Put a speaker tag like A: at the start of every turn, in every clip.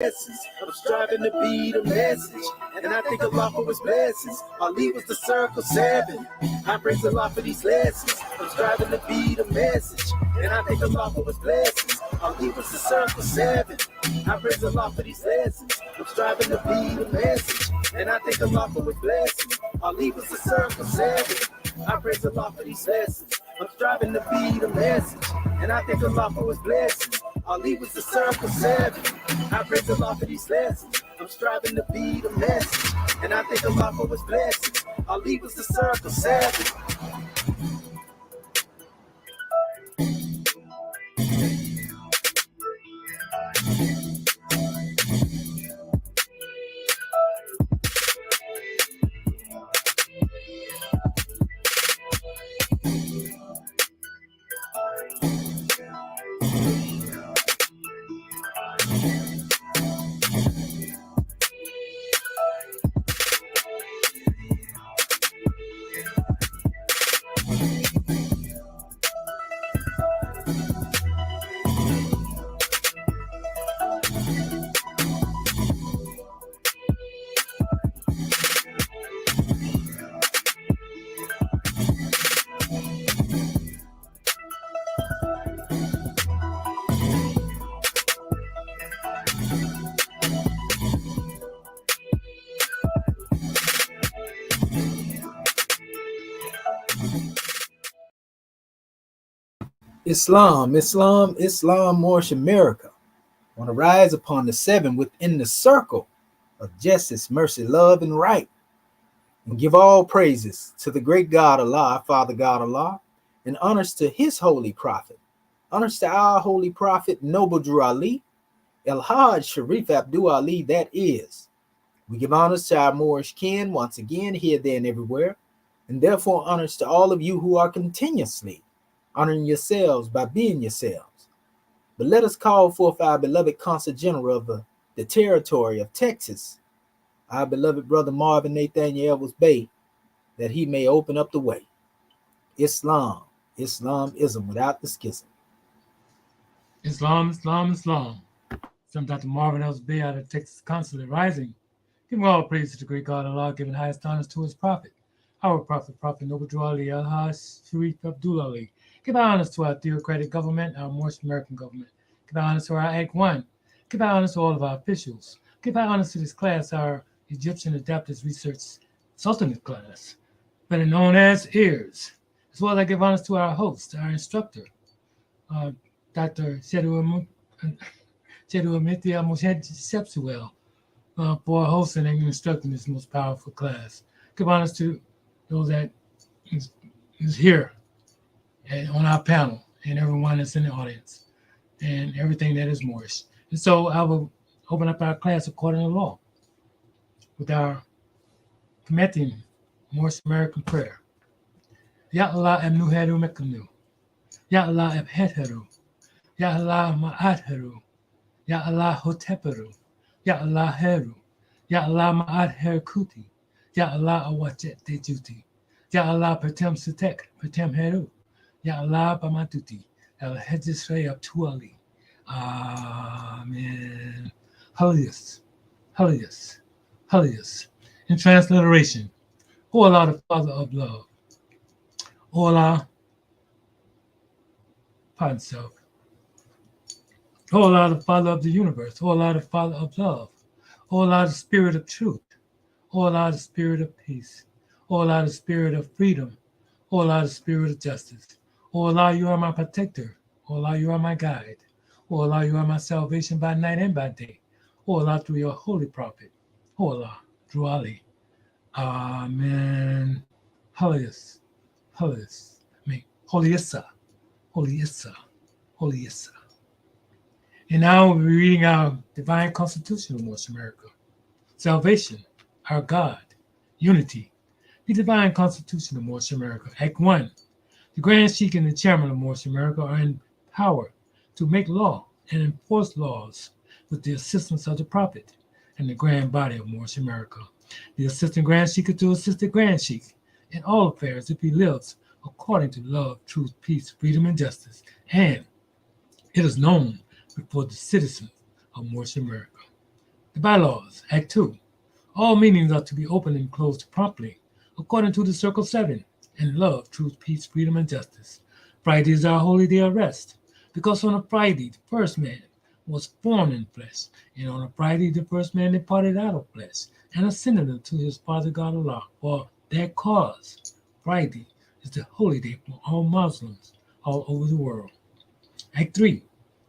A: blessings. I'm striving to be the message, and I thank Allah for his blessings. Ali was the circle 7. I praise Allah for these lessons. I'm striving to be the message, and I thank Allah for his blessings. Ali was the circle 7. I praise Allah for these lessons. I'm striving to be the message, and I thank Allah for his blessings. Ali was the circle 7. I praise Allah for these lessons. I'm striving to be the message, and I thank Allah for his blessings. Ali was the circle 7. I praise Allah for these lessons. I'm striving to be the message, and I thank Allah for his blessings. Ali was the circle 7.
B: Islam, Islam, Islam, Moorish America want to rise upon the 7 within the circle of justice, mercy, love, and right, and give all praises to the great God Allah, Father God Allah, and honors to his holy prophet, honors to our holy prophet, Noble Drew Ali, El-Hajj Sharif Abdul Ali, that is. We give honors to our Moorish kin once again, here, there, and everywhere, and therefore honors to all of you who are continuously honoring yourselves by being yourselves. But let us call forth our beloved Consul General of the territory of Texas, our beloved brother Marvin Nathaniel Edwards Bey, that he may open up the way. Islam, Islamism without the schism.
C: Islam, Islam, Islam. I'm Dr. Marvin Edwards Bey out of Texas Consulate Rising. Giving all praise to the great God Allah, giving highest honors to his prophet, our prophet, Prophet Noble Drew Ali, El-Hajj Sharif Abdul Ali. Give honors to our theocratic government, our Moorish American government. Give honors to our Act 1. Give honors to all of our officials. Give honors to this class, our Egyptian ADEPTUS Research Sultanate class, better known as E.A.R.S. As well as I give honors to our host, our instructor, Dr. Sepsuel, for hosting and instructing this most powerful class. Give honors to those that is here and on our panel, and everyone that's in the audience, and everything that is Moorish. And so I will open up our class according to law with our committing Moorish American prayer. Ya Allah abnuheru mekanu. Ya Allah abhetheru. Ya Allah ma'adheru. Ya Allah hoteperu. Ya Allah heru. Ya Allah ma'adher kuti. Ya Allah awajet dejuti. Ya Allah patem sutek, patem heru. Ya Allah Bamatuti, El Hedisrei Abtuali. Amen. Holiest, holiest, holiest. In transliteration, O Allah, the Father of love. O Allah, pardon self. O Allah, the Father of the universe. O Allah, the Father of love. O Allah, the Spirit of truth. O Allah, the Spirit of peace. O Allah, the Spirit of freedom. O Allah, the Spirit of justice. O Allah, you are my protector. O Allah, you are my guide. O Allah, you are my salvation by night and by day. O Allah, through your holy prophet. O Allah, Drew Ali. Amen. Holiest, holiest. Holiessa, holiessa, holiessa. And now we're reading our divine constitution of Moorish America. Salvation, our God. Unity, the divine constitution of Moorish America. Act 1. The Grand Sheikh and the Chairman of Moorish America are empowered to make law and enforce laws with the assistance of the Prophet and the Grand Body of Moorish America. The Assistant Grand Sheikh is to assist the Grand Sheikh in all affairs if he lives according to love, truth, peace, freedom, and justice. And it is known before the citizens of Moorish America. The bylaws, Act 2. All meetings are to be opened and closed promptly, according to the Circle 7, in love, truth, peace, freedom, and justice. Friday is our holy day of rest, because on a Friday, the first man was formed in flesh, and on a Friday, the first man departed out of flesh, and ascended unto his Father God Allah. For that cause, Friday is the holy day for all Muslims all over the world. Act 3.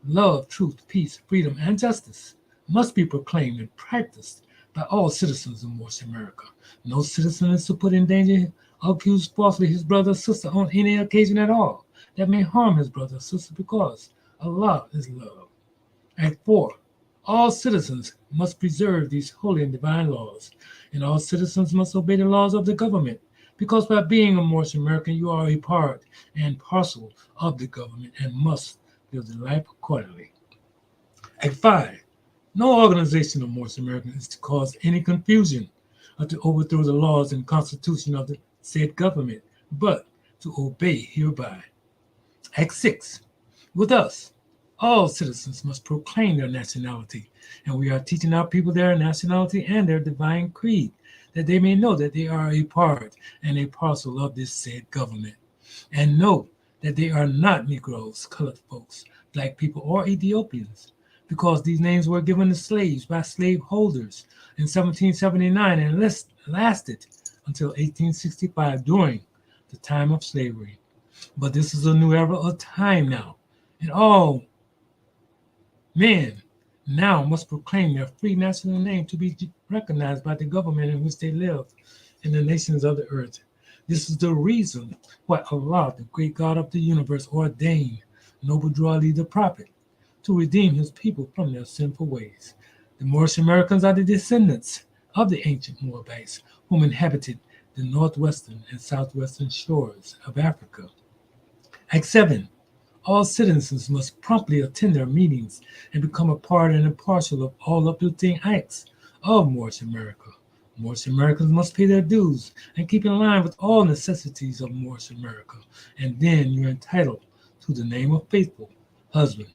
C: Love, truth, peace, freedom, and justice must be proclaimed and practiced by all citizens of North America. No citizen is to put in danger or accuse falsely his brother or sister on any occasion at all that may harm his brother or sister, because Allah is love. Act 4. All citizens must preserve these holy and divine laws, and all citizens must obey the laws of the government, because by being a Moorish American, you are a part and parcel of the government and must live the life accordingly. Act 5. No organization of Moorish Americans is to cause any confusion or to overthrow the laws and constitution of the said government, but to obey hereby. Act 6. With us, all citizens must proclaim their nationality, and we are teaching our people their nationality and their divine creed, that they may know that they are a part and a parcel of this said government, and know that they are not Negroes, colored folks, black people, or Ethiopians, because these names were given to slaves by slaveholders in 1779 and lasted until 1865 during the time of slavery. But this is a new era of time now, and all men now must proclaim their free national name to be recognized by the government in which they live in the nations of the earth. This is the reason why Allah, the great God of the universe, ordained Noble Drew Ali the prophet to redeem his people from their sinful ways. The Moorish Americans are the descendants of the ancient Moabites whom inhabited the northwestern and southwestern shores of Africa. Act 7. All citizens must promptly attend their meetings and become a part and a parcel of all uplifting acts of Moorish America. Moorish Americans must pay their dues and keep in line with all necessities of Moorish America, and then you're entitled to the name of faithful husband.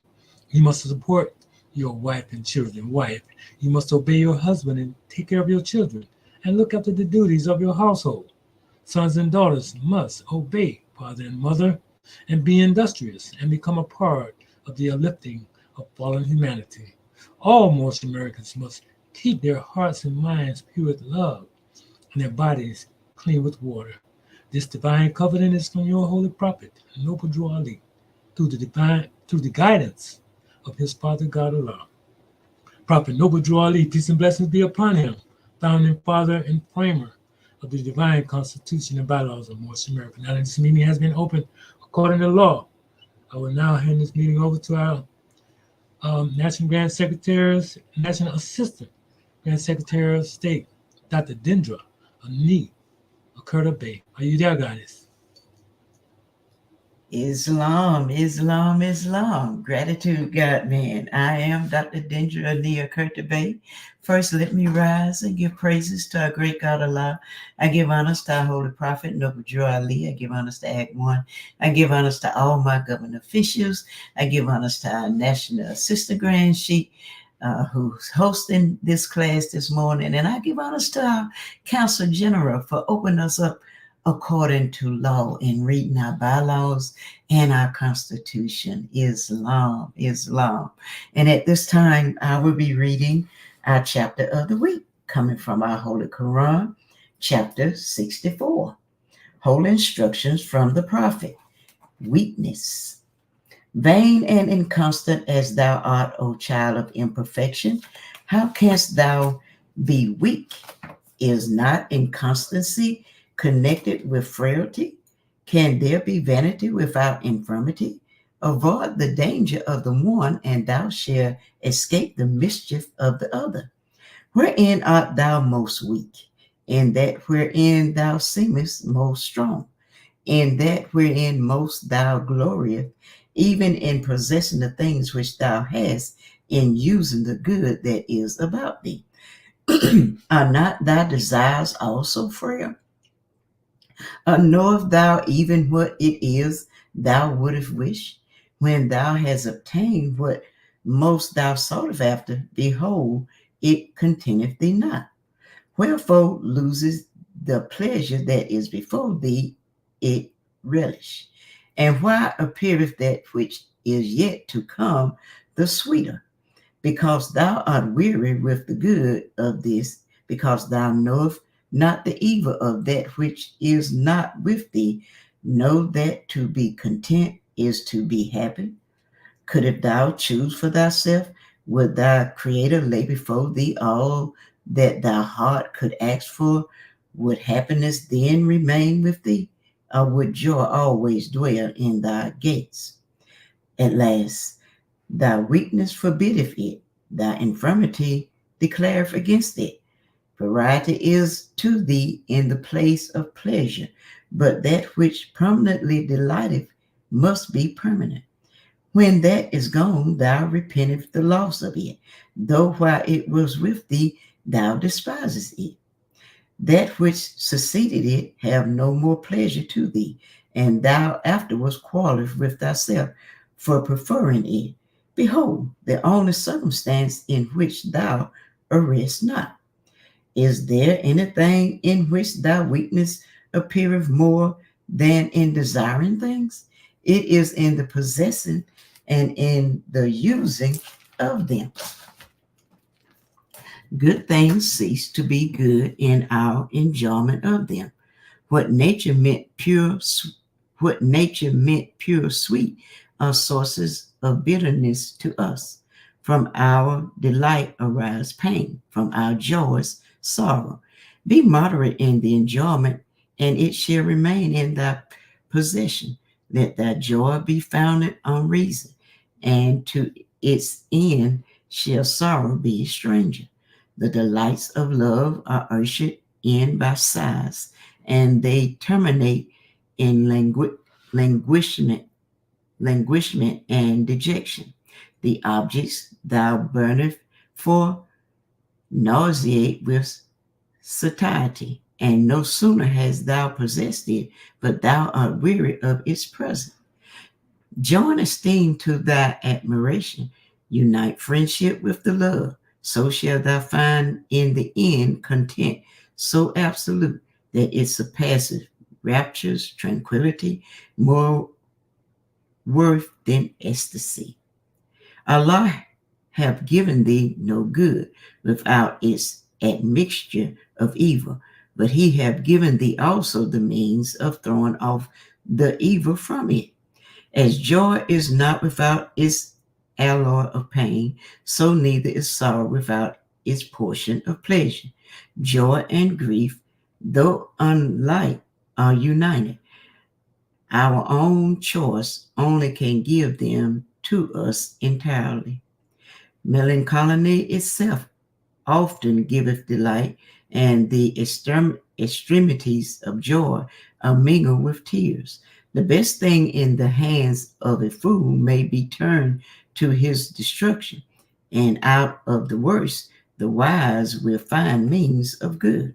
C: You must support your wife and children. Wife, you must obey your husband and take care of your children and look after the duties of your household. Sons and daughters must obey father and mother and be industrious and become a part of the uplifting of fallen humanity. All Moorish Americans must keep their hearts and minds pure with love and their bodies clean with water. This divine covenant is from your holy prophet, Noble Drew Ali, through the guidance of his Father God Allah. Prophet Noble Drew Ali, peace and blessings be upon him, founding father and framer of the divine constitution and bylaws of Moorish America. Now that this meeting has been opened according to law, I will now hand this meeting over to our National Assistant Grand Secretary of State, Dr. Dendra Ani Akurta Bey. Are you there, goddess?
D: Islam. Gratitude, God, man. I am Dr. Dendra Ani Akurta Bey. First, let me rise and give praises to our great God Allah. I give honors to our holy prophet, Noble Drew Ali. I give honors to Act 1. I give honors to all my government officials. I give honors to our National Assistant Grand Sheik, who's hosting this class this morning. And I give honors to our Council General for opening us up according to law and reading our bylaws and our Constitution. Islam. And at this time, I will be reading our chapter of the week, coming from our Holy Quran, chapter 64. Holy instructions from the prophet. Weakness. Vain and inconstant as thou art, O child of imperfection, how canst thou be weak? Is not inconstancy connected with frailty? Can there be vanity without infirmity? Avoid the danger of the one, and thou shalt escape the mischief of the other. Wherein art thou most weak? In that wherein thou seemest most strong. In that wherein most thou glorieth, even in possessing the things which thou hast, in using the good that is about thee. Are not thy desires also frail? Knowest thou even what it is thou wouldest wish? When thou hast obtained what most thou soughtest after, behold, it contenteth thee not. Wherefore loses the pleasure that is before thee it relish. And why appeareth that which is yet to come the sweeter? Because thou art weary with the good of this, because thou knowest not the evil of that which is not with thee. Know that to be content is to be happy. Couldst thou choose for thyself, would thy Creator lay before thee all that thy heart could ask for? Would happiness then remain with thee, or would joy always dwell in thy gates? At last, thy weakness forbiddeth it, thy infirmity declareth against it. Variety is to thee in the place of pleasure, but that which permanently delighteth must be permanent. When that is gone, thou repentest the loss of it, though while it was with thee, thou despisest it. That which succeeded it have no more pleasure to thee, and thou afterwards quarrelest with thyself for preferring it. Behold, the only circumstance in which thou errest not. Is there anything in which thy weakness appeareth more than in desiring things? It is in the possessing and in the using of them. Good things cease to be good in our enjoyment of them. What nature meant pure sweet are sources of bitterness to us. From our delight arise pain, from our joys sorrow. Be moderate in the enjoyment, and it shall remain in thy possession. Let thy joy be founded on reason, and to its end shall sorrow be a stranger. The delights of love are ushered in by sighs, and they terminate in languishment and dejection. The objects thou burnest for nauseate with satiety, and no sooner hast thou possessed it, but thou art weary of its presence. Join esteem to thy admiration, unite friendship with the love, so shalt thou find in the end content so absolute that it surpasses raptures, tranquility, more worth than ecstasy. Allah have given thee no good without its admixture of evil, but he have given thee also the means of throwing off the evil from it. As joy is not without its alloy of pain, so neither is sorrow without its portion of pleasure. Joy and grief, though unlike, are united. Our own choice only can give them to us entirely. Melancholy itself often giveth delight, and the extremities of joy are mingled with tears. The best thing in the hands of a fool may be turned to his destruction, and out of the worst, the wise will find means of good.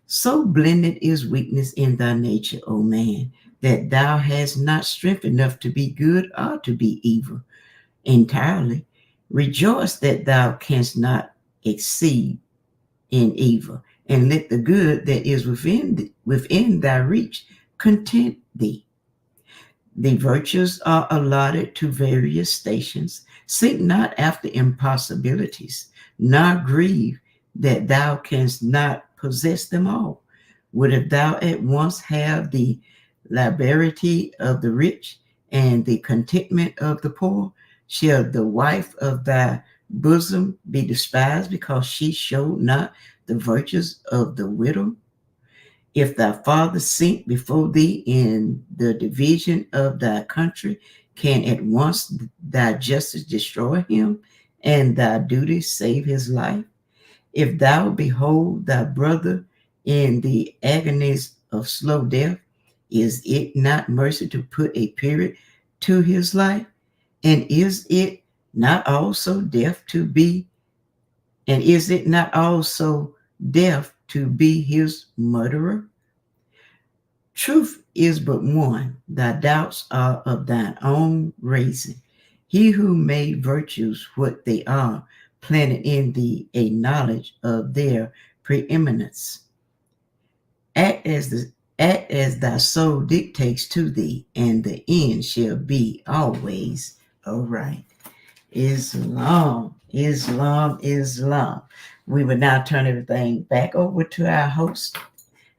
D: So blended is weakness in thy nature, O man, that thou hast not strength enough to be good or to be evil entirely. Rejoice that thou canst not exceed in evil, and let the good that is within thy reach content thee. The virtues are allotted to various stations. Seek not after impossibilities, nor grieve that thou canst not possess them all. Wouldst thou at once have the liberality of the rich and the contentment of the poor? Shall the wife of thy bosom be despised because she showed not the virtues of the widow? If thy father sink before thee in the division of thy country, can at once thy justice destroy him, and thy duty save his life? If thou behold thy brother in the agonies of slow death, is it not mercy to put a period to his life? And is it not also death to be his murderer? Truth is but one, thy doubts are of thine own raising. He who made virtues what they are planted in thee a knowledge of their preeminence. Act as thy soul dictates to thee, and the end shall be always aright. Islam, Islam, Islam. We will now turn everything back over to our host,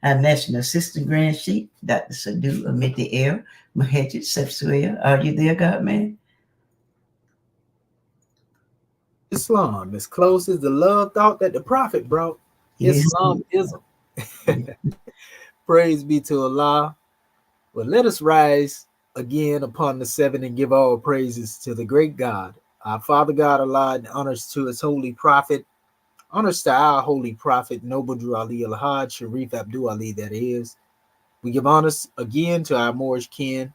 D: our National Assistant Grand Chief, Dr. Sadu Amiti El Mahejit Sepsuel. Are you there, God man?
B: Islam, as close as the love thought that the prophet brought. Islamism. Praise be to Allah. Well, let us rise again upon the seven and give all praises to the great God, our Father God Allah, and honors to his holy prophet, honors to our holy prophet, Noble Drew Ali Al-Hajj, Sharif Abdul Ali, that is. We give honors again to our Moorish kin,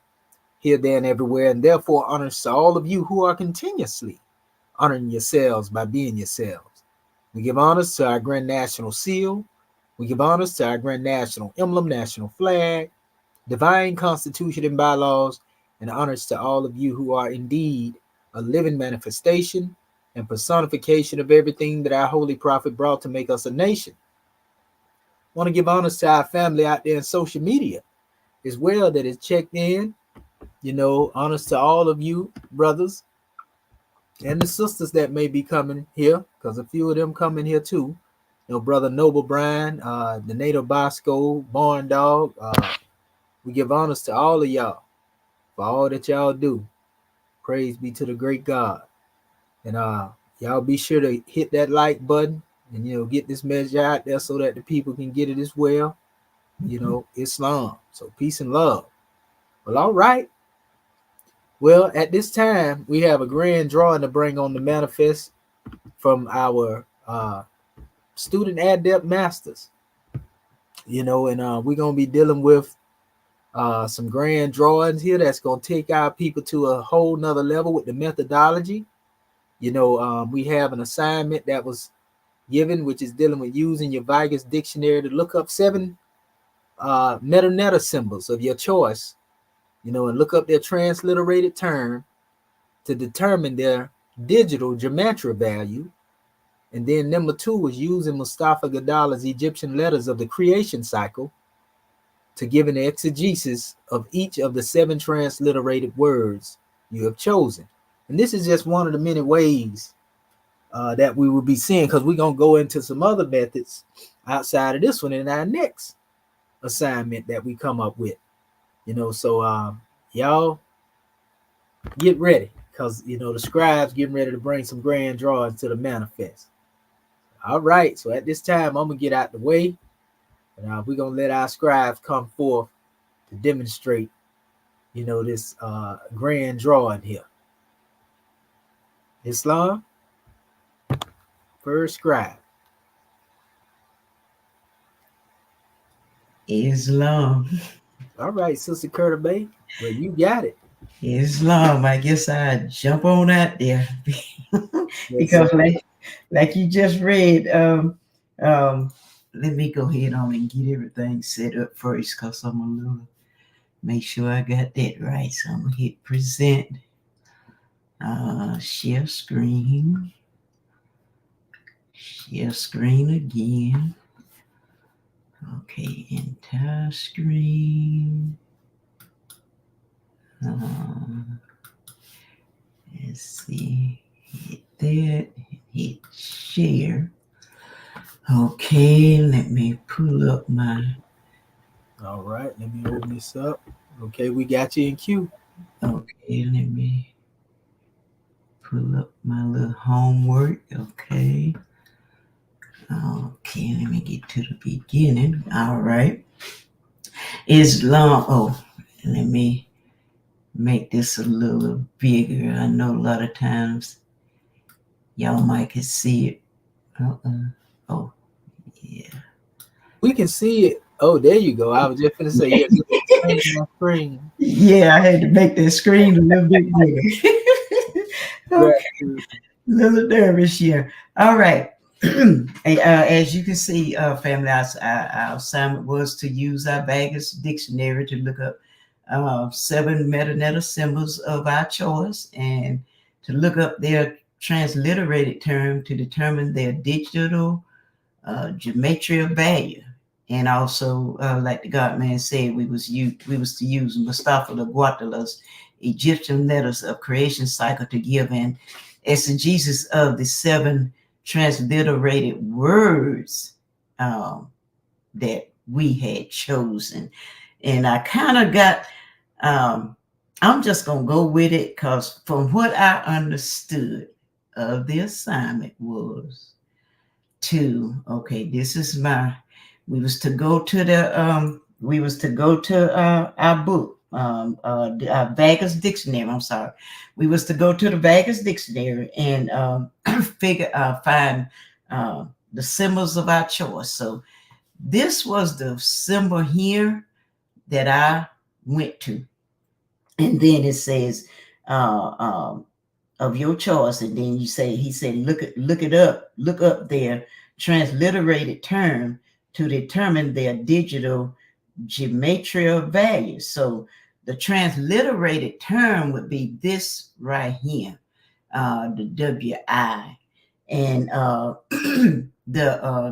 B: here, there, and everywhere, and therefore honors to all of you who are continuously honoring yourselves by being yourselves. We give honors to our Grand National Seal. We give honors to our Grand National Emblem, National Flag, Divine Constitution and bylaws, and honors to all of you who are indeed a living manifestation and personification of everything that our Holy Prophet brought to make us a nation. I want to give honors to our family out there in social media as well that is checked in. Honors to all of you brothers and the sisters that may be coming here, because a few of them come in here too. Brother Noble Brian, the Native Bosco, Born Dog. We give honors to all of y'all for all that y'all do. Praise be to the great God. And y'all be sure to hit that like button and get this message out there so that the people can get it as well. Islam. So peace and love. Well, all right. Well, at this time, we have a grand drawing to bring on the manifest from our student adept masters. And we're going to be dealing with some grand drawings here that's going to take our people to a whole nother level with the methodology. We have an assignment that was given, which is dealing with using your Vigus dictionary to look up 7 meta symbols of your choice, and look up their transliterated term to determine their digital gematria value. And then number 2 is using Mustafa Gadala's Egyptian letters of the creation cycle to give an exegesis of each of the 7 transliterated words you have chosen. And this is just one of the many ways that we will be seeing, because we're going to go into some other methods outside of this one in our next assignment that we come up with. So y'all get ready, because the scribes getting ready to bring some grand drawings to the manifest. All right, so at this time I'm gonna get out the way, and we're gonna let our scribes come forth to demonstrate this grand drawing here. Islam, first scribe.
D: Islam.
B: All right, Sister Curta Bay, well, you got it.
D: Islam. I guess I jump on out there because like you just read, let me go ahead on and get everything set up first, because I'm a little make sure I got that right. So I'm gonna hit present, share screen again. Okay, entire screen. Let's see, hit that, hit share. Okay, let me pull up my.
B: All right, let me open this up. Okay, we got you in queue.
D: Okay, let me pull up my little homework. Okay, let me get to the beginning. All right, Islam. Oh, let me make this a little bigger. I know a lot of times y'all might can see it. Oh, yeah.
B: We can see it. Oh, there you go. I was just going to say, yeah, screen.
D: Yeah, I had to make that screen a little bit bigger. Okay. A little nervous here. All right. As you can see, family, our assignment was to use our Vigus dictionary to look up 7 meta symbols of our choice, and to look up their transliterated term to determine their digital geometry of value. And also, like the God man said, we was to use Mustafa Guatala's Egyptian letters of creation cycle to give an exegesis of the 7 transliterated words that we had chosen. And I kind of got, I'm just going to go with it because from what I understood of the assignment was this is we was to go to our book, Vegas dictionary. I'm sorry. We was to go to the Vegas dictionary and find the symbols of our choice. So this was the symbol here that I went to. And then it says, of your choice. And then he said, look up their transliterated term to determine their digital geometry of value. So the transliterated term would be this right here, the WI, and the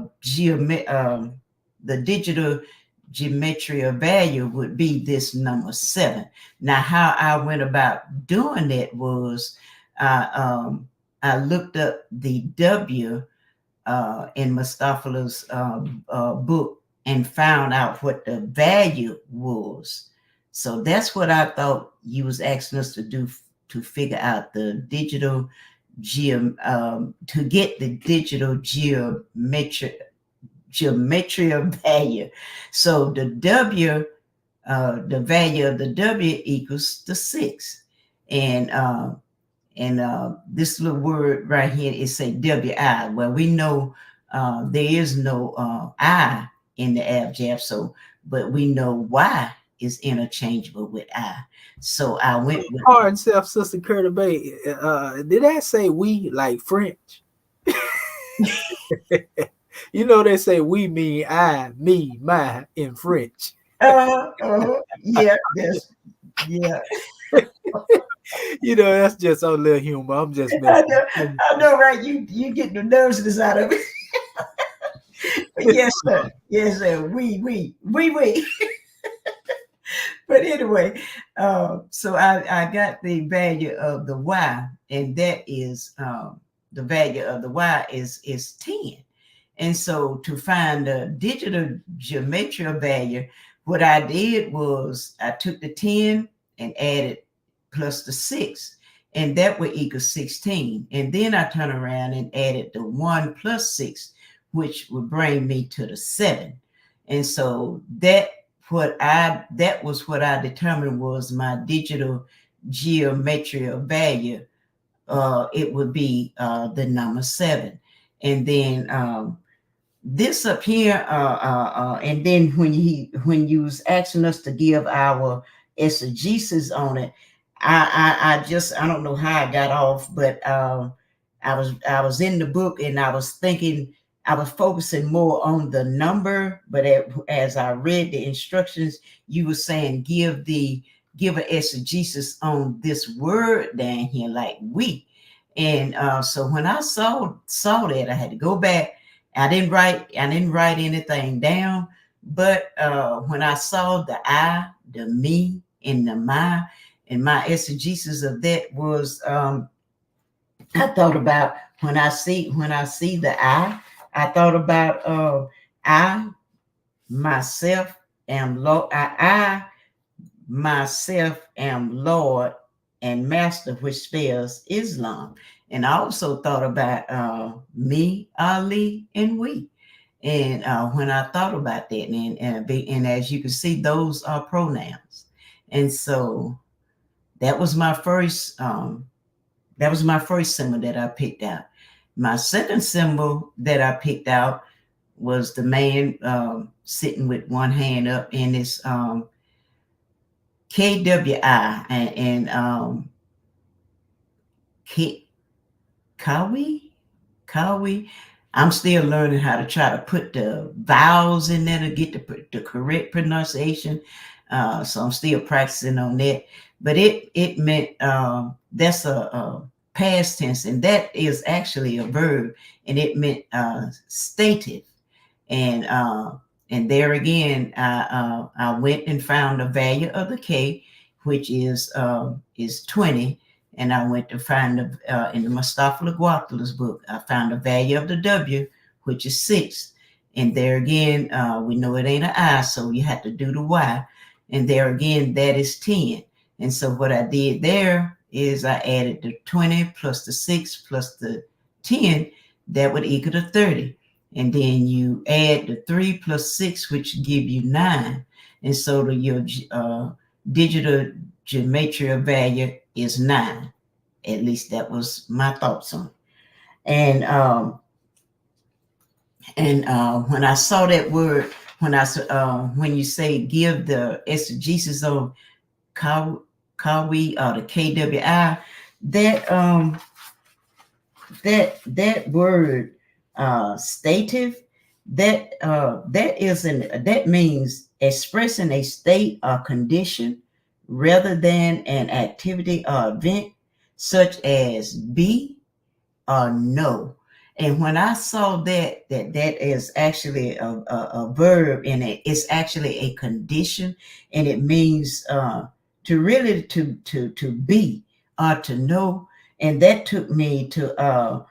D: digital geometry of value would be this number 7. Now, how I went about doing it was I looked up the W in Mustafa's book and found out what the value was. So that's what I thought you was asking us to do, to figure out the digital to get the digital geometry of value. So the W, the value of the W equals the 6. And this little word right here is say WI. Well, we know there is no I in the abjad, but we know Y is interchangeable with I. So I went with
B: Pardon self, Sister Curtis Bay. Did that say we like French? You know they say we mean I, me, my in French.
D: yeah, yeah.
B: You know, that's just a little humor. I'm just
D: I know, right? You get the nervousness out of it. Yes, sir. Yes, sir. We. But anyway, so I got the value of the Y, and that is the value of the Y is 10. And so to find the digital geometry of value, what I did was I took the 10 and added plus the 6, and that would equal 16. And then I turn around and added the 1 plus 6, which would bring me to the 7. And so that was what I determined was my digital geometry of value. It would be the number 7. And then this up here, and then when you was asking us to give our exegesis on it, I don't know how I got off, but I was in the book and I was thinking, I was focusing more on the number, but as I read the instructions, you were saying give an exegesis on this word down here, like we. And so when I saw that, I had to go back. I didn't write anything down, but when I saw the I, the me, and the my, and my exegesis of that was I thought about when I see the I thought about I myself am Lord. I myself am Lord and Master, which spells Islam. And I also thought about me, Ali, and we. And when I thought about that, and as you can see, those are pronouns. And so that was my first. That was my first symbol that I picked out. My second symbol that I picked out was the man sitting with one hand up in this KWI and Kawi. I'm still learning how to try to put the vowels in there to get the correct pronunciation. So I'm still practicing on that. But it meant that's a past tense, and that is actually a verb, and it meant stated. And there again, I went and found the value of the K, which is 20, and I went to find in the Mustafa-Laguartala's book, I found the value of the W, which is 6. And there again, we know it ain't an I, so you have to do the Y. And there again, that is 10. And so what I did there is I added the 20 plus the 6 plus the 10, that would equal to 30. And then you add the 3 plus 6, which give you 9. And so your digital gematria value is 9. At least that was my thoughts on it. And when I saw that word, when you say give the exegesis on Kawi or the KWI, that word stative, that means expressing a state or condition rather than an activity or event, such as be or no. And when I saw that is actually a verb, and it's actually a condition, and it means to really to be or to know. And that took me to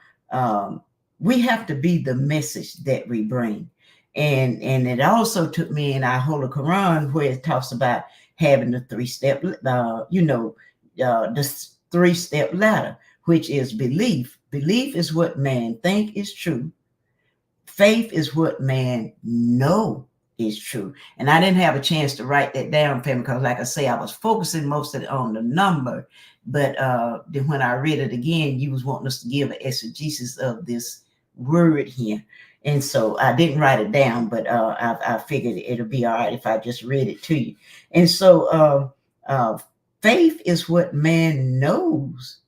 D: we have to be the message that we bring. And it also took me in our Holy Quran, where it talks about having the 3-step, the 3-step ladder, which is belief. Belief is what man think is true. Faith is what man know is true. And I didn't have a chance to write that down, family, because like I say, I was focusing mostly on the number. But then when I read it again, you was wanting us to give an exegesis of this word here. And so I didn't write it down, but I figured it'll be all right if I just read it to you. And so faith is what man knows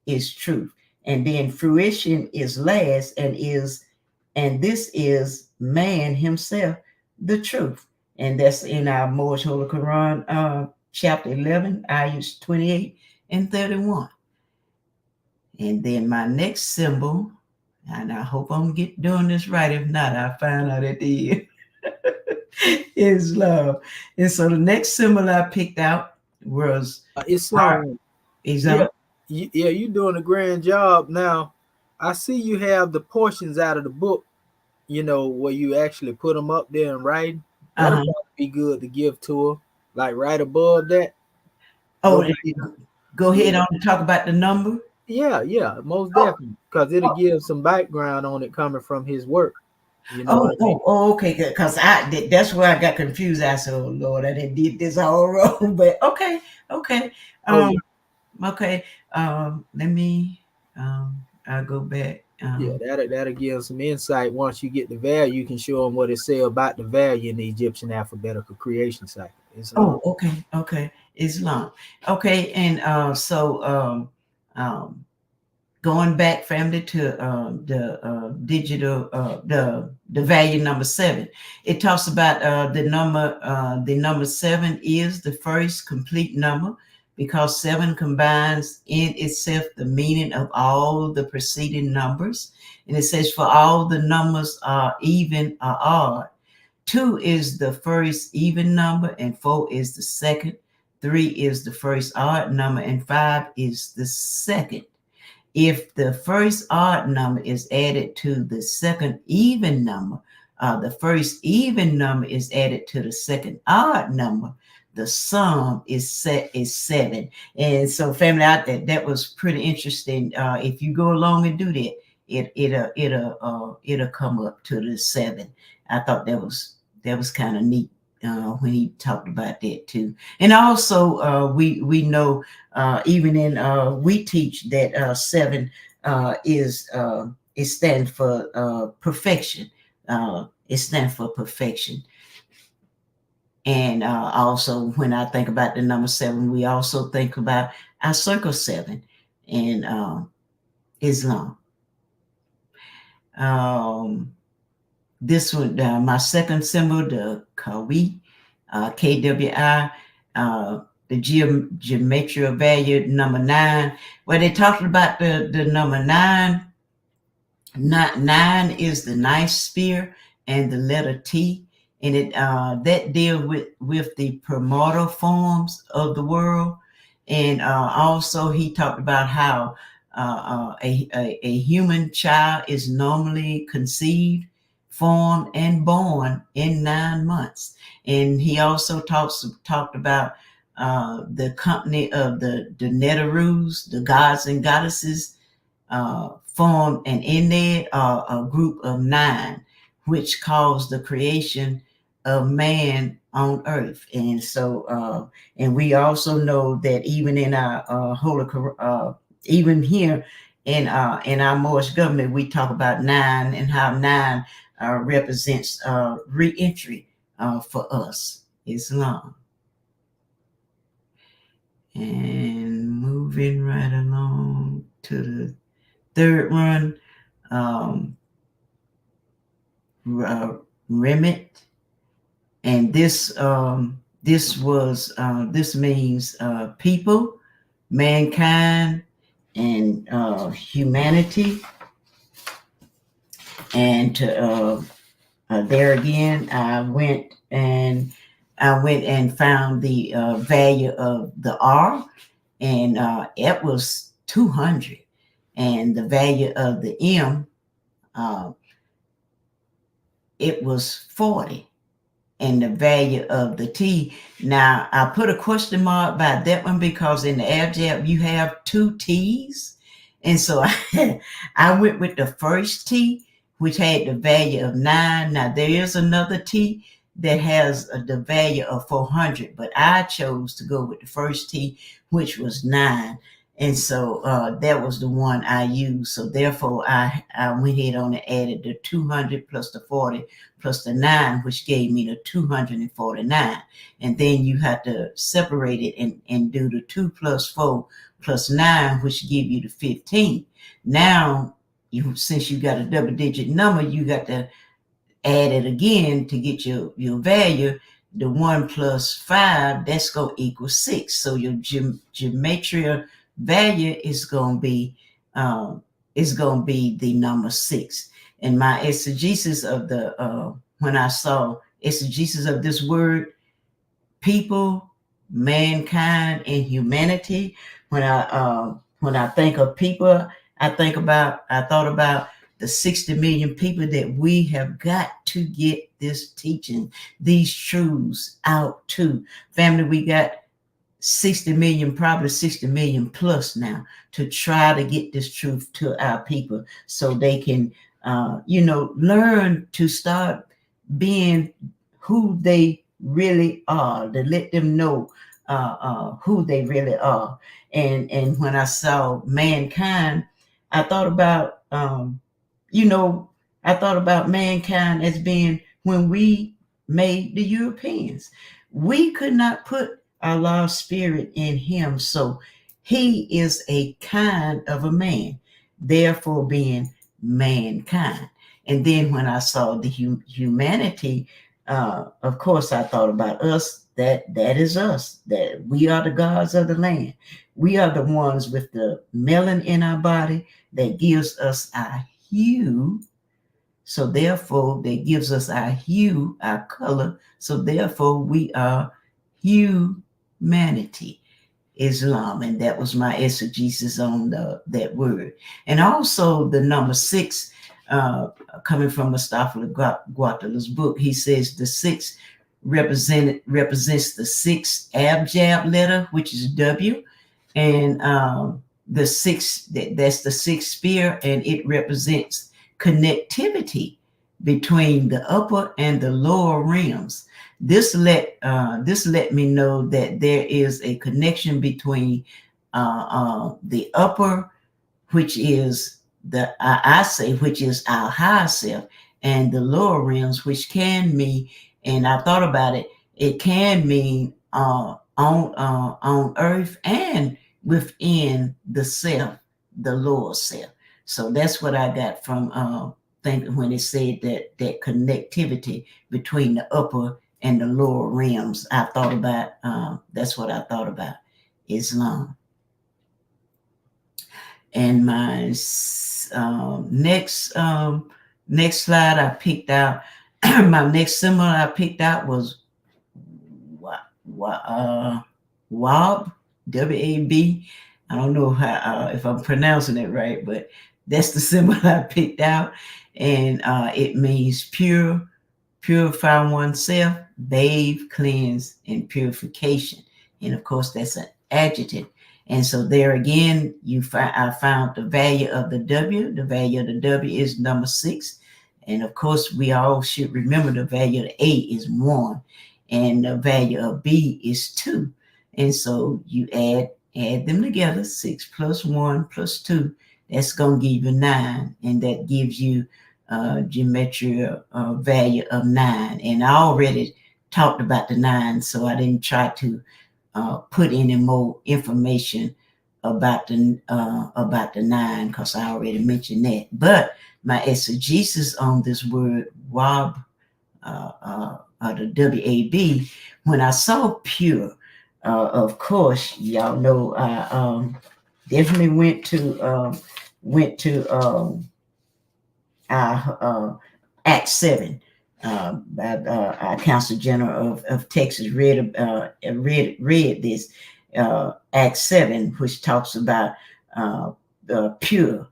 D: is truth. And then fruition is last, and this is man himself, the truth. And that's in our Moorish Holy Quran, chapter 11, ayahs 28 and 31. And then my next symbol, and I hope I'm doing this right. If not, I'll find out at the end, is love. And so the next symbol I picked out was
B: Islam.
D: Islam.
B: Yeah, you're doing a grand job. Now, I see you have the portions out of the book, where you actually put them up there in writing. That'll be good to give to her, like right above that.
D: Oh, go ahead on and talk about the number.
B: Yeah, most definitely, because it'll give some background on it coming from his work.
D: Okay, because that's where I got confused. I said, "Oh Lord, I did this all wrong." But okay. Okay. Let me. I'll go back.
B: That'll give some insight. Once you get the value, you can show them what it says about the value in the Egyptian alphabetical creation cycle.
D: Okay. Islam. Okay, and so going back, family, to the digital the value number 7. It talks about the number 7 is the first complete number, because 7 combines in itself the meaning of all the preceding numbers. And it says, for all the numbers are even or odd. 2 is the first even number, and 4 is the second. 3 is the first odd number, and 5 is the second. If the first odd number is added to the second even number, the first even number is added to the second odd number, the sum is 7. And so, family, that was pretty interesting. If you go along and do that, it'll come up to the 7. I thought that was kind of neat when he talked about that too. And also, we know even in we teach that 7 is it stands for perfection. It stands for perfection. And also, when I think about the number 7, we also think about our circle 7 and Islam. This one, my second symbol, the Kawi, KWI, the geometry value number 9, where they talked about the number 9. Not 9 is the ninth sphere and the letter T, and it that deal with the primordial forms of the world. And also he talked about how a human child is normally conceived, formed, and born in 9 months. And he also talked about the company of the Neterus, the gods and goddesses, formed, and in there are a group of 9, which caused the creation of man on earth. And so, and we also know that even in our holy, even here in our Moorish government, we talk about 9 and how 9 represents re-entry for us, Islam. And moving right along to the third one, remit, and this means people, mankind, and humanity. And to there again, I went and found the value of the R, and it was 200. And the value of the M, it was 40. And the value of the T, now I put a question mark by that one because in the abjad you have 2 T's. And so I went with the first T, which had the value of 9. Now there is another T that has the value of 400, but I chose to go with the first T, which was 9. And so that was the one I used. So therefore, I went ahead on and added the 200 plus the 40 plus the 9, which gave me the 249. And then you have to separate it and do the 2 plus 4 plus 9, which give you the 15. Now, since you got a double-digit number, you got to add it again to get your value. The 1 plus 5, that's going to equal 6. So your gematria value is going to be the number 6. And my exegesis of the when I saw exegesis of this word, people, mankind, and humanity, when I think of people, I thought about the 60 million people that we have got to get this teaching, these truths out to. Family, we got 60 million, probably 60 million plus now, to try to get this truth to our people so they can, learn to start being who they really are, to let them know who they really are. And when I saw mankind, I thought about, mankind as being when we made the Europeans. We could not put Allah's spirit in him, so he is a kind of a man, therefore being mankind. And then when I saw the humanity, of course I thought about us. That is us, that we are the gods of the land. We are the ones with the melanin in our body that gives us our hue. So therefore, that gives us our hue, our color. So therefore, we are humanity, Islam. And that was my exegesis on that word. And also the number 6, coming from Mustafa Guatala's book, he says the 6 represents the 6th abjad letter, which is W, and the 6, that's the 6th sphere, and it represents connectivity between the upper and the lower realms. This let me know that there is a connection between the upper, which is which is our higher self, and the lower realms, which can mean, and I thought about it, it can mean on earth and within the self, the lower self. So that's what I got from thinking when it said that connectivity between the upper and the lower realms. I thought about, that's what I thought about, Islam. And my next slide I picked out, my next symbol I picked out was WAB, W-A-B. I don't know how if I'm pronouncing it right, but that's the symbol I picked out. And it means pure, purify oneself, bathe, cleanse, and purification. And of course, that's an adjective. And so there again, I found the value of the W. The value of the W is number 6. And of course, we all should remember the value of the A is 1. And the value of B is 2. And so you add them together, 6 plus 1 plus 2. That's going to give you 9. And that gives you geometry value of 9. And I already talked about the 9, so I didn't try to put any more information about the 9 because I already mentioned that. But my exegesis on this word WAB, the WAB, when I saw pure, of course, y'all know I definitely went to Act 7. Our Council General of Texas read this Act 7, which talks about pure,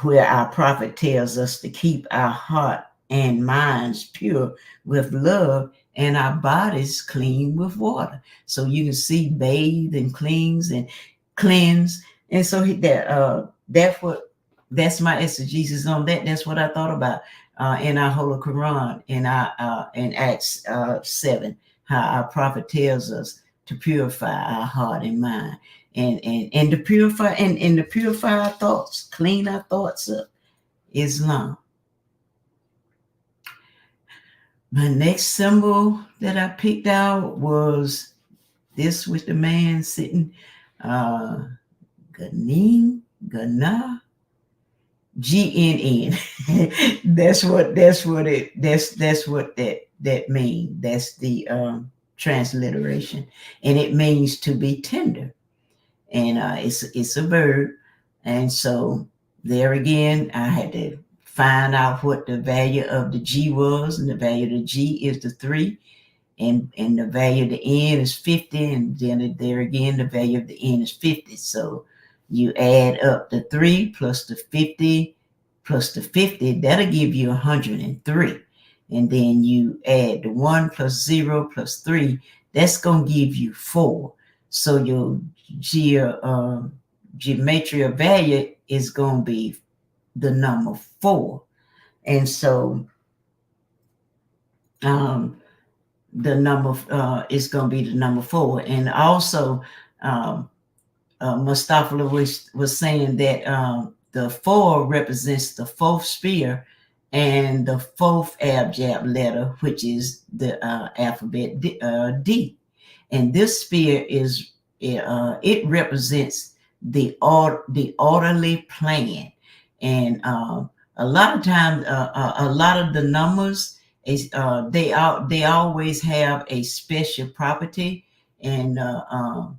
D: where our prophet tells us to keep our heart and minds pure with love and our bodies clean with water. So you can see bathe and cleanse. And so that's my exegesis on that. That's what I thought about in our Holy Quran, in Acts 7, how our prophet tells us to purify our heart and mind, and to purify and to purify our thoughts, clean our thoughts up. Islam. My next symbol that I picked out was this with the man sitting, Gana, GNN. that's what that means. That's the transliteration, and it means to be tender, and it's a verb. And so there again, I had to find out what the value of the G was, and the value of the G is the 3, and the value of the N is 50, and then there again, the value of the N is 50. So you add up the 3 plus the 50 plus the 50, that'll give you 103. And then you add the 1 plus 0 plus 3, that's going to give you 4. So your geometry of value is going to be the number 4. And so the number is going to be the number 4. And also Mustafa was saying that the 4 represents the 4th sphere and the 4th abjad letter, which is the alphabet D. And this sphere is it represents the orderly plan. And a lot of times, a lot of the numbers is they always have a special property, and a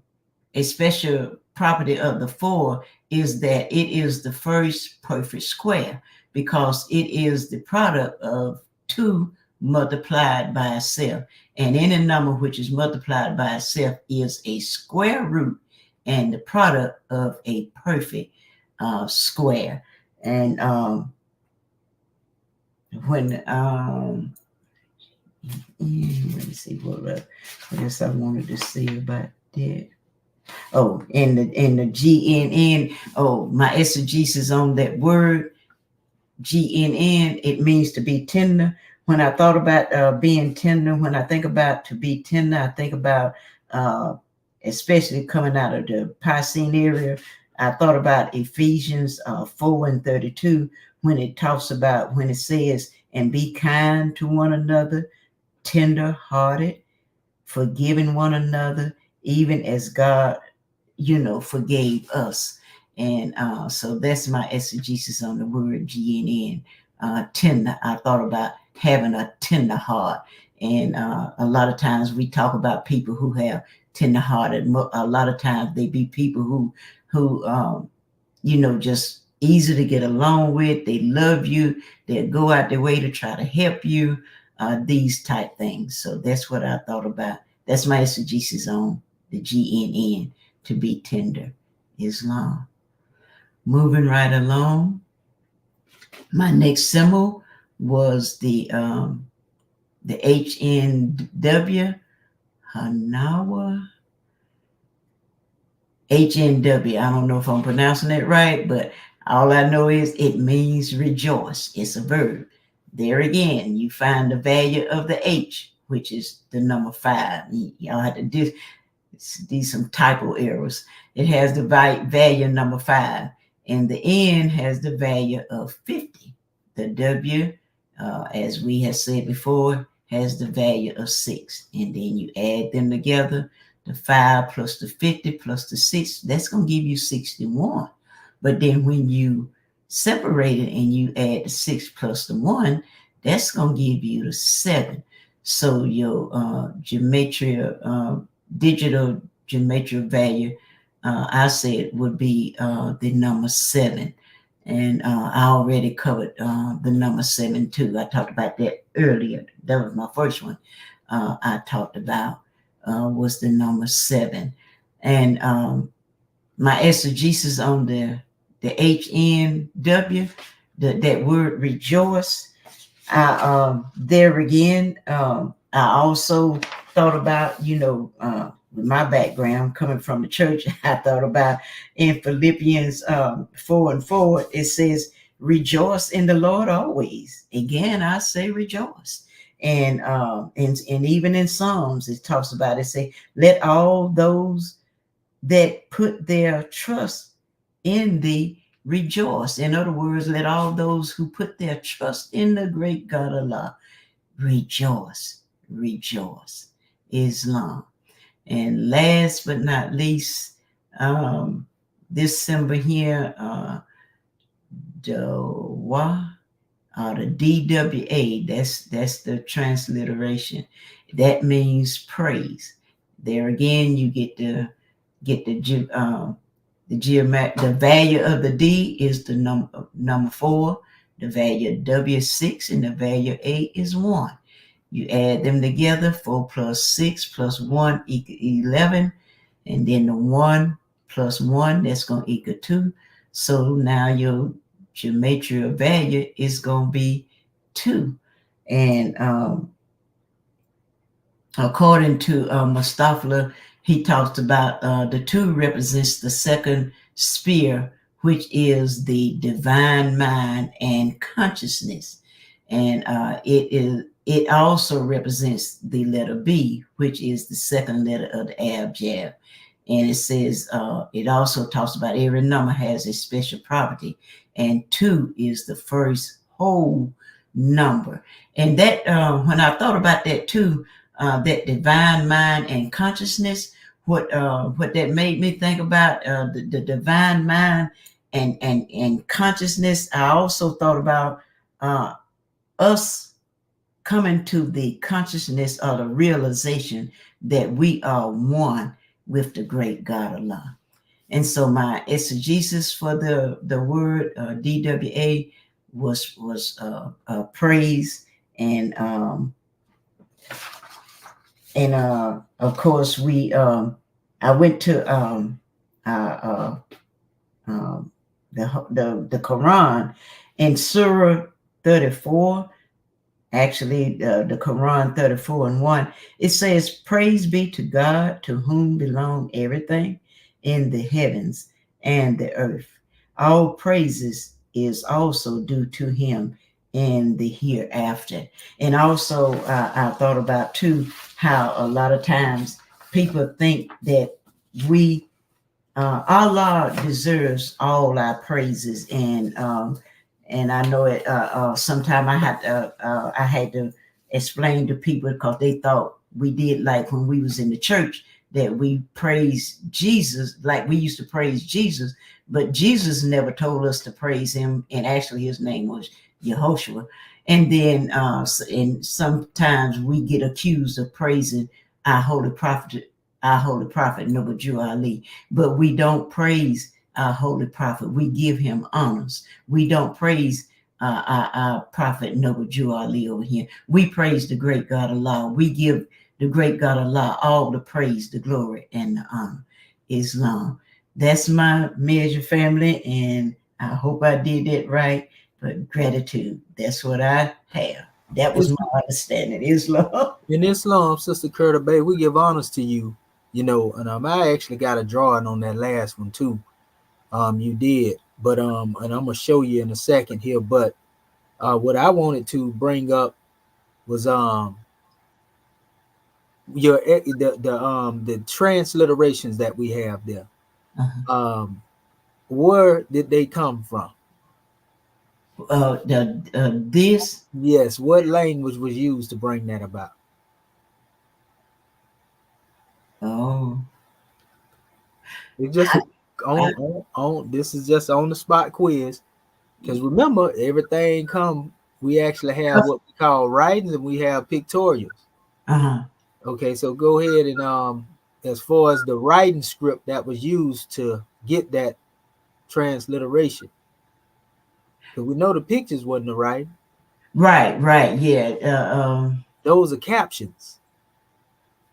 D: special property of the 4 is that it is the first perfect square, because it is the product of 2 multiplied by itself. And any number which is multiplied by itself is a square root and the product of a perfect square. And when let me see what else I wanted to say about that. Oh, in the GNN. Oh, my exegesis on that word GNN. It means to be tender. When I thought about being tender, when I think about to be tender, I think about especially coming out of the Piscean area. I thought about Ephesians 4:32 when it talks about, when it says, and be kind to one another, tender-hearted, forgiving one another, even as God, forgave us. And so that's my exegesis on the word GNN, tender. I thought about having a tender heart. And a lot of times we talk about people who have tender hearted. A lot of times they be people who just easy to get along with. They love you. They'll go out their way to try to help you. These type things. So that's what I thought about. That's my exegesis on the GNN, to be tender, Islam. Moving right along. My next symbol was the HNW, Hanawa. HNW. I don't know if I'm pronouncing it right, but all I know is it means rejoice. It's a verb. There again, you find the value of the H, which is the number 5. Y'all have to do some typo errors. It has the value number 5, and the N has the value of 50. The W, as we have said before, has the value of 6, and then you add them together. The 5 plus the 50 plus the 6, that's going to give you 61. But then when you separate it and you add the 6 plus the 1, that's going to give you the 7. So your digital gematria value, I said, would be the number 7. And I already covered the number 7 too. I talked about that earlier. That was my first one I talked about, was the number 7. And my exegesis on the HNW, that word rejoice, there again, I also thought about, with my background coming from the church, I thought about in Philippians 4:4, it says, rejoice in the Lord always. Again, I say rejoice. And even in Psalms, it talks about it, say, let all those that put their trust in thee rejoice. In other words, let all those who put their trust in the great God Allah rejoice. Rejoice. Islam. And last but not least, this symbol here, the DWA, that's the transliteration. That means praise. There again, you get the value of the D is the number 4, the value of W is 6, and the value of A is 1. You add them together, 4 plus 6 plus 1 equal 11. And then the 1 plus 1, that's going to equal 2. So now your gematria value is going to be 2. And according to Mustafa, he talks about the 2 represents the second sphere, which is the divine mind and consciousness. And it also represents the letter B, which is the second letter of the abjad. And it says, it also talks about every number has a special property, and 2 is the first whole number. And that, when I thought about that too, that divine mind and consciousness, what that made me think about, the divine mind and consciousness, I also thought about us coming to the consciousness or the realization that we are one with the great God Allah. And so my exegesis for the word DWA was praise, and of course we I went to the Quran in Surah 34. Actually, the Quran 34:1, it says, praise be to God, to whom belong everything in the heavens and the earth. All praises is also due to him in the hereafter. And also, I thought about too, how a lot of times people think that Allah deserves all our praises, and I know it. Sometimes I had to explain to people, because they thought we did like when we was in the church, that we praise Jesus like we used to praise Jesus, but Jesus never told us to praise him. And actually, his name was Yehoshua. And then and sometimes we get accused of praising our holy prophet Noble Jew Ali, but we don't praise our holy prophet. We give him honors. We don't praise our prophet Noble Jew Ali over here. We praise the great God Allah. We give the great God Allah all the praise, the glory, and the honor. Islam. That's my measure, family, and I hope I did that right. But gratitude, that's what I have. That was my understanding. Islam.
B: In Islam, Sister Curta Bay, we give honors to you, you know, and I actually got a drawing on that last one too. You did, but and I'm gonna show you in a second here. But what I wanted to bring up was the transliterations that we have there. Where did they come from?
D: This.
B: Yes, what language was used to bring that about?
D: Oh,
B: It's just on this is just on the spot quiz. Because remember, everything we actually have what we call writings and we have pictorials. Okay, so go ahead and as far as the writing script that was used to get that transliteration. Because we know the pictures wasn't the writing.
D: Right, yeah.
B: Those are captions.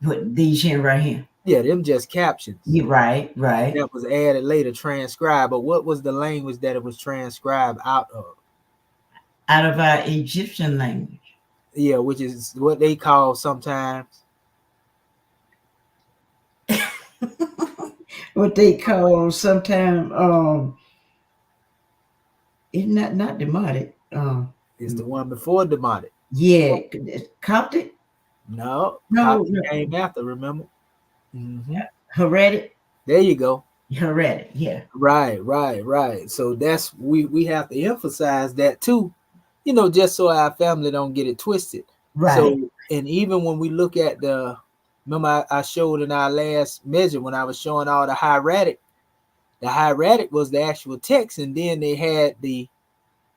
D: What these here right here?
B: Yeah, them just captions.
D: Yeah, right.
B: That was added later, transcribed. But what was the language that it was transcribed out of?
D: Out of our Egyptian language.
B: Yeah, which is what they call sometimes.
D: What they call sometimes it's not Demotic.
B: It's the one before Demotic.
D: Yeah, Coptic.
B: No, Coptic came after. Remember?
D: Heretic.
B: There you go.
D: Heretic. Yeah.
B: Right. So that's we have to emphasize that too, you know, just so our family don't get it twisted.
D: Right.
B: So, and even when we look at remember I showed in our last measure when I was showing all the hieratic. The hieratic was the actual text, and then they had the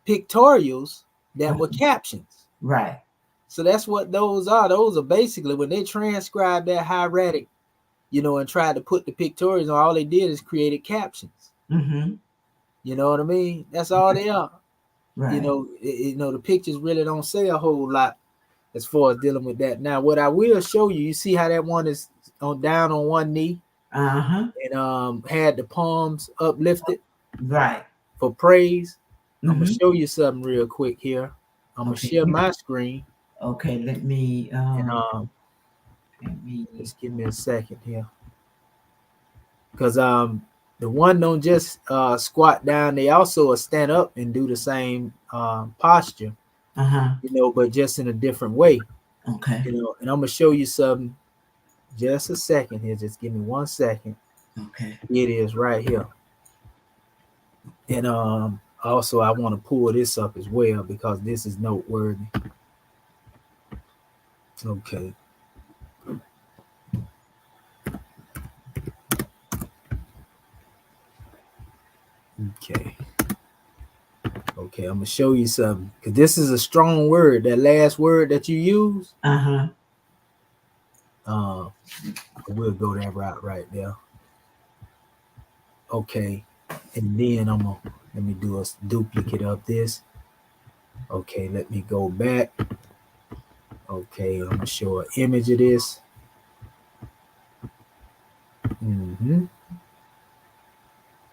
B: pictorials that were captions.
D: Right.
B: So that's what those are. Those are basically when they transcribed that hieratic, you know, and tried to put the pictorials on, all they did is created captions. You know what I mean? That's all they are. Right. You know, the pictures really don't say a whole lot as far as dealing with that. Now, what I will show you, you see how that one is down on one knee, and had the palms uplifted,
D: right,
B: for praise. I'm gonna show you something real quick here. I'm gonna share my screen.
D: Okay, let me
B: just give me a second here, because the one don't just squat down, they also stand up and do the same posture, you know, but just in a different way.
D: Okay.
B: You know, and I'm gonna show you something. Just a second here. Just give me 1 second.
D: Okay.
B: It is right here. And also I want to pull this up as well because this is noteworthy. Okay. Okay, I'm gonna show you something because this is a strong word. That last word that you use. We'll go that route right there. Okay, and then let me do a duplicate of this. Okay, let me go back. Okay, I'm gonna show an image of this.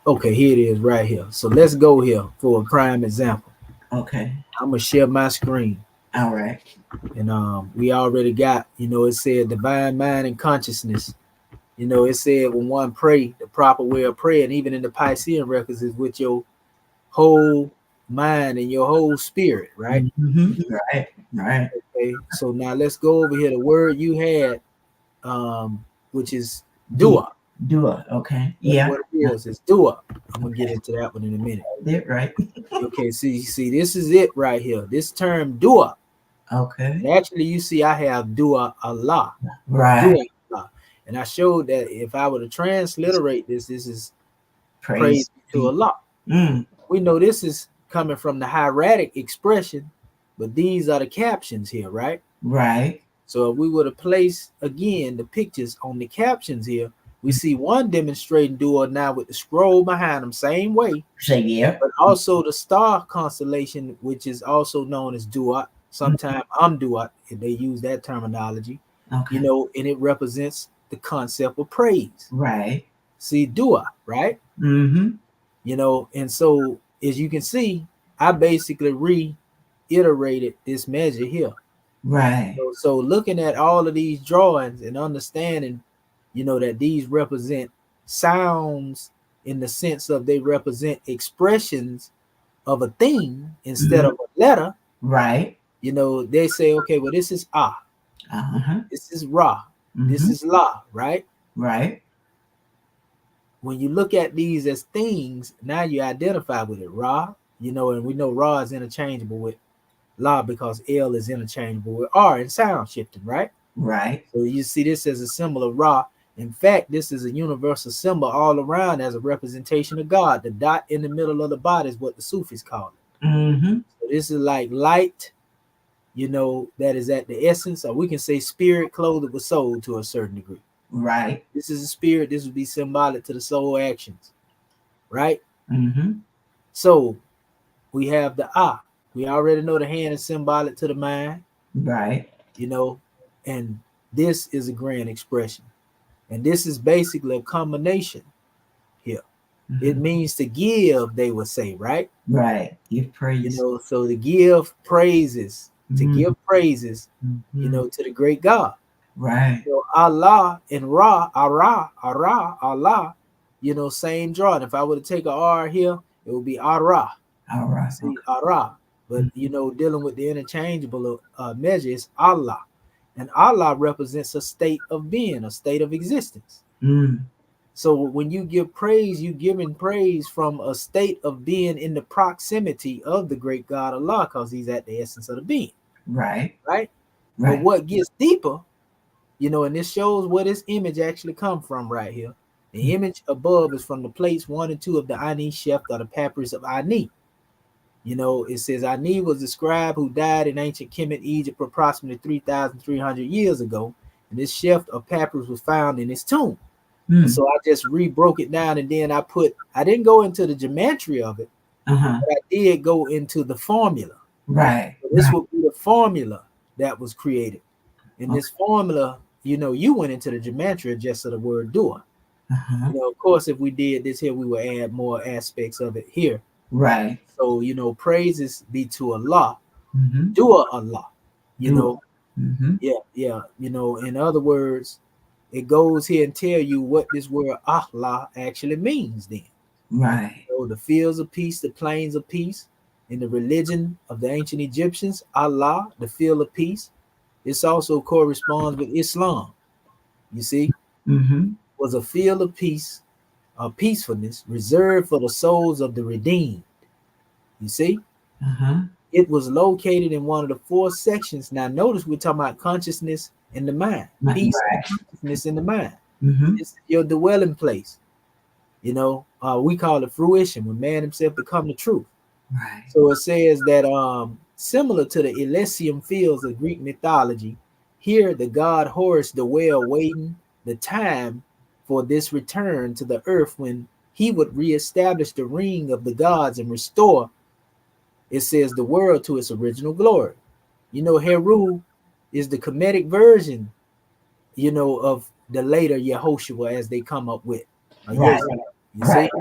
B: Okay, here it is right here. So let's go here for a prime example.
D: Okay.
B: I'm gonna share my screen.
D: All right.
B: And we already got, you know, it said divine mind and consciousness. You know, it said when one pray, the proper way of praying, even in the Piscean records, is with your whole mind and your whole spirit, right?
D: Right.
B: Okay, so now let's go over here. The word you had, which is dua.
D: Dua, okay.
B: That's what it is. It's dua. I'm gonna get into that one in a minute.
D: Right.
B: Okay, see, this is it right here. This term dua.
D: Okay.
B: Actually, you see, I have dua Allah.
D: Right.
B: Dua Allah. And I showed that if I were to transliterate this is praise to Allah. We know this is coming from the hieratic expression but these are the captions here, right?
D: Right.
B: So if we were to place again the pictures on the captions here, we see one demonstrating Dua now with the scroll behind them, same way,
D: Say yeah.
B: but also the star constellation, which is also known as Dua. Sometimes Amduat, if they use that terminology,
D: Okay.
B: you know, and it represents the concept of praise.
D: Right.
B: See, Dua, right?
D: Mm-hmm.
B: You know, and so as you can see, I basically reiterated this measure here.
D: Right.
B: So looking at all of these drawings and understanding, you know, that these represent sounds in the sense of they represent expressions of a thing instead of a letter,
D: Right.
B: you know, they say, okay, well, this is Ah,
D: Uh-huh.
B: this is Ra, this
D: Mm-hmm.
B: is La, right?
D: Right.
B: When you look at these as things, now you identify with it, Ra, you know, and we know Ra is interchangeable with La because L is interchangeable with R in sound shifting, right?
D: Right.
B: So you see this as a symbol of Ra. In fact, this is a universal symbol all around as a representation of God. The dot in the middle of the body is what the Sufis call it.
D: Mm-hmm.
B: So this is like light, you know, that is at the essence, or we can say spirit clothed with soul to a certain degree.
D: Right.
B: This is a spirit. This would be symbolic to the soul actions, right?
D: Mm-hmm.
B: So we have the Ah. We already know the hand is symbolic to the mind,
D: Right.
B: you know, and this is a grand expression. And this is basically a combination here. It
D: Mm-hmm.
B: means to give, they would say, right?
D: Right. Give
B: You
D: praise.
B: know, so to give praises,
D: Mm-hmm.
B: you know, to the great God.
D: Right.
B: So Allah and Ra, Allah, you know, same drawing. If I were to take a R here, it would be Ara.
D: All right.
B: See, Ara. But, you know, dealing with the interchangeable measure is Allah. And Allah represents a state of being, a state of existence.
D: Mm.
B: So when you give praise, you giving praise from a state of being in the proximity of the great God Allah, because he's at the essence of the being,
D: Right.
B: right? But
D: Right.
B: what gets deeper, you know, and this shows where this image actually come from right here. The image above is from the plates 1 and 2 of the Ani Sheft or the papyrus of Ani. You know, it says Ani was the scribe who died in ancient Kemet, Egypt, approximately 3,300 years ago. And this Sheft or papyrus was found in his tomb. And so I just re-broke it down, and then I didn't go into the gematria of it,
D: Uh-huh.
B: but I did go into the formula.
D: Right.
B: So this
D: Right.
B: would be the formula that was created. In this formula, you know, you went into the gematria just of the word dua.
D: Uh-huh.
B: You know, of course, if we did this here, we would add more aspects of it here.
D: Right.
B: So, you know, praises be to Allah,
D: Mm-hmm.
B: dua Allah. You
D: Dua.
B: know,
D: Mm-hmm.
B: yeah. You know, in other words, it goes here and tell you what this word Allah actually means then.
D: Right.
B: So the fields of peace, the plains of peace, in the religion of the ancient Egyptians, Allah, the field of peace. This also corresponds with Islam. You see,
D: Mm-hmm.
B: was a field of peace, peacefulness reserved for the souls of the redeemed. You see,
D: Uh-huh.
B: it was located in one of the 4 sections. Now, notice we're talking about consciousness in the mind, peace and
D: Right.
B: consciousness in the mind.
D: Mm-hmm.
B: This is your dwelling place. You know, we call it fruition when man himself become the truth.
D: Right.
B: So it says that similar to the Elysium fields of Greek mythology, here the god Horus dwell waiting the time for this return to the earth when he would reestablish the ring of the gods and restore, it says, the world to its original glory. You know, Heru is the Kemetic version, you know, of the later Yehoshua as they come up with.
D: Right.
B: You see?
D: Right.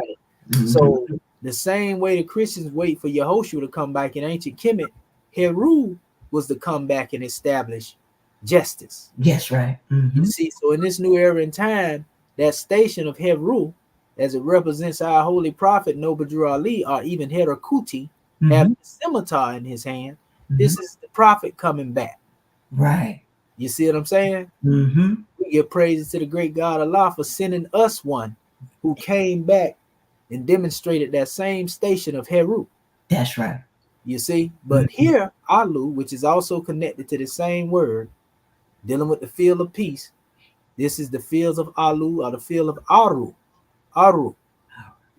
D: Mm-hmm.
B: So the same way the Christians wait for Yehoshua to come back in ancient Kemet, Heru was to come back and establish justice.
D: Yes, right. Mm-hmm.
B: You see, so in this new era in time, that station of Heru, as it represents our holy prophet Noble Drew Ali, or even Herakuti, having a scimitar in his hand, this is the prophet coming back.
D: Right.
B: You see what I'm saying?
D: Mm-hmm.
B: We give praises to the great God Allah for sending us one who came back and demonstrated that same station of Heru.
D: That's right.
B: You see, but here Alu, which is also connected to the same word, dealing with the field of peace. This is the fields of Alu or the field of Aru. Aru.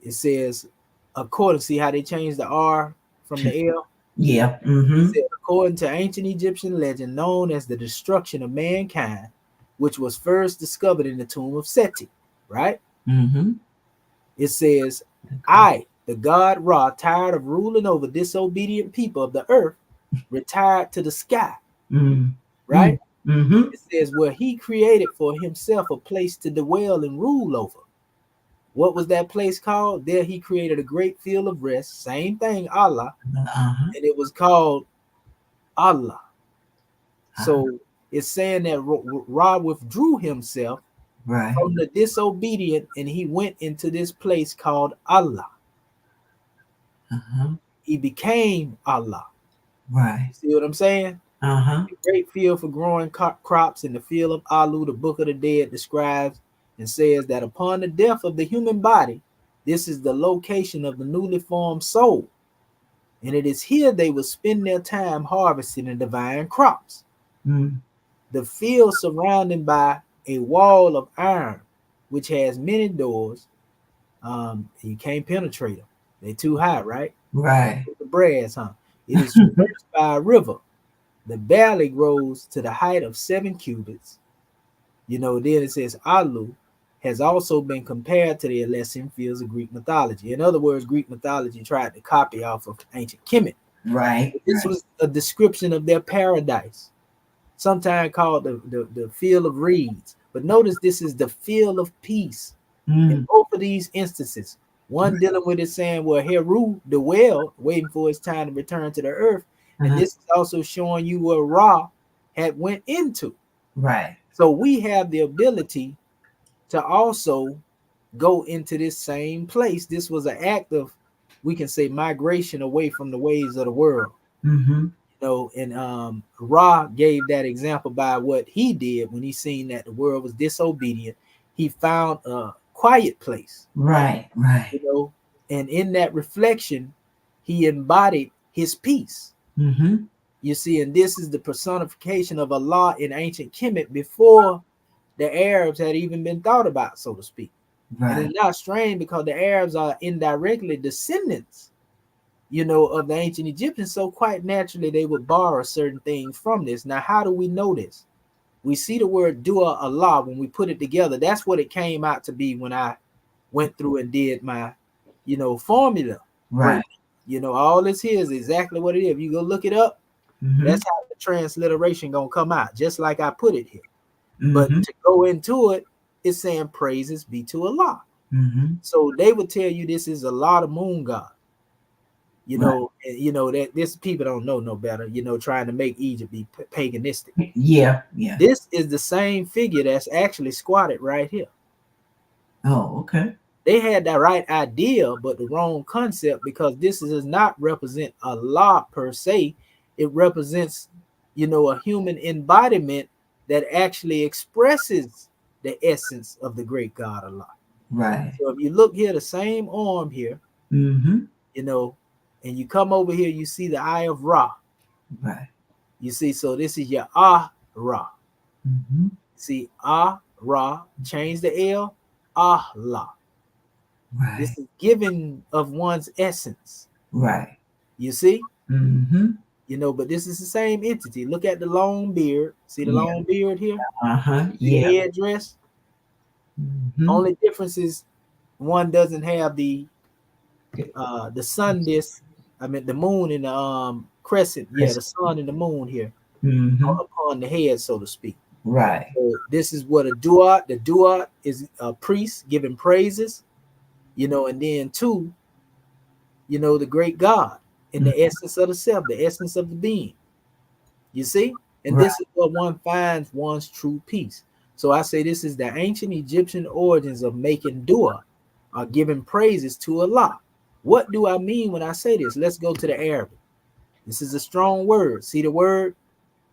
B: It says, according, see how they changed the R from the L?
D: Yeah.
B: It said, according to ancient Egyptian legend known as the destruction of mankind, which was first discovered in the tomb of Seti, right? It says, I, the god Ra, tired of ruling over disobedient people of the earth, retired to the sky, right? It says, where he created for himself a place to dwell and rule over. What was that place called? There he created a great field of rest, same thing, Allah, and it was called Allah. So it's saying that Ra withdrew himself from the disobedient and he went into this place called Allah. He became Allah.
D: Right.
B: See what I'm saying? A great field for growing crops in the field of Alu, the Book of the Dead describes and says that upon the death of the human body, this is the location of the newly formed soul. And it is here they will spend their time harvesting the divine crops. The field surrounded by a wall of iron, which has many doors. You can't penetrate them. They're too high, right?
D: Right.
B: The brass, huh? It is traversed by a river. The valley grows to the height of 7 cubits. Then it says Alu has also been compared to the Elysian fields of Greek mythology. In other words, Greek mythology tried to copy off of ancient Kemet.
D: Right.
B: This was a description of their paradise, sometimes called the field of reeds. But notice this is the field of peace. In both of these instances, one dealing with it saying, well, Heru, the well, waiting for his time to return to the earth. And this is also showing you where Ra had went into.
D: Right.
B: So we have the ability to also go into this same place. This was an act of, we can say, migration away from the ways of the world. And Ra gave that example by what he did when he seen that the world was disobedient. He found a quiet place.
D: Right.
B: And in that reflection, he embodied his peace. You see, and this is the personification of Allah in ancient Kemet before the Arabs had even been thought about, so to speak. And it's not strange because the Arabs are indirectly descendants, of the ancient Egyptians. So quite naturally, they would borrow certain things from this. Now, how do we know this? We see the word dua Allah when we put it together. That's what it came out to be when I went through and did my, formula.
D: Right.
B: All this here is exactly what it is. If you go look it up, that's how the transliteration gonna come out, just like I put it here. But to go into it, it's saying praises be to Allah. So they would tell you this is Allah, the moon god. That this people don't know no better, trying to make Egypt be paganistic.
D: Yeah.
B: This is the same figure that's actually squatted right here.
D: Oh, okay.
B: They had the right idea, but the wrong concept, because this does not represent Allah per se. It represents, a human embodiment that actually expresses the essence of the great God Allah.
D: Right.
B: So if you look here, the same arm here, and you come over here, you see the eye of Ra.
D: Right.
B: You see, so this is your Ah-Ra. See, Ah-Ra, change the L, Allah.
D: Right.
B: This is giving of one's essence.
D: Right.
B: You see? But this is the same entity. Look at the long beard. See the long beard here? The headdress. Only difference is one doesn't have the sun disc. I mean the moon and the crescent. Yeah, the sun and the moon here upon the head, so to speak.
D: Right.
B: So this is what a duat. The duat is a priest giving praises. And then two, the great God in the essence of the self, the essence of the being. You see? And this is what one finds one's true peace. So I say this is the ancient Egyptian origins of making dua, or giving praises to Allah. What do I mean when I say this? Let's go to the Arabic. This is a strong word. See the word?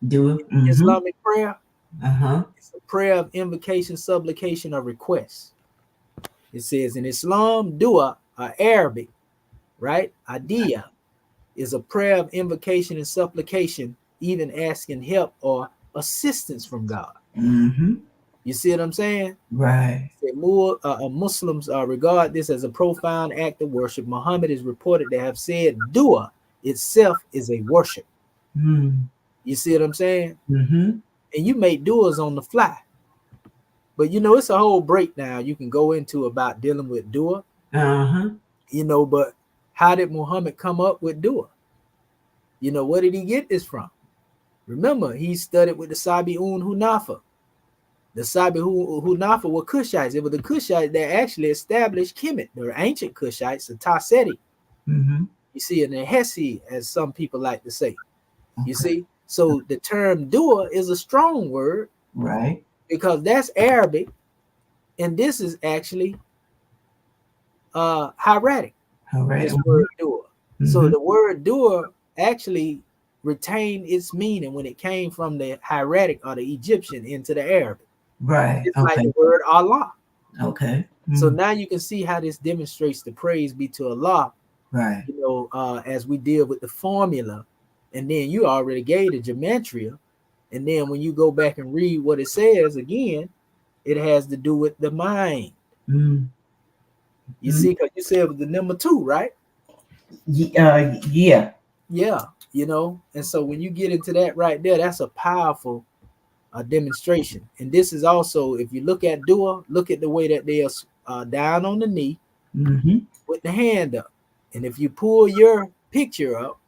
D: Dua.
B: Islamic prayer?
D: It's
B: a prayer of invocation, supplication, or request. It says in Islam, dua, Arabic, right? Adiyah is a prayer of invocation and supplication, even asking help or assistance from God. You see what I'm saying?
D: Right.
B: Muslims regard this as a profound act of worship. Muhammad is reported to have said, dua itself is a worship.
D: Mm.
B: You see what I'm saying?
D: Mm-hmm.
B: And you make duas on the fly. But you know, it's a whole breakdown you can go into about dealing with dua.
D: Uh-huh.
B: You know, but how did Muhammad come up with dua? You know, where did he get this from? Remember, he studied with the Sabi'un Hunafa. The Sabi'un Hunafa were Kushites. It was the Kushites that actually established Kemet, the ancient Kushites, the Taseti.
D: Mm-hmm.
B: You see, and the Hesi, as some people like to say.
D: Okay.
B: You see, so the term dua is a strong word,
D: Right.
B: because that's Arabic, and this is actually hieratic.
D: All right.
B: This word dua. So
D: Mm-hmm.
B: the word dua actually retained its meaning when it came from the hieratic or the Egyptian into the Arabic.
D: Right.
B: It's like
D: Okay.
B: the word Allah.
D: Okay.
B: So
D: Mm.
B: now you can see how this demonstrates the praise be to Allah,
D: Right.
B: you know, as we deal with the formula. And then you already gave the gematria. And then when you go back and read what it says again, it has to do with the mind.
D: Mm.
B: You see, because you said it was the number 2, right?
D: Yeah.
B: Yeah, you know. And so when you get into that right there, that's a powerful demonstration. And this is also, if you look at dua, look at the way that they are down on the knee
D: Mm-hmm.
B: with the hand up. And if you pull your picture up,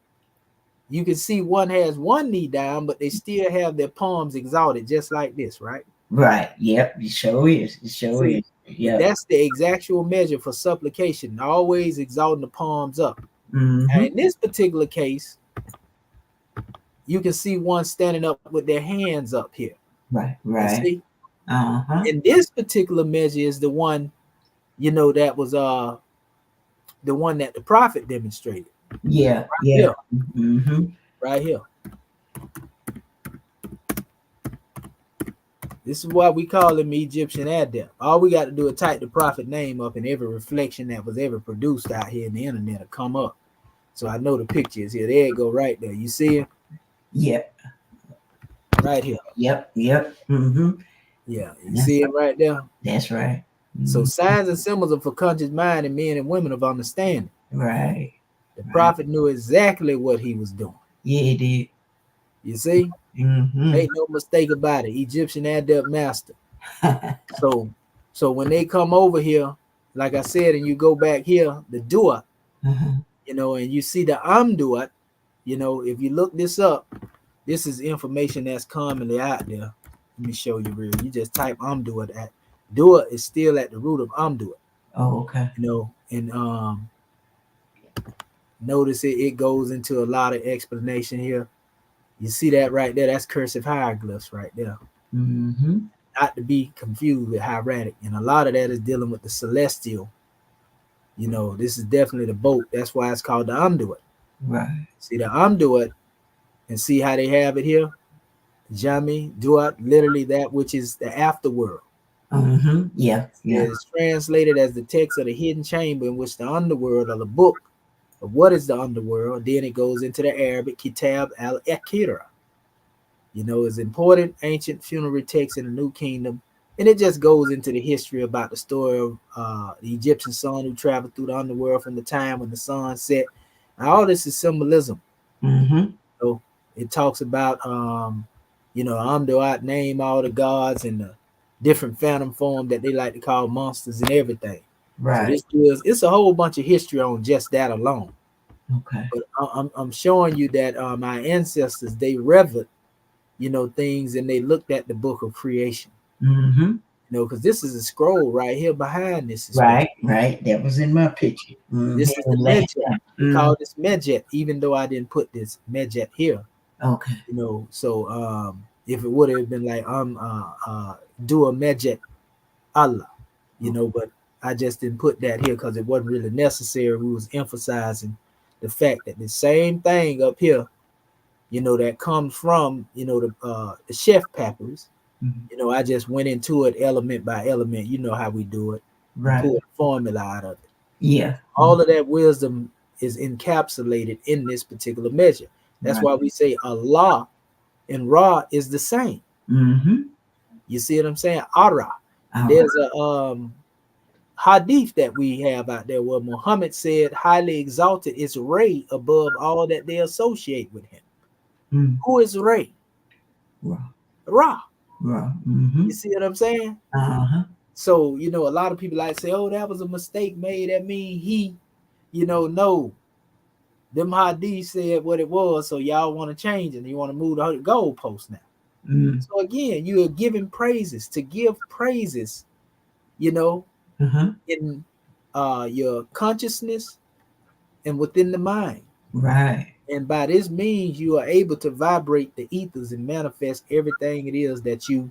B: you can see one has one knee down, but they still have their palms exalted, just like this, right?
D: Right. Yep. It sure is. It sure
B: See,
D: is. Yeah.
B: that's the exactual measure for supplication, always exalting the palms up.
D: Mm-hmm.
B: And in this particular case, you can see one standing up with their hands up here.
D: Right.
B: You
D: Right.
B: see,
D: Uh-huh.
B: and this particular measure is the one, you know, that was the one that the prophet demonstrated.
D: Yeah.
B: Right
D: Yeah.
B: here,
D: Mm-hmm.
B: right here. This is why we call him Egyptian adept. All we got to do is type the prophet name up, and every reflection that was ever produced out here in the internet will come up. So I know the picture is here. There you go, right there. You see it?
D: Yep.
B: Right here.
D: Yep. Yep. Mm-hmm.
B: Yeah, you
D: That's
B: see it right there?
D: That's right.
B: So
D: Mhm.
B: signs and symbols are for conscious mind and men and women of understanding.
D: Right.
B: The prophet knew exactly what he was doing.
D: Yeah, it did.
B: You see?
D: Mm-hmm.
B: Ain't no mistake about it. Egyptian adept master. So when they come over here, like I said, and you go back here, the duat,
D: Uh-huh.
B: you know, and you see the amduat, you know, if you look this up, this is information that's commonly out there. Let me show you real. You just type amduat at duat is still at the root of amduat,
D: Oh, okay.
B: you know, and notice it goes into a lot of explanation here. You see that right there? That's cursive hieroglyphs right there.
D: Mm-hmm.
B: Not to be confused with hieratic. And a lot of that is dealing with the celestial. You know, this is definitely the boat. That's why it's called the Amduat.
D: Right.
B: See the Amduat, and see how they have it here? Jami, Duat, literally that which is the afterworld.
D: Mm-hmm. Yeah. Yeah.
B: It is translated as the text of the hidden chamber in which the underworld, or the book of what is the underworld. Then it goes into the Arabic Kitab al-Akira. You know, it's important ancient funerary text in the New Kingdom. And it just goes into the history about the story of the Egyptian son who traveled through the underworld from the time when the sun set. And all this is symbolism.
D: Mm-hmm.
B: So it talks about, you know, Amduat name all the gods and the different phantom form that they like to call monsters and everything. So
D: Right.
B: it's a whole bunch of history on just that alone.
D: Okay.
B: But I'm showing you that my ancestors, they revered, you know, things, and they looked at the book of creation.
D: Mm-hmm.
B: You know, because this is a scroll right here behind this.
D: Right. Right. That was in my picture.
B: This is the Medjet. We call this Medjet, even though I didn't put this Medjet here.
D: Okay.
B: You know, so if it would have been like do a Medjet Allah, you know, but I just didn't put that here because it wasn't really necessary. We was emphasizing the fact that the same thing up here, you know, that comes from, you know, the chef papyrus.
D: Mm-hmm.
B: You know, I just went into it element by element. You know how we do it.
D: Right.
B: Pull a formula out of it.
D: Yeah.
B: All of that wisdom is encapsulated in this particular measure. That's why we say Allah and Ra is the same.
D: Mm-hmm.
B: You see what I'm saying? Ara.
D: All
B: There's
D: right.
B: hadith that we have out there where Muhammad said, highly exalted is Ray above all that they associate with him.
D: Mm.
B: Who is Ray?
D: Ra.
B: Ra.
D: Ra. Mm-hmm.
B: You see what I'm saying?
D: Uh-huh.
B: So, you know, a lot of people like say, oh, that was a mistake made. That mean he, you know, no. Them hadith said what it was, so y'all want to change it. And you want to move the goalpost now.
D: Mm.
B: So again, you are giving praises. To give praises, you know,
D: Uh-huh.
B: in your consciousness and within the mind.
D: Right.
B: And by this means, you are able to vibrate the ethers and manifest everything it is that you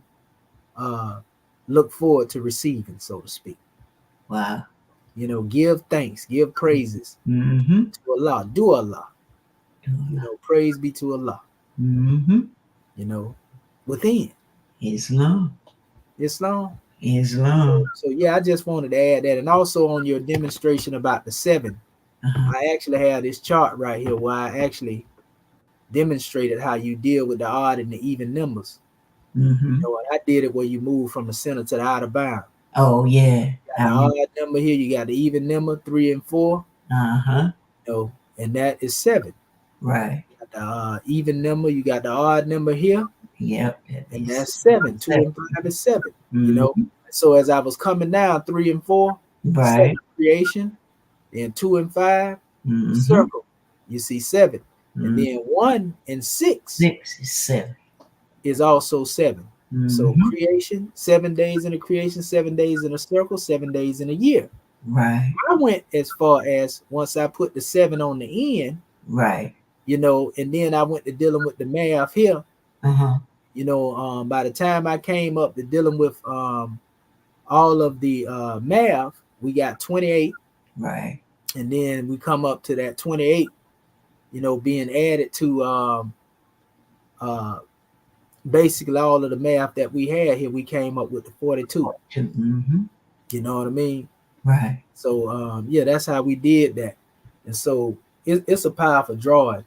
B: look forward to receiving, so to speak.
D: Wow.
B: You know, give thanks, give praises
D: Mm-hmm.
B: to Allah. Do Allah. You know, praise be to Allah.
D: Mm-hmm.
B: You know, within
D: Islam.
B: Islam.
D: Islam.
B: So yeah, I just wanted to add that. And also on your demonstration about the 7,
D: Uh-huh.
B: I actually have this chart right here where I actually demonstrated how you deal with the odd and the even numbers.
D: Mm-hmm.
B: You know, I did it where you move from the center to the outer bound.
D: Oh, yeah.
B: You got the odd number here, you got the even number 3 and 4.
D: Uh-huh.
B: You know, and that is 7.
D: Right.
B: You got the even number, you got the odd number here.
D: Yep.
B: And that's 7. 2 and 5 is 7.
D: Mm-hmm.
B: You know, so as I was coming down, 3 and 4,
D: right.
B: Creation, then 2 and 5,
D: Mm-hmm.
B: circle. You see 7.
D: Mm-hmm.
B: And then 1 and 6.
D: 6 is 7.
B: Is also 7.
D: Mm-hmm.
B: So creation, 7 days in a creation, 7 days in a circle, 7 days in a year.
D: Right.
B: I went as far as once I put the 7 on the end.
D: Right.
B: You know, and then I went to dealing with the math here.
D: Uh-huh.
B: You know, by the time I came up to dealing with all of the math, we got 28.
D: Right.
B: And then we come up to that 28, you know, being added to basically all of the math that we had here. We came up with the 42.
D: Mm-hmm.
B: You know what I mean?
D: Right.
B: So yeah, that's how we did that. And so it's a powerful drawing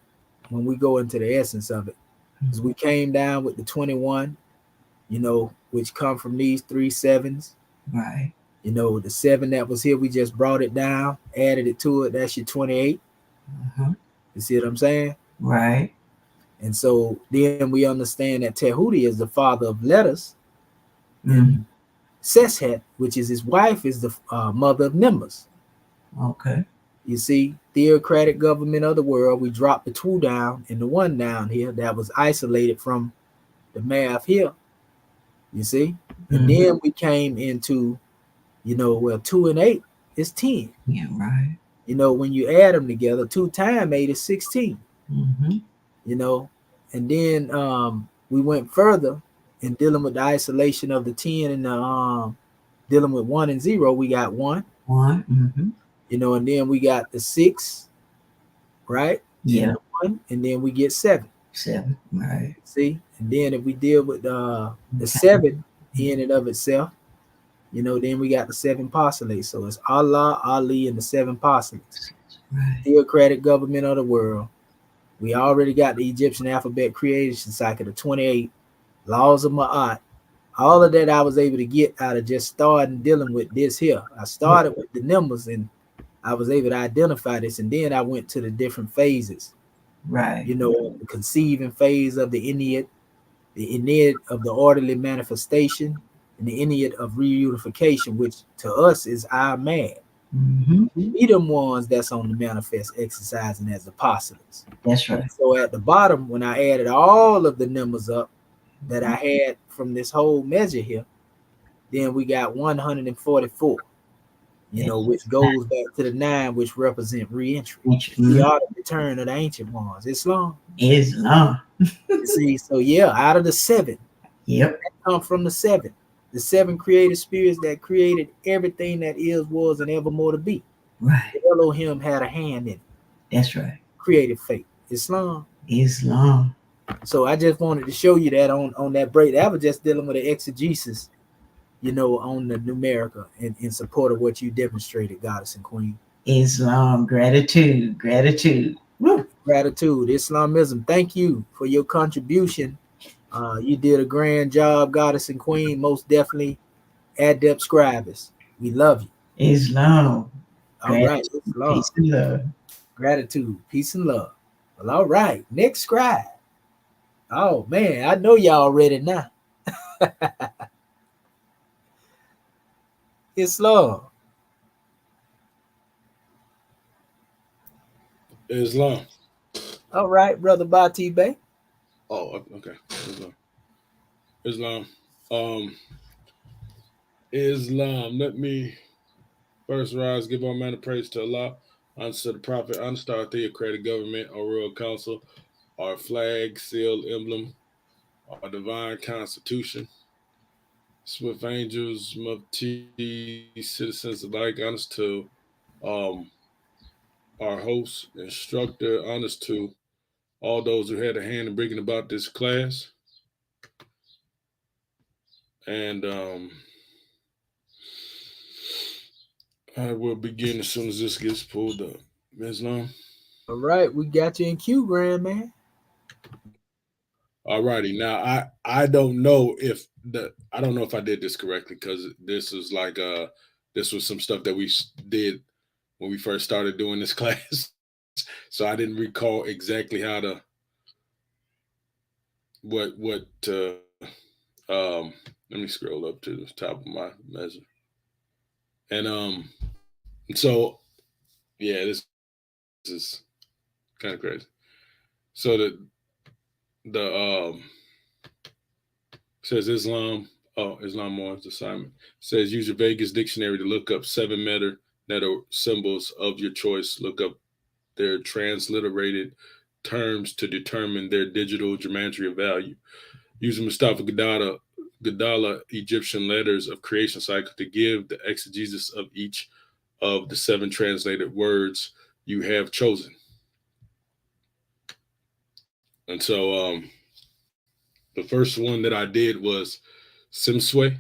B: when we go into the essence of it. Because we came down with the 21, you know, which come from these 3 7s.
D: Right.
B: You know, the 7 that was here, we just brought it down, added it to it. That's your 28.
D: Uh-huh.
B: You see what I'm saying?
D: Right.
B: And so then we understand that Tehuti is the father of letters.
D: Mm-hmm.
B: And Seshet, which is his wife, is the mother of numbers.
D: Okay.
B: You see, theocratic government of the world, we dropped the 2 down and the 1 down here that was isolated from the math here. You see? And
D: Mm-hmm.
B: then we came into, you know, well, 2 and 8 is 10.
D: Yeah, right.
B: You know, when you add them together, 2 times 8 is 16.
D: Mm-hmm.
B: You know, and then we went further in dealing with the isolation of the 10 and the dealing with 1 and 0, we got 1.
D: 1. Mm-hmm.
B: You know, and then we got the 6, right?
D: Yeah.
B: And 1, and then we get 7.
D: 7. Right.
B: See? And then if we deal with the 7 in and of itself, you know, then we got the 7 postulates. So it's Allah, Ali, and the 7 postulates.
D: Right.
B: Theocratic government of the world. We already got the Egyptian alphabet creation cycle, the 28 laws of Ma'at. All of that I was able to get out of just starting dealing with this here. I started with the numbers and I was able to identify this, and then I went to the different phases.
D: Right.
B: You know, the conceiving phase of the Ennead of the orderly manifestation, and the Ennead of reunification, which to us is our man.
D: Mm-hmm.
B: We them ones that's on the manifest exercising as apostles.
D: That's right.
B: And so at the bottom, when I added all of the numbers up that I had from this whole measure here, then we got 144. You know, which goes back to the 9, which represent re-entry.
D: Mm-hmm.
B: We are the return of the ancient ones. Islam.
D: Islam.
B: See, so yeah, out of the 7,
D: Yep.
B: that come from the 7. The 7 creative spirits that created everything that is, was, and evermore to be.
D: Right.
B: Elohim had a hand in it.
D: That's right.
B: Creative fate. Islam.
D: Islam.
B: So I just wanted to show you that on that break. I was just dealing with the exegesis, you know, on the numerical in support of what you demonstrated, Goddess and Queen.
D: Islam. Gratitude. Gratitude. Woo.
B: Gratitude. Islamism. Thank you for your contribution. You did a grand job, Goddess and Queen. Most definitely, adept scribers. We love you.
D: Islam.
B: All right.
D: Gratitude,
B: Islam.
D: peace, and love.
B: Gratitude, peace, and love. Well, all right. Next scribe. Oh man, I know y'all ready now. Islam.
E: Islam.
B: All right, brother Bati Bey.
E: Oh, okay. Islam. Islam. Let me first rise, give all manner of praise to Allah, honor to the Prophet, honor to our theocratic government, our royal council, our flag, seal, emblem, our divine constitution, swift angels, mufti, citizens alike, honors to um, our host, instructor, honors to all those who had a hand in bringing about this class. And I will begin as soon as this gets pulled up. Islam.
B: All right, we got you in queue, grand man.
E: All righty. Now I don't know if I did this correctly, because this was like this was some stuff that we did when we first started doing this class. So I didn't recall exactly how to let me scroll up to the top of my measure. And so yeah, this is kind of crazy. So the says Islam One's assignment says use your Vegas dictionary to look up 7 meta symbols of your choice. Look up their transliterated terms to determine their digital gematria value. Using Mustafa Gadala Egyptian letters of creation cycle to give the exegesis of each of the 7 translated words you have chosen. And so the first one that I did was Simswe.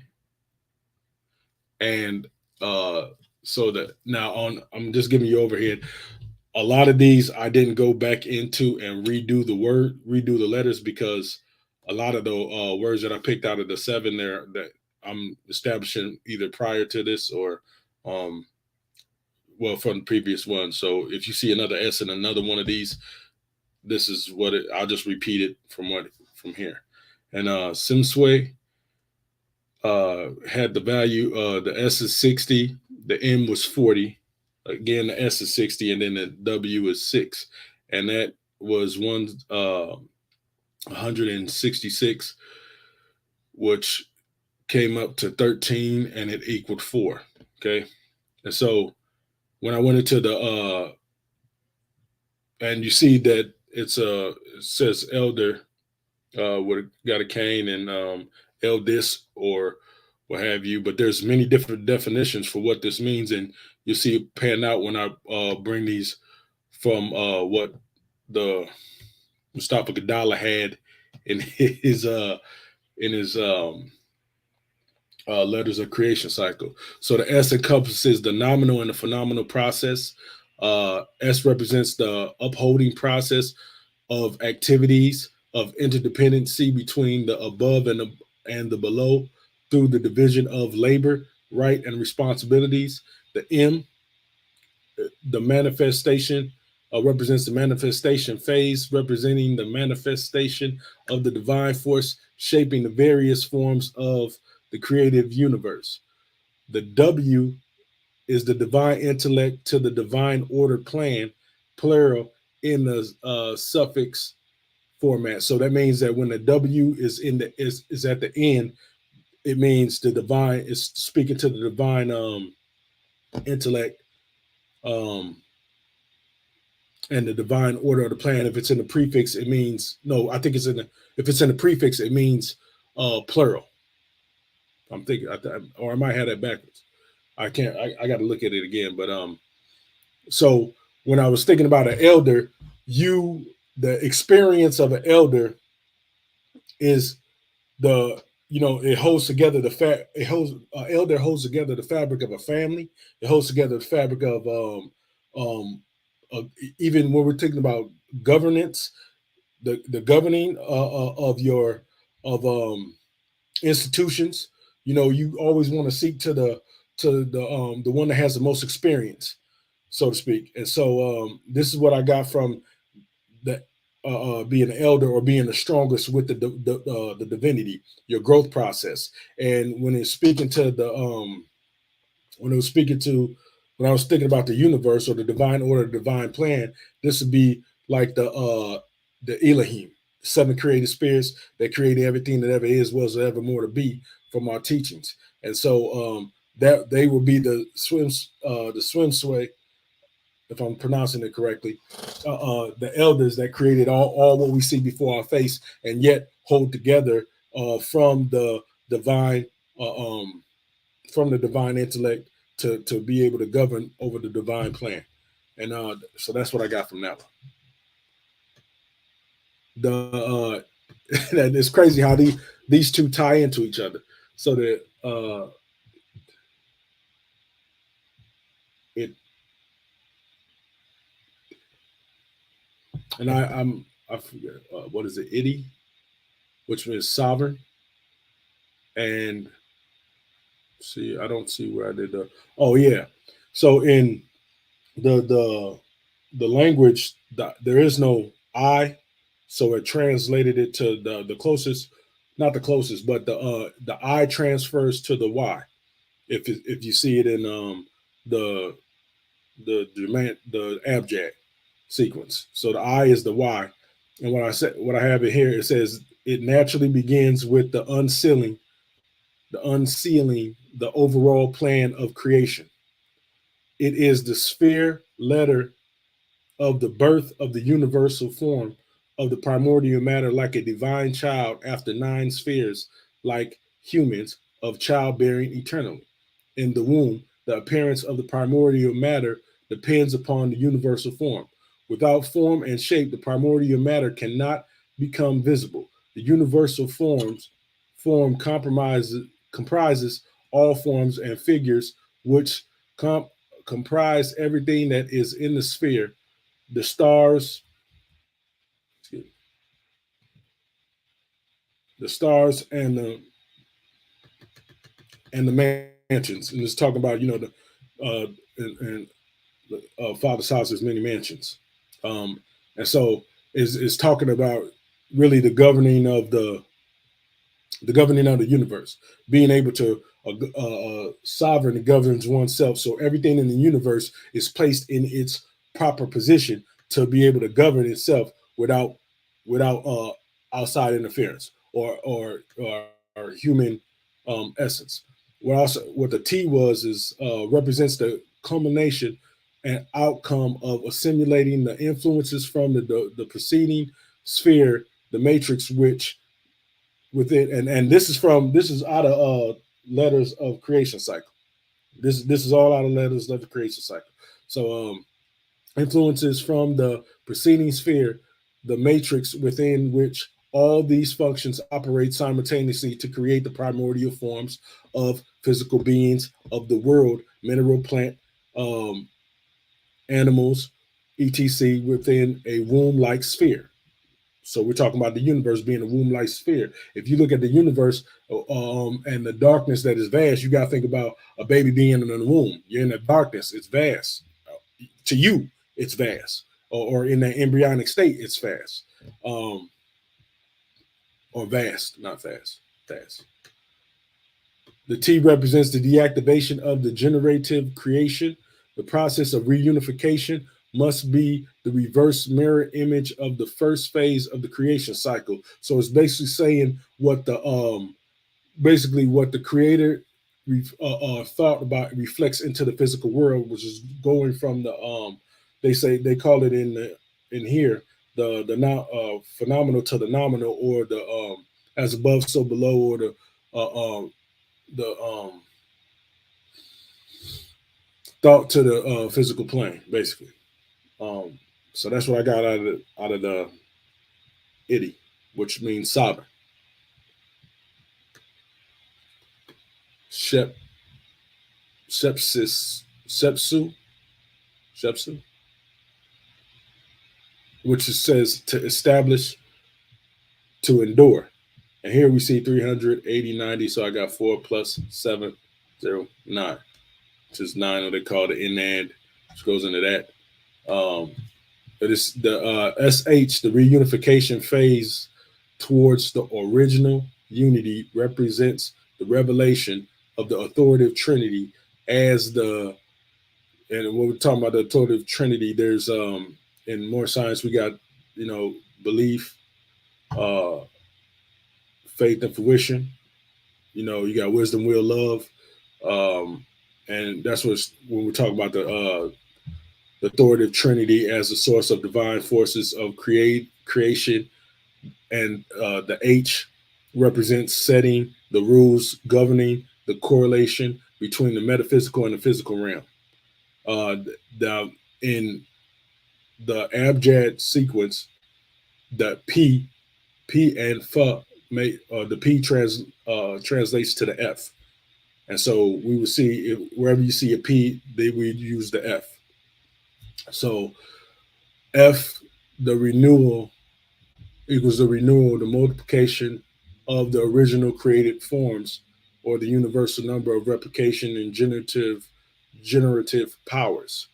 E: And so that now I'm just giving you overhead. A lot of these I didn't go back into and redo the letters, because a lot of the words that I picked out of the 7 there that I'm establishing either prior to this or from the previous one. So if you see another S in another one of these, this is what I'll just repeat it from here. And Simswe had the value, the S is 60, the M was 40. Again, the S is 60, and then the W is 6. And that was 166, which came up to 13, and it equaled 4. Okay. And so when I went into the and you see that it says elder got a cane, and eldest or what have you, but there's many different definitions for what this means, and you see it pan out when I bring these from what the Mustafa Gadala had in his letters of creation cycle. So the S encompasses the nominal and the phenomenal process. S represents the upholding process of activities of interdependency between the above and the below through the division of labor, right, and responsibilities. The M, the manifestation, represents the manifestation phase, representing the manifestation of the divine force shaping the various forms of the creative universe. The W is the divine intellect to the divine order plan, plural, in the suffix format. So that means that when the W is is at the end, it means the divine is speaking to the divine intellect and the divine order of the plan. If it's in the prefix, it means no. I think it's if it's in the prefix, it means plural. I'm thinking, or I might have that backwards. I can't. I got to look at it again. But so when I was thinking about an elder, the experience of an elder is it holds together elder holds together the fabric of a family. It holds together the fabric of even when we're thinking about governance, the governing of institutions. You always want to seek to to the one that has the most experience, so to speak. And so this is what I got from the being an elder or being the strongest with the divinity, your growth process. And when it's speaking to when I was thinking about the universe or the divine order, the divine plan, this would be like the Elohim, 7 created spirits that created everything that ever is, was, or ever more to be from our teachings. And so that they will be the swim sway, if I'm pronouncing it correctly, the elders that created all what we see before our face, and yet hold together from the divine intellect to be able to govern over the divine plan. And so that's what I got from that one. That it's crazy how these two tie into each other. So that it and I forget what is it, Idi, which means sovereign. And see, I don't see where I did the. Oh yeah, so in the language, there is no I, so it translated it to the closest, not the closest, but the I transfers to the Y. If you see it in the abject sequence, so the I is the Y, and what I have it here, it says it naturally begins with the unsealing the overall plan of creation. It is the sphere letter of the birth of the universal form of the primordial matter, like a divine child after 9 spheres, like humans, of childbearing eternally. In the womb, the appearance of the primordial matter depends upon the universal form. Without form and shape, the primordial matter cannot become visible. The universal form comprises all forms and figures, which comprise everything that is in the sphere. The stars, and the mansions, and it's talking about the and Father's house is many mansions, and so is talking about really the governing of the universe, being able to sovereign governs oneself. So everything in the universe is placed in its proper position to be able to govern itself without outside interference or human essence. What the T is represents the culmination and outcome of assimilating the influences from the preceding sphere, the matrix, which with it, and this is out of letters of creation cycle. This is all out of letters of the creation cycle. So influences from the preceding sphere, the matrix within which all these functions operate simultaneously to create the primordial forms of physical beings of the world, mineral, plant, animals, etc., within a womb-like sphere. So we're talking about the universe being a womb-like sphere. If you look at the universe and the darkness that is vast, you got to think about a baby being in the womb. You're in the darkness; it's vast. To you, it's vast, or in that embryonic state, it's vast, or vast, not fast, fast. The T represents the deactivation of the generative creation. The process of reunification must be the reverse mirror image of the first phase of the creation cycle. So it's basically saying what the creator thought about reflects into the physical world, which is going from the they call it in here the now phenomenal to the nominal, or the as above so below, or the thought to the physical plane, basically. So that's what I got out of the Idi, which means sovereign. Sepsu, which it says to establish, to endure. And here we see 380, 90. So I got 4 plus 7, 0, 9. which is 9, or they call the NAND, which goes into that. But it's the SH, the reunification phase towards the original unity, represents the revelation of the authoritative Trinity as the, and when we're talking about the authoritative Trinity, there's in more science we got, you know, belief, faith, and fruition. You know, you got wisdom, will, love, and that's what's when we're talking about the authoritative Trinity as the source of divine forces of creation, and the H represents setting the rules governing the correlation between the metaphysical and the physical realm. In the abjad sequence, the P and F the P translates to the F, and so we would see wherever you see a P, they would use the F. So F, the renewal, equals the renewal, the multiplication of the original created forms, or the universal number of replication and generative powers.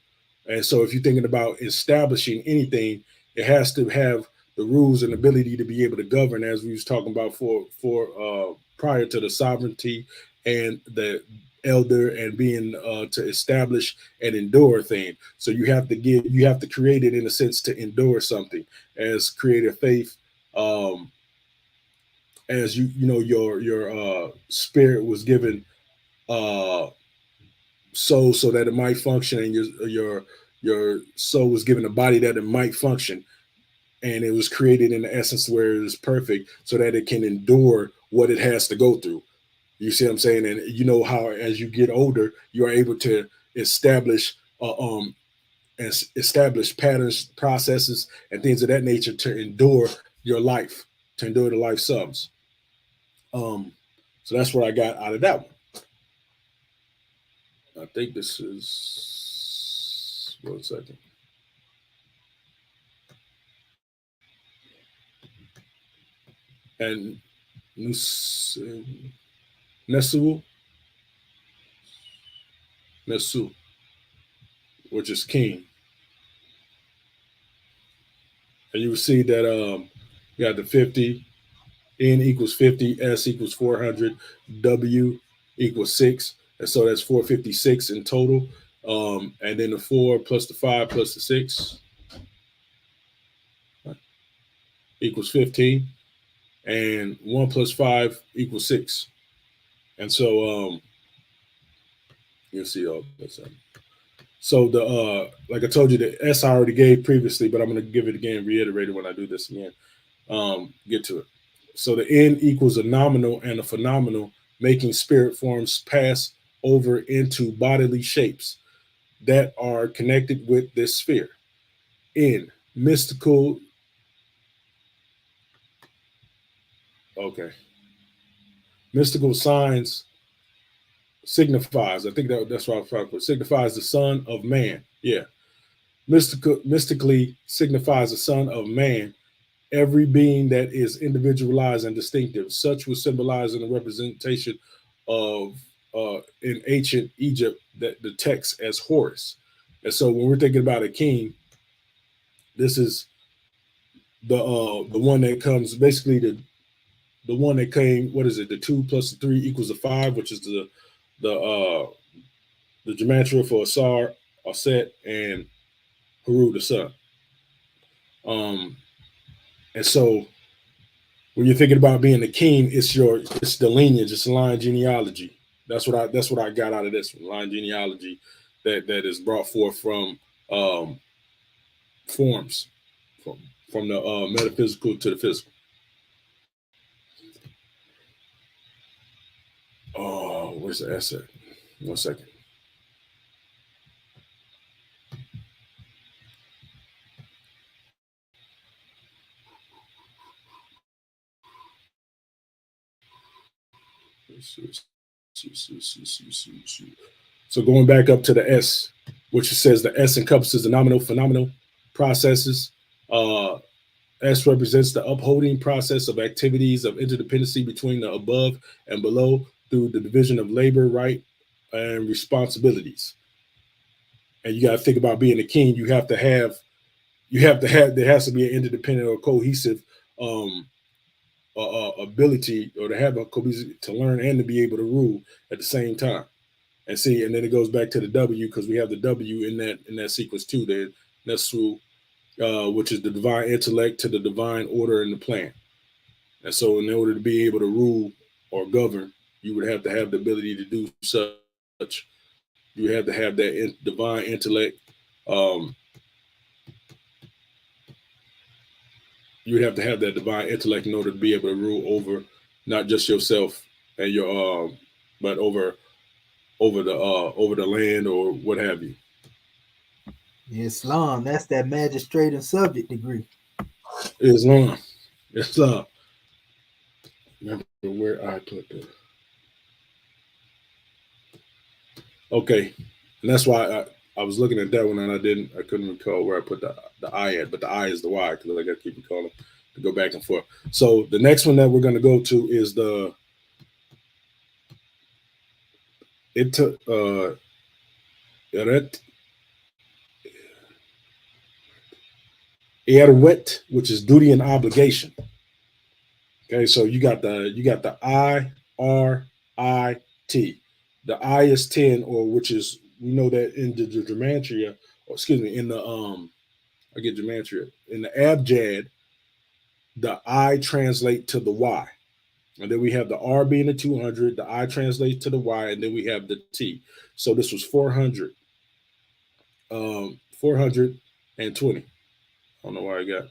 E: And so if you're thinking about establishing anything, it has to have the rules and ability to be able to govern, as we was talking about for prior to the sovereignty and the elder and being to establish and endure a thing. So you have to create it in a sense to endure something, as creative faith, as you know your spirit was given soul so that it might function, and your soul was given a body that it might function, and it was created in the essence where it is perfect so that it can endure what it has to go through. You see what I'm saying? And you know how as you get older, you are able to establish patterns, processes, and things of that nature to endure your life, to endure the life sums. So that's what I got out of that one. I think this is 1 second. And Nesu, which is king. And you will see that you got the 50, N equals 50, S equals 400, W equals 6. And so that's 456 in total. And then the 4 plus the 5 plus the 6 equals 15. And 1 plus 5 equals 6. And so you'll see all that's that. So the like I told you, the S I already gave previously, but I'm going to give it again, reiterate it when I do this again. Get to it. So the N equals a nominal and a phenomenal, making spirit forms pass over into bodily shapes that are connected with this sphere. N, mystical. Okay. Mystical signs signifies, I think that's what I was trying to put, signifies the son of man. Yeah. Mystically signifies the son of man, every being that is individualized and distinctive. Such was symbolized in the representation of in ancient Egypt, that the text as Horus. And so when we're thinking about a king, this is the one that comes basically the one that came. What is it? The 2 plus the 3 equals the 5, which is the gematria for Asar, Aset, and Haru the son. And so when you're thinking about being a king, it's the lineage, it's the line genealogy. That's what I got out of this one, line genealogy that is brought forth from forms from the metaphysical to the physical. Oh, where's the asset? 1 second. So going back up to the S, which says the S encompasses the nominal, phenomenal processes. S represents the upholding process of activities of interdependency between the above and below through the division of labor, right, and responsibilities. And you got to think about being a king. There has to be an interdependent or cohesive ability, or to have a cohesive, to learn and to be able to rule at the same time. And see, and then it goes back to the W, because we have the W in that sequence too. There, that's through, which is the divine intellect to the divine order and the plan. And so, in order to be able to rule or govern, you would have to have the ability to do such. You have to have that divine intellect. You have to have that divine intellect in order to be able to rule over not just yourself and your, but over the land or what have you.
B: Islam, that's that magistrate and subject degree.
E: Islam. Remember where I put the. Okay, and that's why I was looking at that one and I couldn't recall where I put the I at, but the I is the Y, because I got to keep recalling to go back and forth. So the next one that we're going to go to is E.A.R.S, which is duty and obligation. Okay, so you got the I-R-I-T. The I is 10, or which is, we know that in the gematria, or excuse me, in the gematria. In the abjad, the I translate to the Y. And then we have the R being the 200, the I translates to the Y, and then we have the T. So this was 400. 420. I don't know why I got.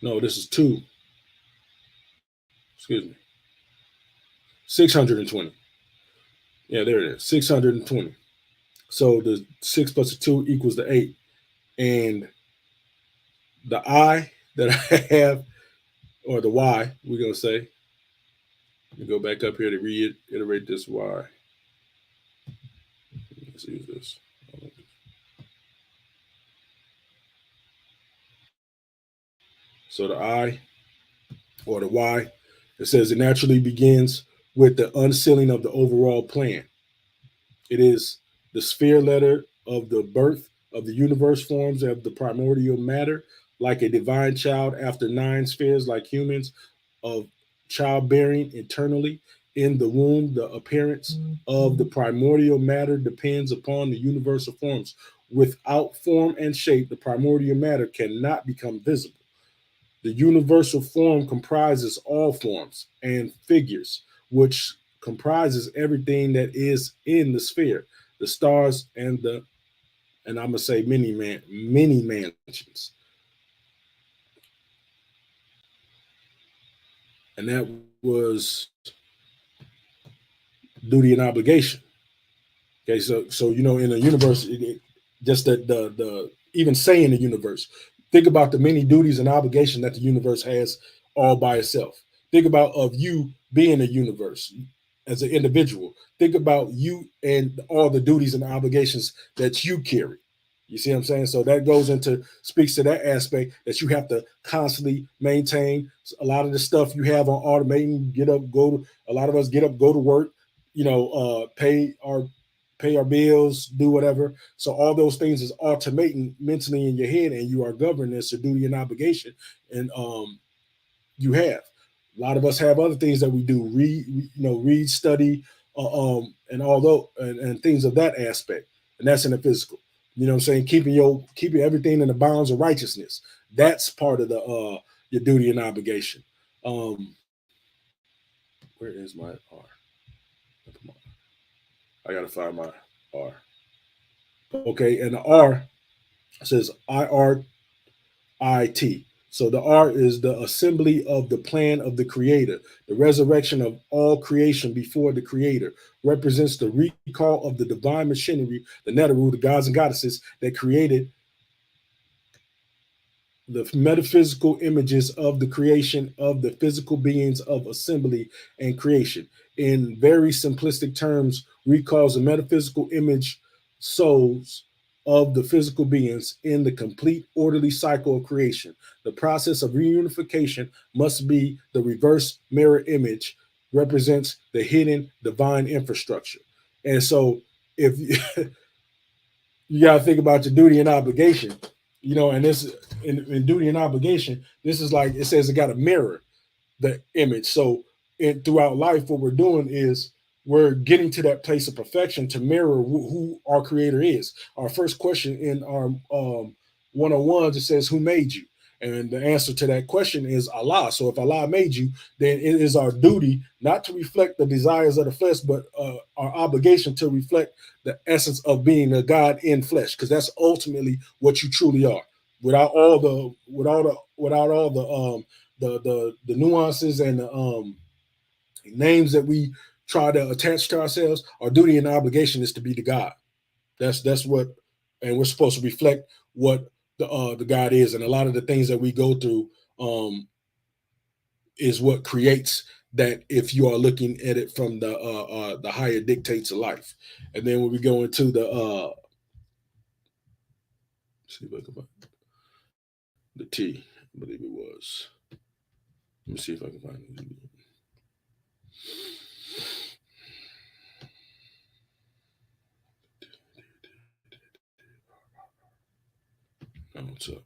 E: No, this is 2. Excuse me. 620. Yeah, there it is. 620. So the 6 plus the 2 equals the 8. And the I that I have, or the Y, we're going to say, let me go back up here to reiterate this Y. Let's use this. So the I, or the Y, it says it naturally begins with the unsealing of the overall plan. It is the sphere letter of the birth of the universe, forms of the primordial matter, like a divine child after 9 spheres, like humans, of childbearing internally in the womb. The appearance of the primordial matter depends upon the universal forms. Without form and shape, the primordial matter cannot become visible. The universal form comprises all forms and figures, which comprises everything that is in the sphere, the stars and I'm gonna say many mansions. And that was duty and obligation. Okay, so you know, in the universe, just the even saying the universe. Think about the many duties and obligations that the universe has all by itself. Think about of you being a universe as an individual. Think about you and all the duties and obligations that you carry. You see what I'm saying? So that speaks to that aspect that you have to constantly maintain. A lot of the stuff you have on automating, a lot of us get up, go to work, you know, pay our bills, do whatever. So all those things is automating mentally in your head, and you are governed as a duty and obligation. And you have. A lot of us have other things that we do, read, study, and things of that aspect. And that's in the physical. You know what I'm saying? Keeping everything in the bounds of righteousness. That's part of your duty and obligation. Where is my R? I gotta find my R. Okay, and the R says IRIT. So the R is the assembly of the plan of the creator. The resurrection of all creation before the creator represents the recall of the divine machinery, the Neteru, the gods and goddesses that created the metaphysical images of the creation of the physical beings of assembly and creation. In very simplistic terms, recalls the metaphysical image souls of the physical beings in the complete orderly cycle of creation. The process of reunification must be the reverse mirror image, represents the hidden divine infrastructure. And so if you got to think about your duty and obligation, and this in duty and obligation, this is like it says it got to mirror the image. So throughout life, what we're doing is we're getting to that place of perfection to mirror who our creator is. Our first question in our 101s, it says, who made you? And the answer to that question is Allah. So if Allah made you, then it is our duty not to reflect the desires of the flesh, but our obligation to reflect the essence of being a God in flesh, because that's ultimately what you truly are. Without all the nuances and the names that we try to attach to ourselves, our duty and obligation is to be the God. That's what, and we're supposed to reflect what the God is, and a lot of the things that we go through is what creates that. If you are looking at it from the higher dictates of life, and then when we go into the see if I can find the T, I believe it was. Let me see if I can find it. Oh, what's up?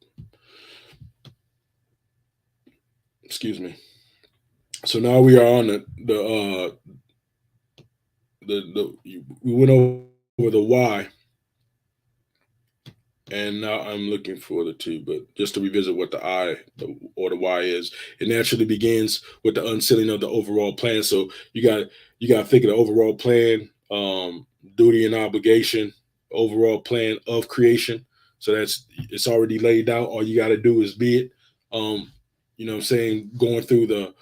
E: Excuse me. So now we are on we went over the Y, and now I'm looking for the T, but just to revisit what the I or the Y is, it naturally begins with the unsealing of the overall plan. So you got to think of the overall plan, duty and obligation, overall plan of creation. So it's already laid out. All you got to do is be it. You know what I'm saying? Going through the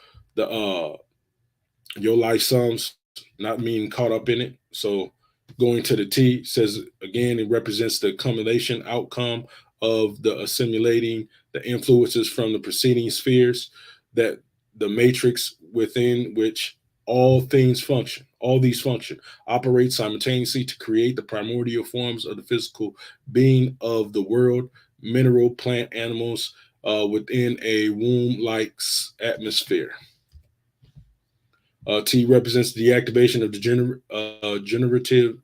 E: your life sums, not being caught up in it. So going to the T says, again, it represents the accumulation outcome of the assimilating the influences from the preceding spheres, that the matrix within which all things function, all these function, operate simultaneously to create the primordial forms of the physical being of the world, mineral, plant, animals, within a womb-like atmosphere. T represents the activation of the generative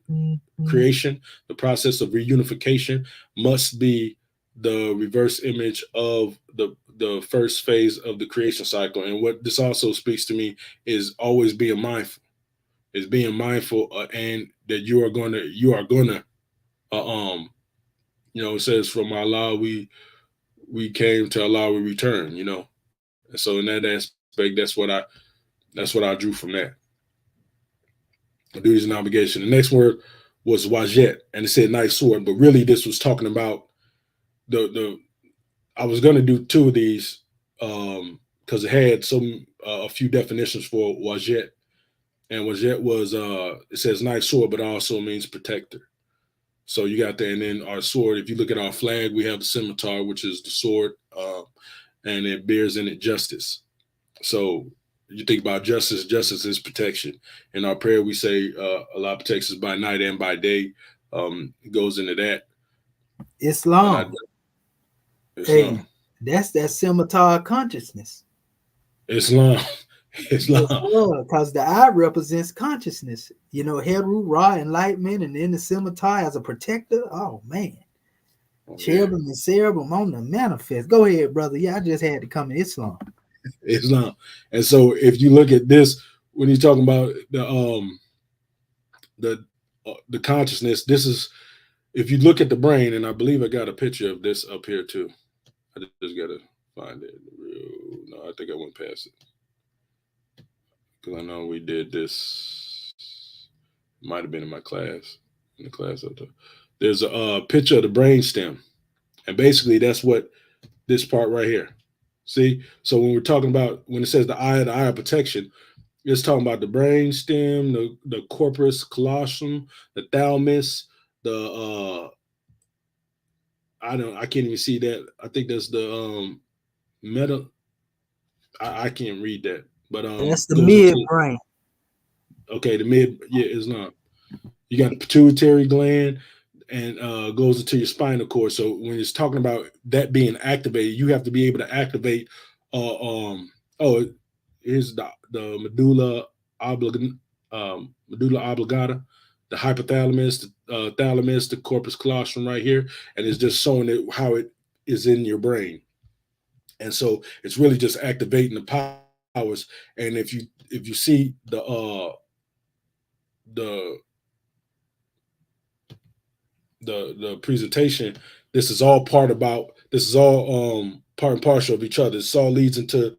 E: creation. The process of reunification must be the reverse image of the first phase of the creation cycle. And what this also speaks to me is always being mindful. Is being mindful, and that you are gonna, it says, from Allah we came, to Allah we return. And so in that aspect, that's what I drew from that. Duties and obligation. The next word was wajet, and it said nice sword, but really this was talking about the I was going to do two of these because it had a few definitions for wajet, and wajet was it says nice sword, but also means protector. So you got that, and then our sword. If you look at our flag, we have the scimitar, which is the sword, and it bears in it justice. So you think about justice. Justice is protection. In our prayer, we say Allah protects us by night and by day. It goes into that.
B: Islam. Hey, that's that scimitar consciousness.
E: Islam.
B: Because the eye represents consciousness. Heru, Ra, enlightenment, and then the scimitar as a protector. Oh, man. Cherubim and Cherubim on the manifest. Go ahead, brother. Yeah, I just had to come in Islam.
E: And so if you look at this, when you're talking about the consciousness, this is, if you look at the brain, and I believe I got a picture of this up here too. I just gotta find it. No, I think I went past it because I know we did this. It might have been in my class, in the class up there. There's a picture of the brain stem, and basically that's what this part right here. See, so when we're talking about, when it says the eye of protection, it's talking about the brain stem, the corpus callosum, the thalamus, the I can't even see that. I think that's the meta. I can't read that, but
B: that's the mid brain.
E: Okay, the mid, yeah, it's not. You got the pituitary gland, and goes into your spinal cord. So when it's talking about that being activated, you have to be able to activate. Here's the medulla oblongata. the hypothalamus, the thalamus, the corpus callosum right here, and it's just showing it how it is in your brain. And so it's really just activating the powers. And if you see the presentation, this is all part and parcel of each other. This all leads into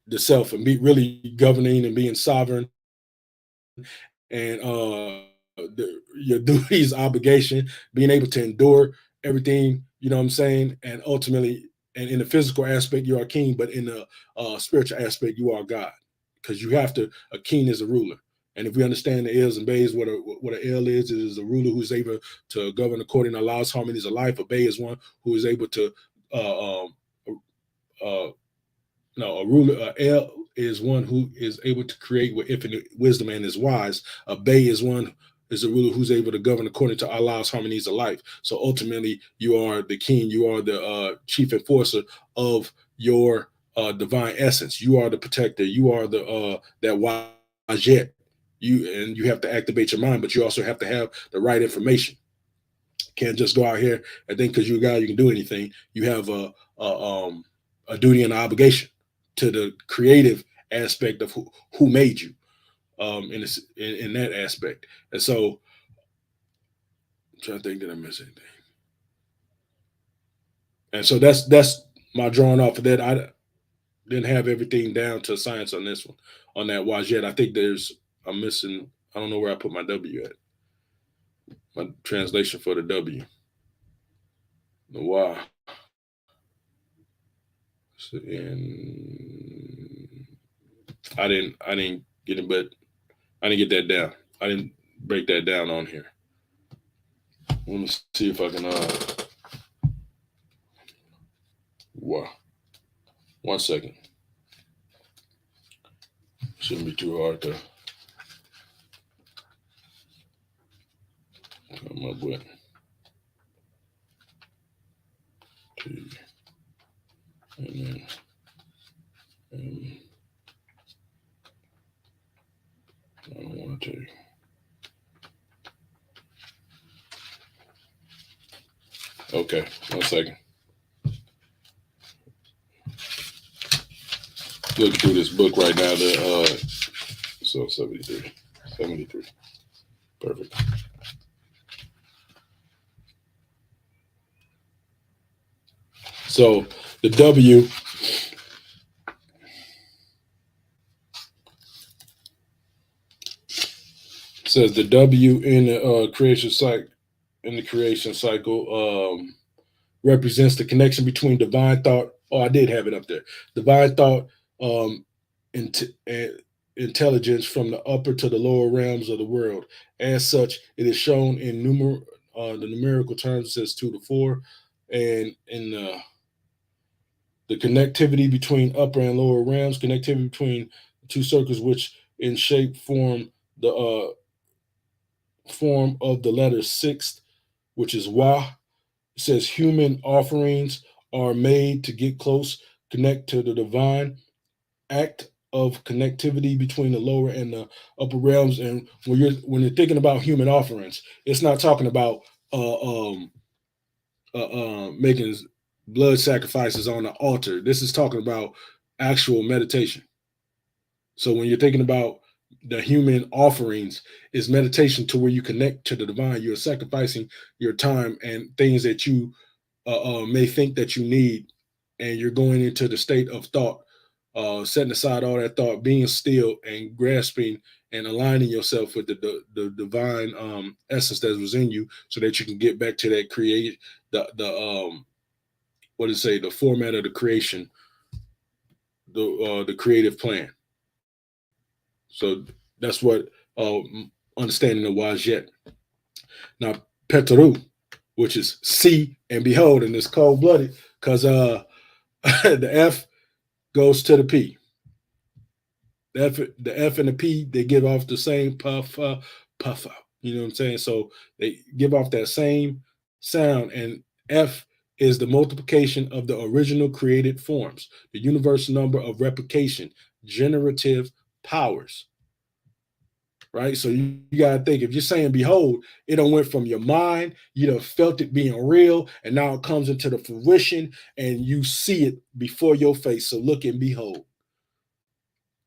E: the self and be really governing and being sovereign, and your duties, obligation, being able to endure everything, you know what I'm saying? And ultimately, and in the physical aspect, you are king, but in the spiritual aspect, you are God. Because you have to, a king is a ruler. And if we understand the ills and bays, what an ill is a ruler who's able to govern according to Allah's harmonies of life. A bay is one who is able to, a ruler, El is one who is able to create with infinite wisdom and is wise. A bay is a ruler who's able to govern according to Allah's harmonies of life. So ultimately, you are the king. You are the chief enforcer of your divine essence. You are the protector. You are the that wajet. You have to activate your mind, but you also have to have the right information. Can't just go out here and think because you're a guy you can do anything. You have a duty and an obligation to the creative aspect of who made you, in that aspect. And so I'm trying to think, did I miss anything? And so that's my drawing off of that. I didn't have everything down to science on this one, on that wajet. I think I'm missing, I don't know where I put my W at. My translation for the W. The Y. So, and I didn't get it, but I didn't get that down. I didn't break that down on here. Let me see if I can wow. 1 second. Shouldn't be too hard to come up with. And then I don't want to. Okay, 1 second. Looking through this book right now. So 73. Perfect. So the W says the W in the creation cycle represents the connection between divine thought. Oh, I did have it up there. Divine thought, intelligence from the upper to the lower realms of the world. As such, it is shown in the numerical terms. It says 2 to 4, and in the connectivity between upper and lower realms, connectivity between two circles, which in shape form the form of the letter 6, which is Wa. It says human offerings are made to get close, connect to the divine. Act of connectivity between the lower and the upper realms. And when you're thinking about human offerings, it's not talking about making blood sacrifices on the altar. This is talking about actual meditation. So when you're thinking about the human offerings, is meditation to where you connect to the divine. You're sacrificing your time and things that you may think that you need, and you're going into the state of thought, setting aside all that thought, being still and grasping and aligning yourself with the divine essence that was in you, so that you can get back to that the format of the creation, the creative plan. So that's what understanding the wajet. Now Petru, which is see and behold, and it's cold blooded because the F goes to the P. The F and the P, they give off the same puff. You know what I'm saying? So they give off that same sound, and F is the multiplication of the original created forms, the universal number of replication, generative powers. right? So you got to think, if you're saying behold, it done went from your mind, you done felt it being real, and now it comes into the fruition and you see it before your face. So look and behold.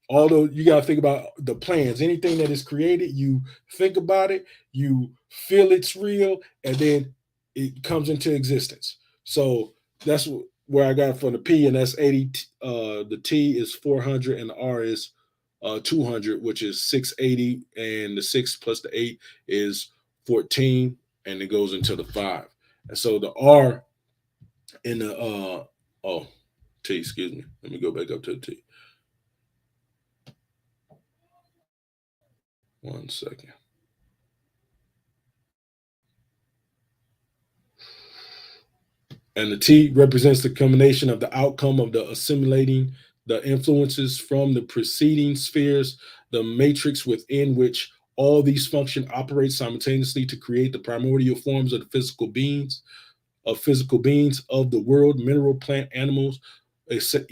E: Although you got to think about the plans, anything that is created, you think about it, you feel it's real, and then it comes into existence. So that's where I got from the P, and that's 80. The T is 400, and the R is 200, which is 680, and the 6 plus the 8 is 14, and it goes into the 5. And so the R in the T, excuse me. Let me go back up to the T. 1 second. And the T represents the combination of the outcome of the assimilating the influences from the preceding spheres, the matrix within which all these functions operate simultaneously to create the primordial forms of the physical beings of the world, mineral, plant, animals, etc.,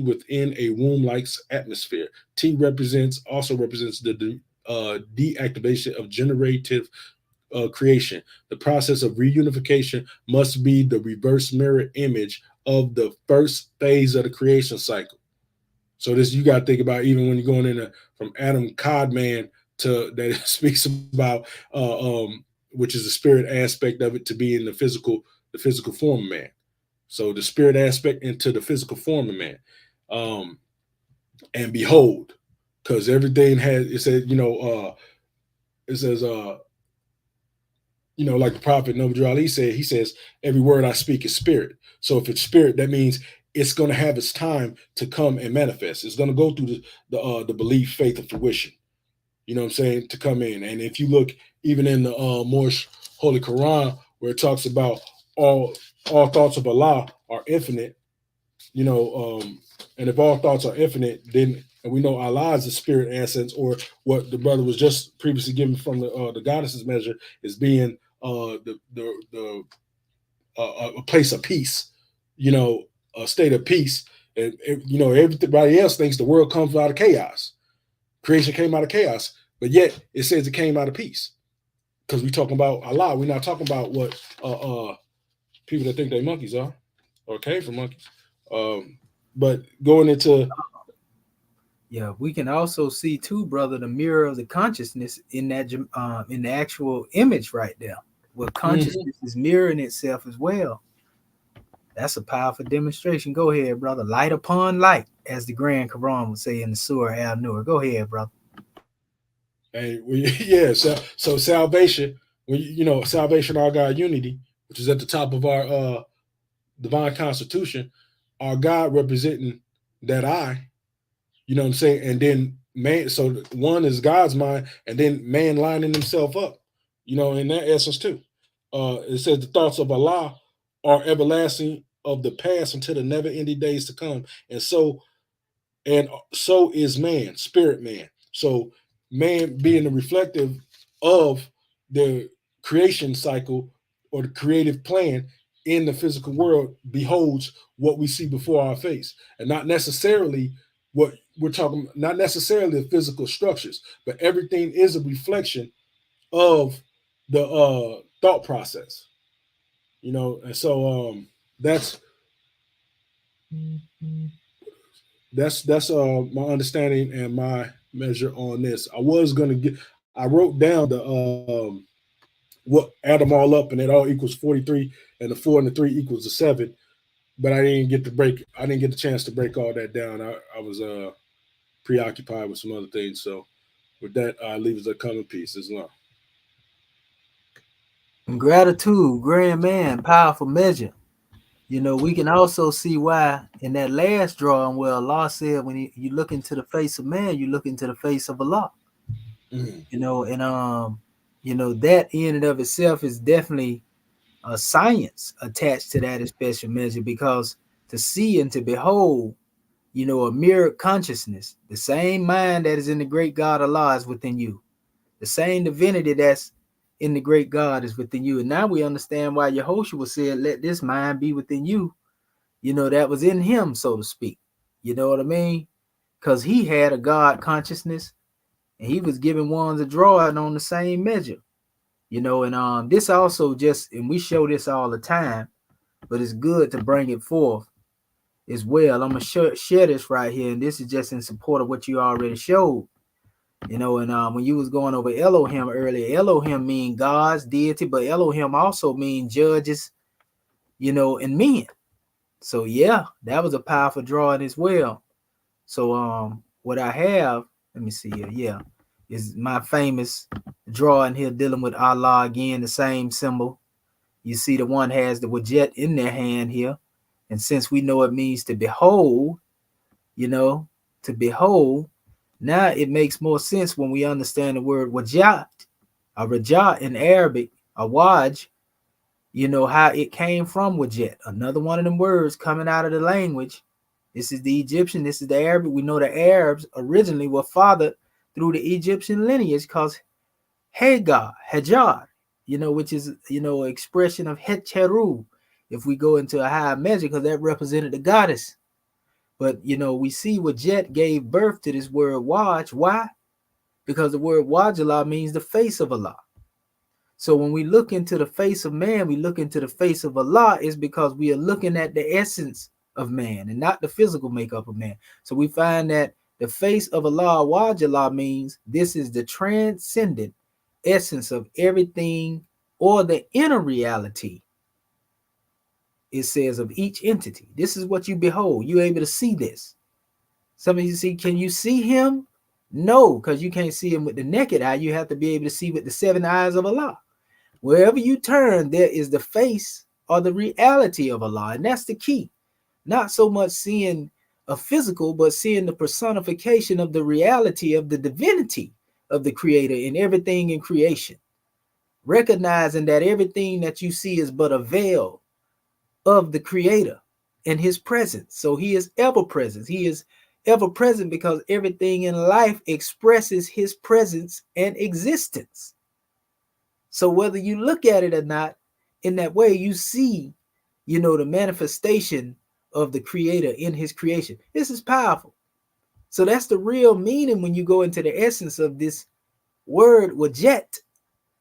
E: within a womb-like atmosphere. T also represents the deactivation of generative creation. The process of reunification must be the reverse mirror image of the first phase of the creation cycle. So this, you got to think about, even when you're going in from Adam Codman to that it speaks about, which is the spirit aspect of it, to be in the physical form of man. So the spirit aspect into the physical form of man, and behold, because everything has, it says, it says, like the prophet Noble Ali said, he says, every word I speak is spirit. So if it's spirit, that means it's going to have its time to come and manifest. It's going to go through the belief, faith, and fruition. You know what I'm saying? To come in. And if you look even in the more Holy Quran, where it talks about all thoughts of Allah are infinite, and if all thoughts are infinite, then, and we know Allah is the spirit essence, or what the brother was just previously given from the goddess's measure is being a place of peace, a state of peace. And everybody else thinks the world comes out of chaos. Creation came out of chaos, but yet it says it came out of peace. Because we're talking about Allah, we're not talking about what people that think they monkeys are, or came from monkeys. But going into,
B: yeah, we can also see too, brother, the mirror of the consciousness in that in the actual image right there, where consciousness is mirroring itself as well. That's a powerful demonstration. Go ahead, brother. Light upon light, as the Grand Quran would say in the Surah Al-Nur. Go ahead, brother.
E: And so salvation, salvation, our God unity, which is at the top of our divine constitution, our God representing that I, you know what I'm saying? And then man, so one is God's mind, and then man lining himself up, in that essence too. It says the thoughts of Allah are everlasting, of the past until the never-ending days to come. And so is man, spirit man. So man being the reflective of the creation cycle or the creative plan in the physical world beholds what we see before our face, and not necessarily what we're talking, not necessarily the physical structures, but everything is a reflection of the thought process, and so that's my understanding and my measure on this. I wrote down the what, add them all up, and it all equals 43, and the 4 and the 3 equals the 7. But I didn't get the chance to break all that down. I was preoccupied with some other things. So with that, I leave as a coming piece. Islam.
B: Gratitude, grand man, powerful measure. We can also see why in that last drawing where Allah said, when you look into the face of man, you look into the face of Allah. That in and of itself is definitely a science attached to that special measure, because to see and to behold, a mirror consciousness, the same mind that is in the great God Allah is within you. The same divinity that's in the great God is within you. And now we understand why Yehoshua said, let this mind be within you, that was in him, so to speak. You know what I mean? Because he had a God consciousness and he was giving ones a drawing on the same measure, you know. And this also just, and we show this all the time, but it's good to bring it forth as well. I'm gonna share this right here, and this is just in support of what you already showed, you know. And when you was going over Elohim earlier, Elohim mean God's deity, but Elohim also mean judges, you know, and men. So yeah, that was a powerful drawing as well. So what I have, let me see here, yeah, is my famous drawing here dealing with Allah again, the same symbol. You see the one has the wajet in their hand here. And since we know it means to behold, you know, to behold, now it makes more sense when we understand the word wajat, a rajat in Arabic, a waj, you know, how it came from wajet. Another one of them words coming out of the language. This is the Egyptian, this is the Arabic. We know the Arabs originally were fathered through the Egyptian lineage because Hagar, Hajar, you know, which is, you know, expression of Hetcheru, if we go into a higher measure, because that represented the goddess. But, you know, we see Wajet gave birth to this word Waj. Why? Because the word Wajallah means the face of Allah. So when we look into the face of man, we look into the face of Allah, is because we are looking at the essence of man and not the physical makeup of man. So we find that the face of Allah, Wajallah, means this is the transcendent essence of everything, or the inner reality, it says, of each entity. This is what you behold. You're able to see this. Some of you see, can you see him? No, because you can't see him with the naked eye. You have to be able to see with the 7 eyes of Allah. Wherever you turn, there is the face or the reality of Allah. And that's the key. Not so much seeing a physical, but seeing the personification of the reality of the divinity of the creator in everything in creation. Recognizing that everything that you see is but a veil of the creator and his presence. So he is ever present. He is ever present because everything in life expresses his presence and existence. So whether you look at it or not, in that way, you see, you know, the manifestation of the creator in his creation. This is powerful. So that's the real meaning when you go into the essence of this word wajet,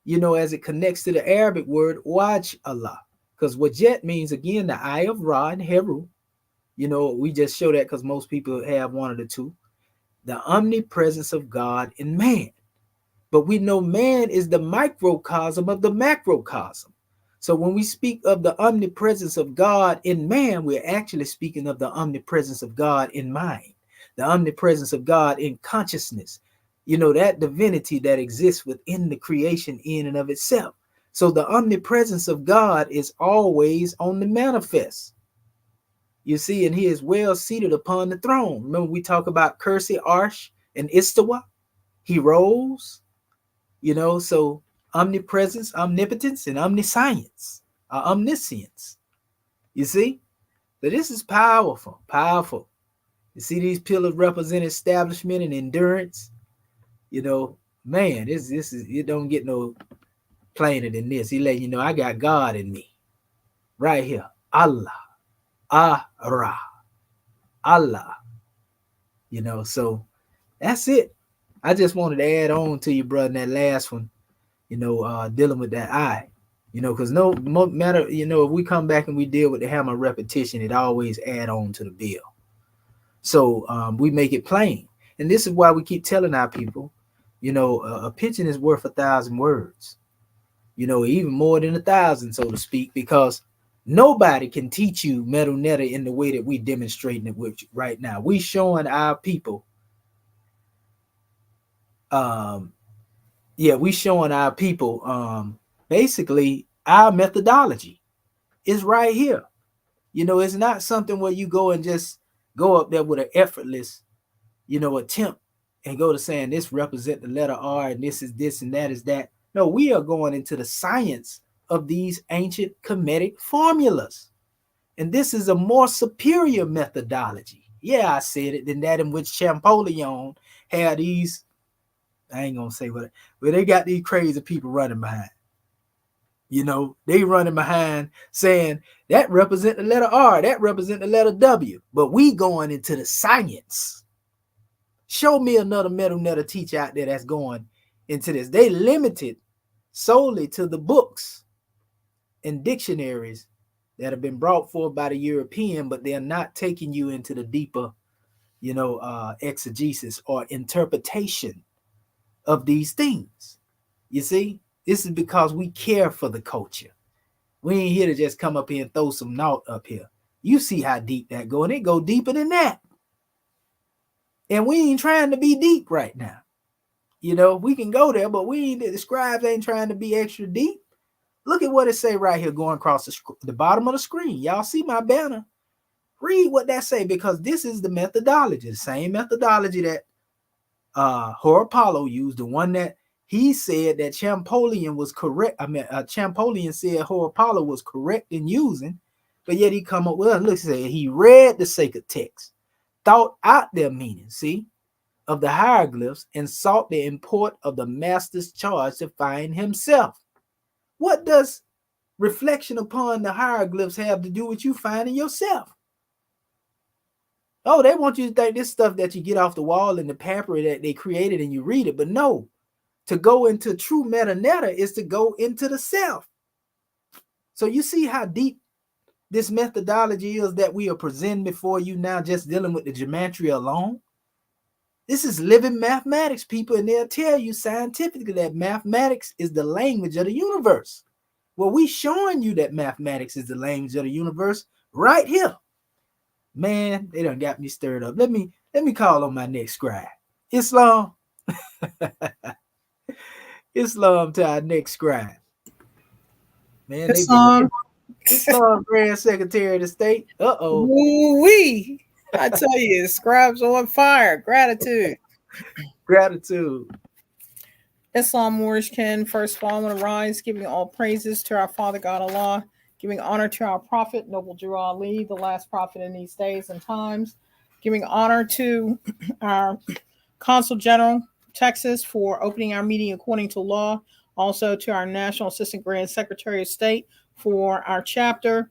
B: you know, as it connects to the Arabic word waj Allah. Because wajet means, again, the eye of Ra and Heru. You know, we just show that because most people have one of the two. The omnipresence of God in man. But we know man is the microcosm of the macrocosm. So when we speak of the omnipresence of God in man, we're actually speaking of the omnipresence of God in mind, the omnipresence of God in consciousness, you know, that divinity that exists within the creation in and of itself. So the omnipresence of God is always on the manifest. You see, and he is well seated upon the throne. Remember, we talk about Kursi, Arsh, and Istawa. He rose, you know, so omnipresence, omnipotence, and omniscience, omniscience. You see? So this is powerful, powerful. You see, these pillars represent establishment and endurance. You know, man, this is, it don't get no plainer than this. He let you know, I got God in me. Right here. Allah. Ah-Ra. Allah. You know, so that's it. I just wanted to add on to you, brother, that last one, you know, dealing with that eye. You know, because no matter, you know, if we come back and we deal with the hammer repetition, it always add on to the bill. So we make it plain. And this is why we keep telling our people, you know, a picture is worth 1,000 words. You know, even more than 1,000, so to speak, because nobody can teach you metal netta in the way that we demonstrating it with you right now. We showing our people, we showing our people basically our methodology is right here. You know, it's not something where you go and just go up there with an effortless, you know, attempt and go to saying this represent the letter R and this is this and that is that. No, we are going into the science of these ancient Kemetic formulas. And this is a more superior methodology. Yeah, I said it, than that in which Champollion had these, I ain't gonna say what, but they got these crazy people running behind. You know, they running behind saying that represent the letter R, that represent the letter W. But we going into the science, Show me another metal netter teacher out there that's going into this. They limited solely to the books and dictionaries that have been brought forth by the European, but they're not taking you into the deeper, exegesis or interpretation of these things. You see, this is because we care for the culture. We ain't here to just come up here and throw some naught up here. You see how deep that go, and it go deeper than that. And we ain't trying to be deep right now. We can go there, but the scribes ain't trying to be extra deep. Look at what it say right here going across the bottom of the screen. Y'all see my banner? Read what that say, because this is the methodology, the same methodology that Horapollo used, the one that he said that Champollion was correct. Champollion said Horapollo was correct in using, but yet he come up with, look, say he read the sacred text, thought out their meaning, see, of the hieroglyphs, and sought the import of the master's charge to find himself. What does reflection upon the hieroglyphs have to do with you finding yourself? Oh, they want you to think this stuff that you get off the wall in the paper that they created and you read it, but no. To go into true meta is to go into the self. So you see how deep this methodology is that we are presenting before you now, just dealing with the gematria alone. This is living mathematics, people, and they'll tell you scientifically that mathematics is the language of the universe. Well, we showing you that mathematics is the language of the universe right here. Man, they done got me stirred up. Let me call on my next scribe. Islam. Islam to our next scribe. Man, Islam Grand Secretary of the State. Uh-oh.
F: Woo-wee. I tell you, scribes on fire. Gratitude. Islam Moorish Ken, first of all, I want to rise, giving all praises to our Father God Allah, giving honor to our Prophet, Noble Drew Ali, the last prophet in these days and times, giving honor to our Consul General, Texas, for opening our meeting according to law, also to our National Assistant Grand Secretary of State for our chapter,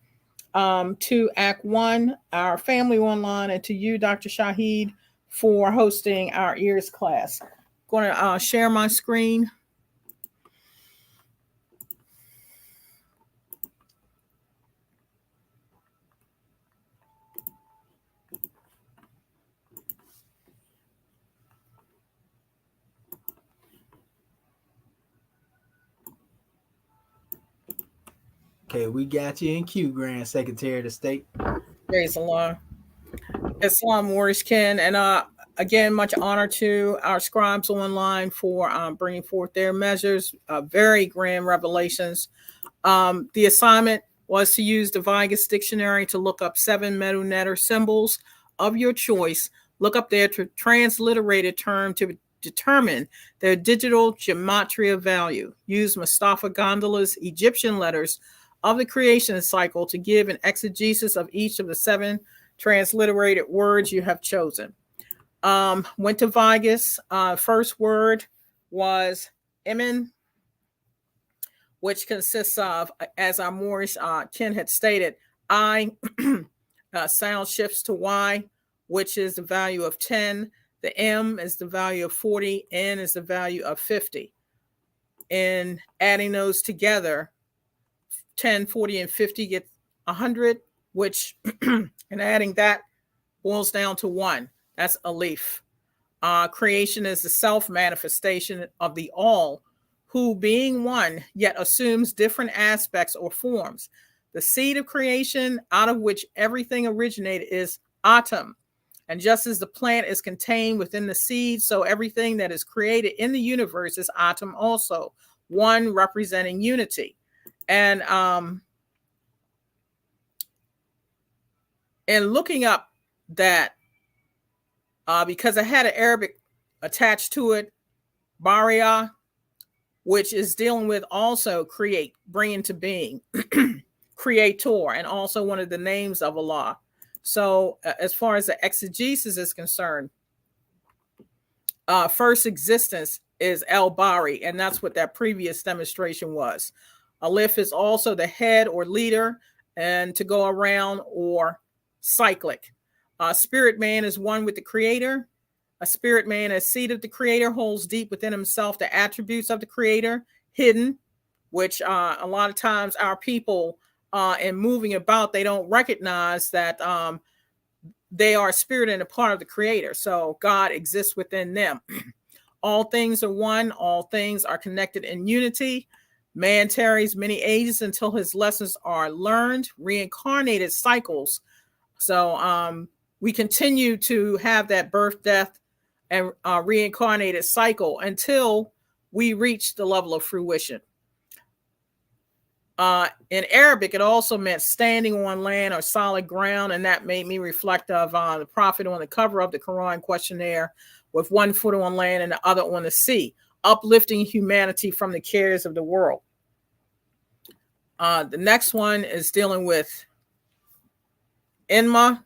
F: to Act 1, our family online, and to you, Dr. Shahid, for hosting our E.A.R.S class. Going to share my screen.
B: Okay, we got you in queue, Grand Secretary of the State.
F: Praise the Lord. Islam Moorish Ken, and again, much honor to our scribes online for bringing forth their measures, very grand revelations. The assignment was to use the Vigus dictionary to look up 7 metal netter symbols of your choice, look up their transliterated term to determine their digital gematria value, use Mustafa Gondola's Egyptian letters of the creation cycle to give an exegesis of each of the 7 transliterated words you have chosen. Went to Vigus. First word was Emin, which consists of, as our Moorish Ken had stated, I, sound shifts to Y, which is the value of 10. The M is the value of 40. N is the value of 50. And adding those together, 10, 40, and 50 get 100, which, and adding that boils down to 1. That's Aleph. Creation is the self-manifestation of the all, who being one, yet assumes different aspects or forms. The seed of creation, out of which everything originated, is Atom. And just as the plant is contained within the seed, so everything that is created in the universe is Atom also, one representing unity. And looking up that, because I had an Arabic attached to it, Baria, which is dealing with also create, bring into being, creator, and also one of the names of Allah. So as far as the exegesis is concerned, first existence is El-Bari, and that's what that previous demonstration was. Aleph is also the head or leader, and to go around or cyclic. Spirit man is one with the creator. A spirit man, as seed of the creator, holds deep within himself the attributes of the creator, hidden, which a lot of times our people in moving about, they don't recognize that they are a spirit and a part of the creator. So God exists within them. All things are one. All things are connected in unity. Man tarries many ages until his lessons are learned. Reincarnated cycles. So we continue to have that birth, death, and reincarnated cycle until we reach the level of fruition. In Arabic, it also meant standing on land or solid ground, and that made me reflect of the prophet on the cover of the Quran questionnaire, with one foot on land and the other on the sea, uplifting humanity from the cares of the world. The next one is dealing with Enma,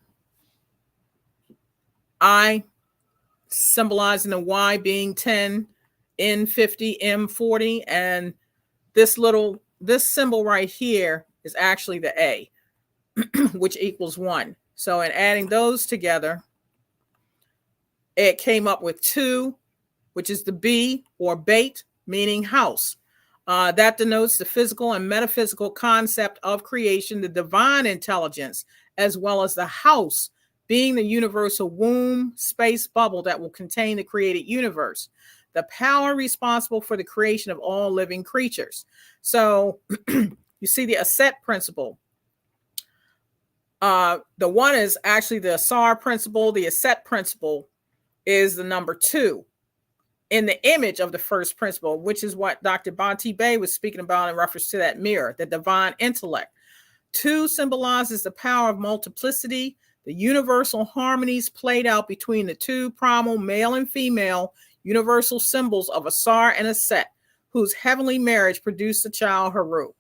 F: I, symbolizing the Y being 10, N 50, M 40, and this symbol right here is actually the A, which equals 1. So in adding those together, it came up with 2, which is the B, or bait, meaning house. That denotes the physical and metaphysical concept of creation, the divine intelligence, as well as the house being the universal womb, space bubble that will contain the created universe, the power responsible for the creation of all living creatures. So you see the Aset principle. The one is actually the Asar principle. The Aset principle is the number 2 in the image of the first principle, which is what Dr. Banti Bey was speaking about in reference to that mirror, the divine intellect. 2 symbolizes the power of multiplicity, the universal harmonies played out between the 2 primal male and female universal symbols of Asar and Aset, whose heavenly marriage produced the child Haru.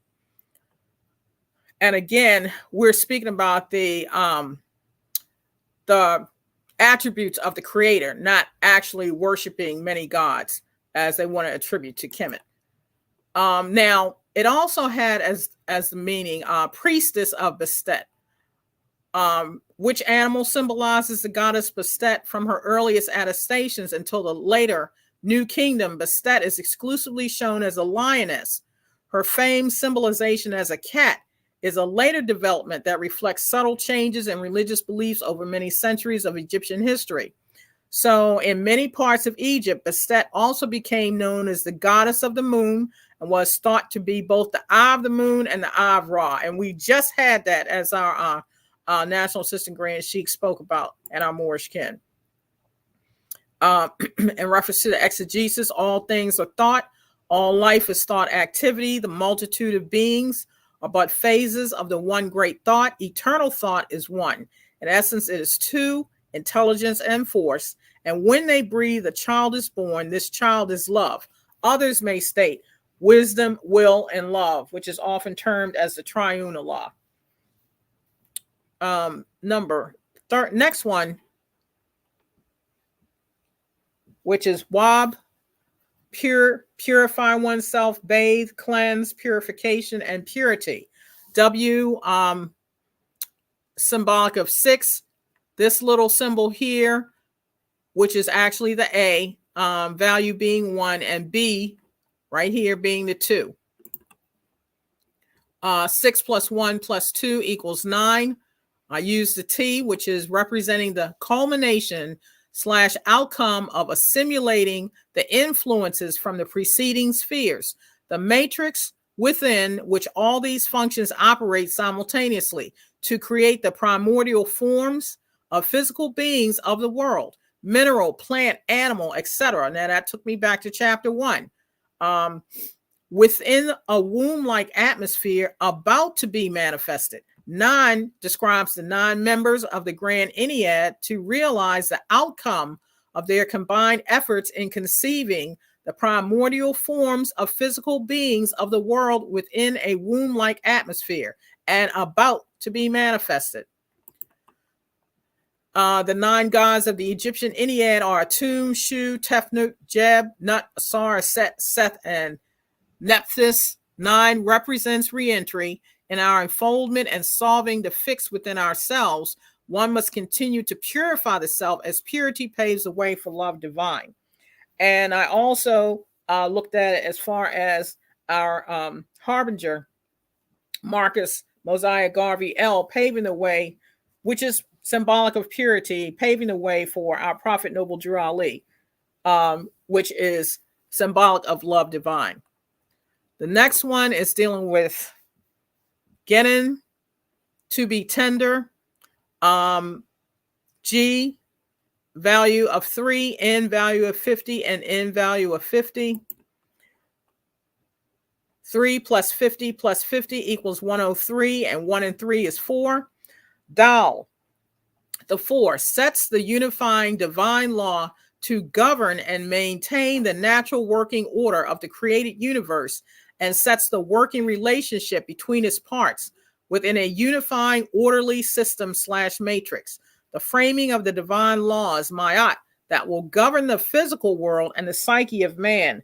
F: And again, we're speaking about the attributes of the creator, not actually worshiping many gods as they want to attribute to Kemet. Now, it also had as the meaning priestess of Bastet, which animal symbolizes the goddess Bastet from her earliest attestations until the later New Kingdom. Bastet is exclusively shown as a lioness. Her famed symbolization as a cat is a later development that reflects subtle changes in religious beliefs over many centuries of Egyptian history. So in many parts of Egypt, Bastet also became known as the goddess of the moon and was thought to be both the eye of the moon and the eye of Ra. And we just had that as our National Assistant Grand Sheik spoke about and our Moorish kin. In reference to the exegesis, all things are thought, all life is thought activity, the multitude of beings are but phases of the one great thought. Eternal thought is one. In essence, it is 2, intelligence and force. And when they breathe, a child is born. This child is love. Others may state wisdom, will, and love, which is often termed as the triune Allah. Next one, which is Wab, purify oneself, bathe, cleanse, purification, and purity. W, symbolic of 6. This little symbol here, which is actually the A, value being 1, and B, right here, being the 2. 6 plus 1 plus 2 equals 9. I use the T, which is representing the culmination / outcome of assimilating the influences from the preceding spheres, the matrix within which all these functions operate simultaneously to create the primordial forms of physical beings of the world, mineral, plant, animal, etc. Now that took me back to chapter 1. Within a womb-like atmosphere about to be manifested. 9 describes the 9 members of the Grand Ennead to realize the outcome of their combined efforts in conceiving the primordial forms of physical beings of the world within a womb-like atmosphere and about to be manifested. The 9 gods of the Egyptian Ennead are Atum, Shu, Tefnut, Jeb, Nut, Asar, Set, Seth, and Nephthys. 9 represents re-entry in our unfoldment and solving the fix within ourselves, one must continue to purify the self as purity paves the way for love divine. And I also looked at it as far as our harbinger, Marcus Mosiah Garvey L, paving the way, which is symbolic of purity, paving the way for our Prophet Noble Drew Ali, which is symbolic of love divine. The next one is dealing with getting to be tender. G, value of 3, N, value of 50, and N, value of 50. 3 plus 50 plus 50 equals 103, and 1 and 3 is 4. Dal, the 4, sets the unifying divine law to govern and maintain the natural working order of the created universe and sets the working relationship between its parts within a unifying orderly system / matrix. The framing of the divine laws, Ma'at, that will govern the physical world and the psyche of man.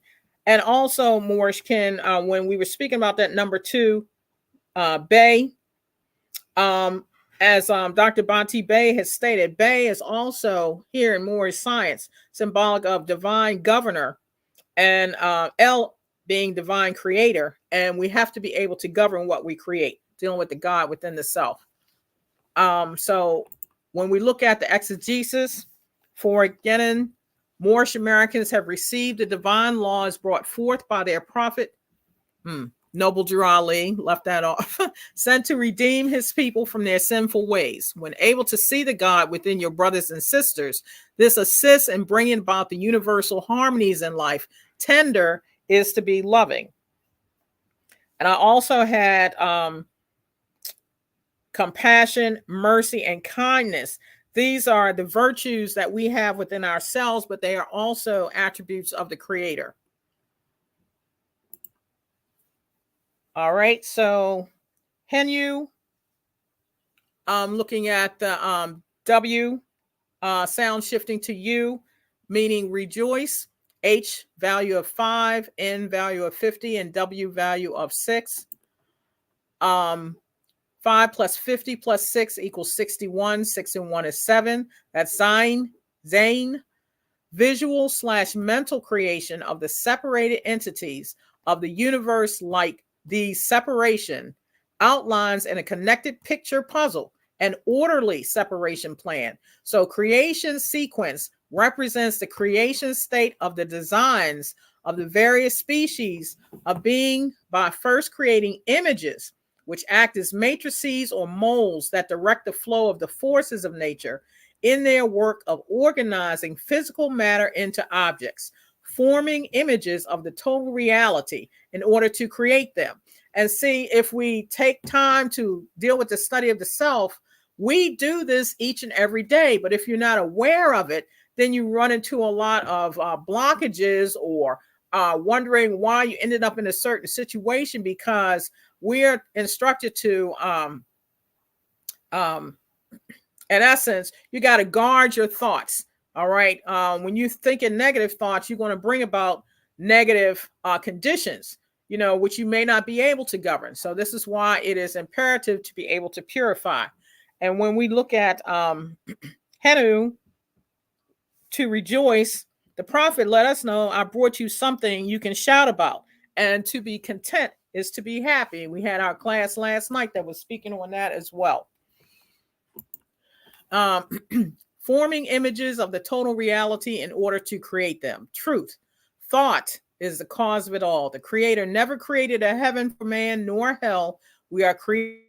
F: And also, Morishkin, when we were speaking about that number 2, Bay, as Dr. Banti Bay has stated, Bay is also here in Moorish science, symbolic of divine governor, and L being divine creator. And we have to be able to govern what we create, dealing with the God within the self. So when we look at the exegesis for Genin, Moorish Americans have received the divine laws brought forth by their prophet, Noble Drew Ali, left that off, sent to redeem his people from their sinful ways. When able to see the God within your brothers and sisters, this assists in bringing about the universal harmonies in life. Tender is to be loving. And I also had compassion, mercy, and kindness. These are the virtues that we have within ourselves, but they are also attributes of the Creator. All right, so Henu, looking at the W, sound shifting to U, meaning rejoice. H, value of 5, N, value of 50, and W, value of 6. 5 plus 50 plus 6 equals 61. 6 and 1 is 7. That's Zane. Visual / mental creation of the separated entities of the universe, like the separation outlines in a connected picture puzzle, an orderly separation plan. So creation sequence represents the creation state of the designs of the various species of being by first creating images, which act as matrices or molds that direct the flow of the forces of nature in their work of organizing physical matter into objects, forming images of the total reality in order to create them. And see, if we take time to deal with the study of the self, we do this each and every day. But if you're not aware of it, then you run into a lot of blockages or wondering why you ended up in a certain situation, because we're instructed to, in essence, you got to guard your thoughts. All right. When you think in negative thoughts, you're going to bring about negative conditions, which you may not be able to govern. So this is why it is imperative to be able to purify. And when we look at Henu, to rejoice, the prophet let us know, I brought you something you can shout about. And to be content is to be happy. We had our class last night that was speaking on that as well. Forming images of the total reality in order to create them. Truth. Thought is the cause of it all. The Creator never created a heaven for man nor hell. We are creating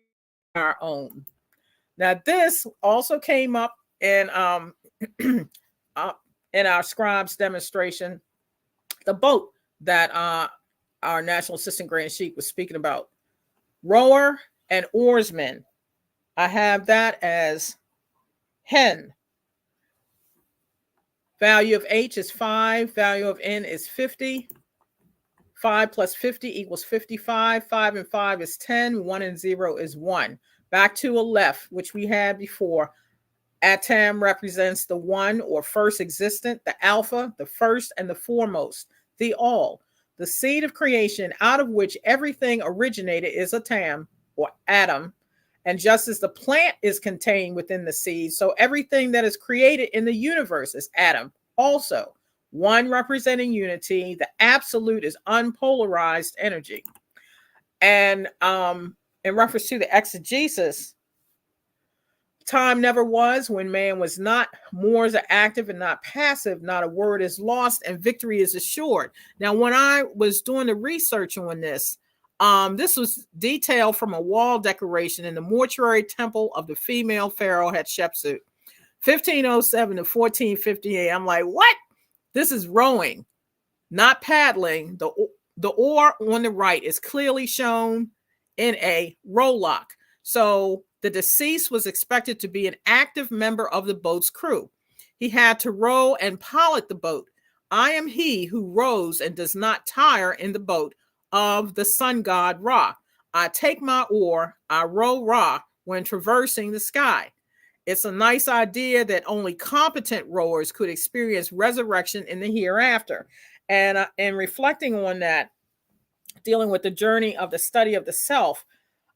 F: our own. Now, this also came up in our scribes demonstration, the boat that our National Assistant Grand Sheik was speaking about. Rower and oarsman. I have that as hen. Value of H is 5. Value of N is 50. 5 plus 50 equals 55. 5 and 5 is 10. 1 and 0 is 1. Back to Aleph, which we had before. Atam represents the one or first existent, the alpha, the first and the foremost, the all. The seed of creation out of which everything originated is Atam, or Adam. And just as the plant is contained within the seed, so everything that is created in the universe is atom also. One representing unity, the absolute is unpolarized energy. And in reference to the exegesis, time never was when man was not. Mores are active and not passive. Not a word is lost, and victory is assured. Now, when I was doing the research on this was detailed from a wall decoration in the mortuary temple of the female pharaoh Hatshepsut, 1507 to 1458. I'm like, what? This is rowing, not paddling. The oar on the right is clearly shown in a rowlock. So the deceased was expected to be an active member of the boat's crew. He had to row and pilot the boat. I am he who rows and does not tire in the boat of the sun god Ra. I take my oar, I row Ra when traversing the sky. It's a nice idea that only competent rowers could experience resurrection in the hereafter. And reflecting on that, dealing with the journey of the study of the self,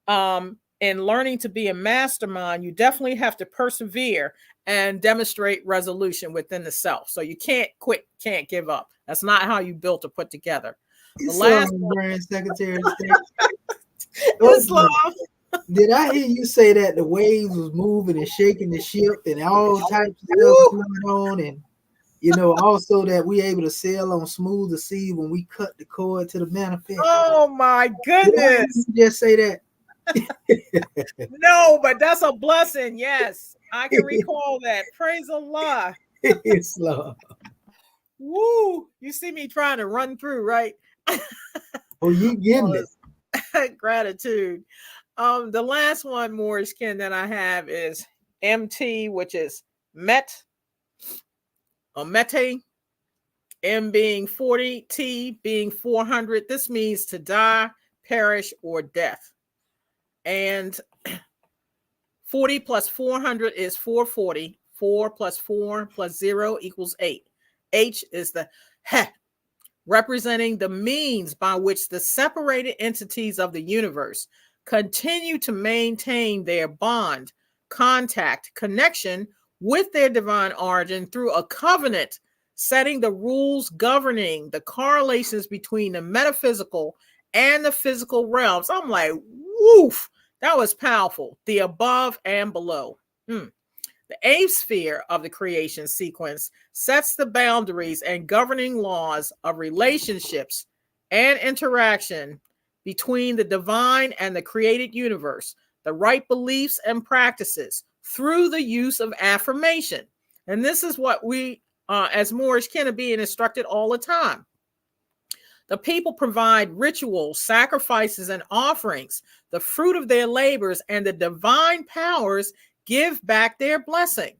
F: and learning to be a mastermind, you definitely have to persevere and demonstrate resolution within the self. So you can't quit, can't give up. That's not how you built or put together. The last
B: Grand Secretary of State.
F: Islam.
B: Did I hear you say that the waves was moving and shaking the ship and all types of stuff going on, and also that we able to sail on smoother sea when we cut the cord to the manifest?
F: Oh my goodness!
B: Did you just say that?
F: No, but that's a blessing. Yes, I can recall that. Praise Allah.
B: Islam.
F: Woo! You see me trying to run through, right?
B: Oh, you getting
F: it? Gratitude. The last one, Moorish kin, that I have is MT, which is Met or Mete. M being 40, T being 400. This means to die, perish, or death. And 40 plus 400 is 440. 4 plus 4 plus 0 equals 8. H is the Heh, representing the means by which the separated entities of the universe continue to maintain their bond, contact, connection with their divine origin through a covenant, setting the rules governing the correlations between the metaphysical and the physical realms. I'm like, woof, that was powerful. The above and below. The eighth sphere of the creation sequence sets the boundaries and governing laws of relationships and interaction between the divine and the created universe, the right beliefs and practices through the use of affirmation. And this is what we, as Moorish kin, are being instructed all the time. The people provide rituals, sacrifices, and offerings, the fruit of their labors, and the divine powers give back their blessing.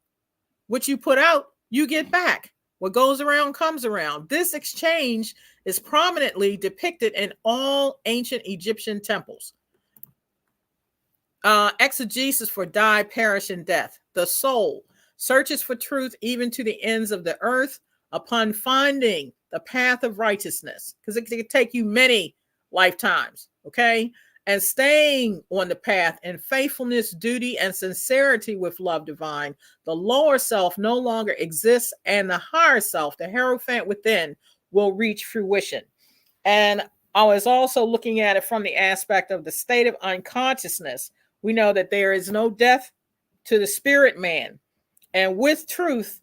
F: What you put out, you get back. What goes around comes around. This exchange is prominently depicted in all ancient Egyptian temples. Exegesis for die, perish, and death. The soul searches for truth even to the ends of the earth upon finding the path of righteousness, because it could take you many lifetimes, okay? And staying on the path in faithfulness, duty, and sincerity with love divine, the lower self no longer exists, and the higher self, the Hierophant within, will reach fruition. And I was also looking at it from the aspect of the state of unconsciousness. We know that there is no death to the spirit man. And with truth,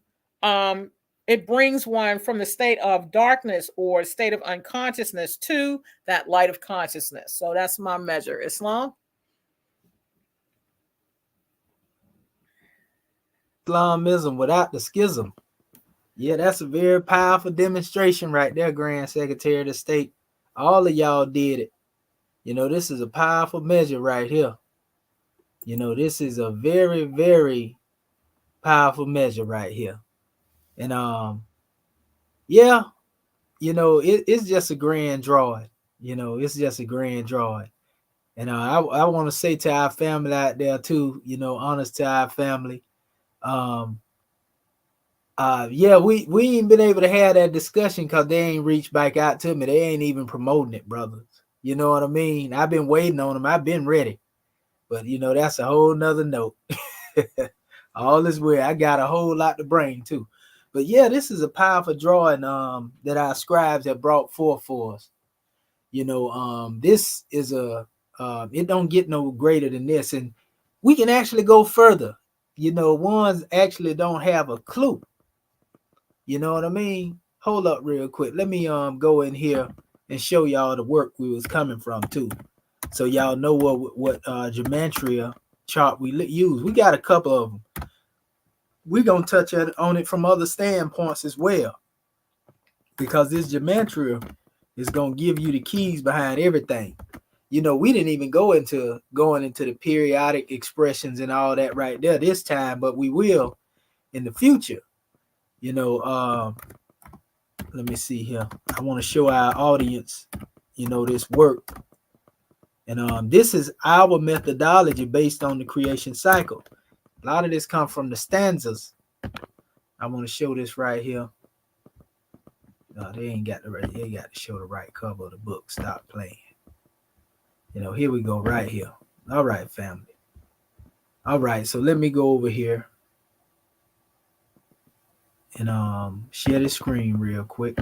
F: it brings one from the state of darkness or state of unconsciousness to that light of consciousness. So that's my measure. Islam?
B: Islamism without the schism. Yeah, that's a very powerful demonstration right there, Grand Secretary of the State. All of y'all did it. This is a powerful measure right here. This is a very, very powerful measure right here. And it's just a grand drawing. It's just a grand drawing. And I want to say to our family out there too, honors to our family. We ain't been able to have that discussion because they ain't reached back out to me. They ain't even promoting it, brothers. You know what I mean? I've been waiting on them. I've been ready. But that's a whole nother note. All is well. I got a whole lot to bring too. But yeah, this is a powerful drawing that our scribes have brought forth for us. This is it don't get no greater than this. And we can actually go further. Ones actually don't have a clue. You know what I mean? Hold up real quick. Let me go in here and show y'all the work we was coming from too. So y'all know what gematria chart we use. We got a couple of them. We're going to touch on it from other standpoints as well, because this gematria is going to give you the keys behind everything. We didn't even going into the periodic expressions and all that right there this time, but we will in the future. Let me see here. I want to show our audience, this work. And this is our methodology based on the creation cycle. A lot of this comes from the stanzas. I want to show this right here. No, they ain't got they got to show the right cover of the book. Stop playing. Here we go right here. All right, family. All right, so let me go over here and share the screen real quick.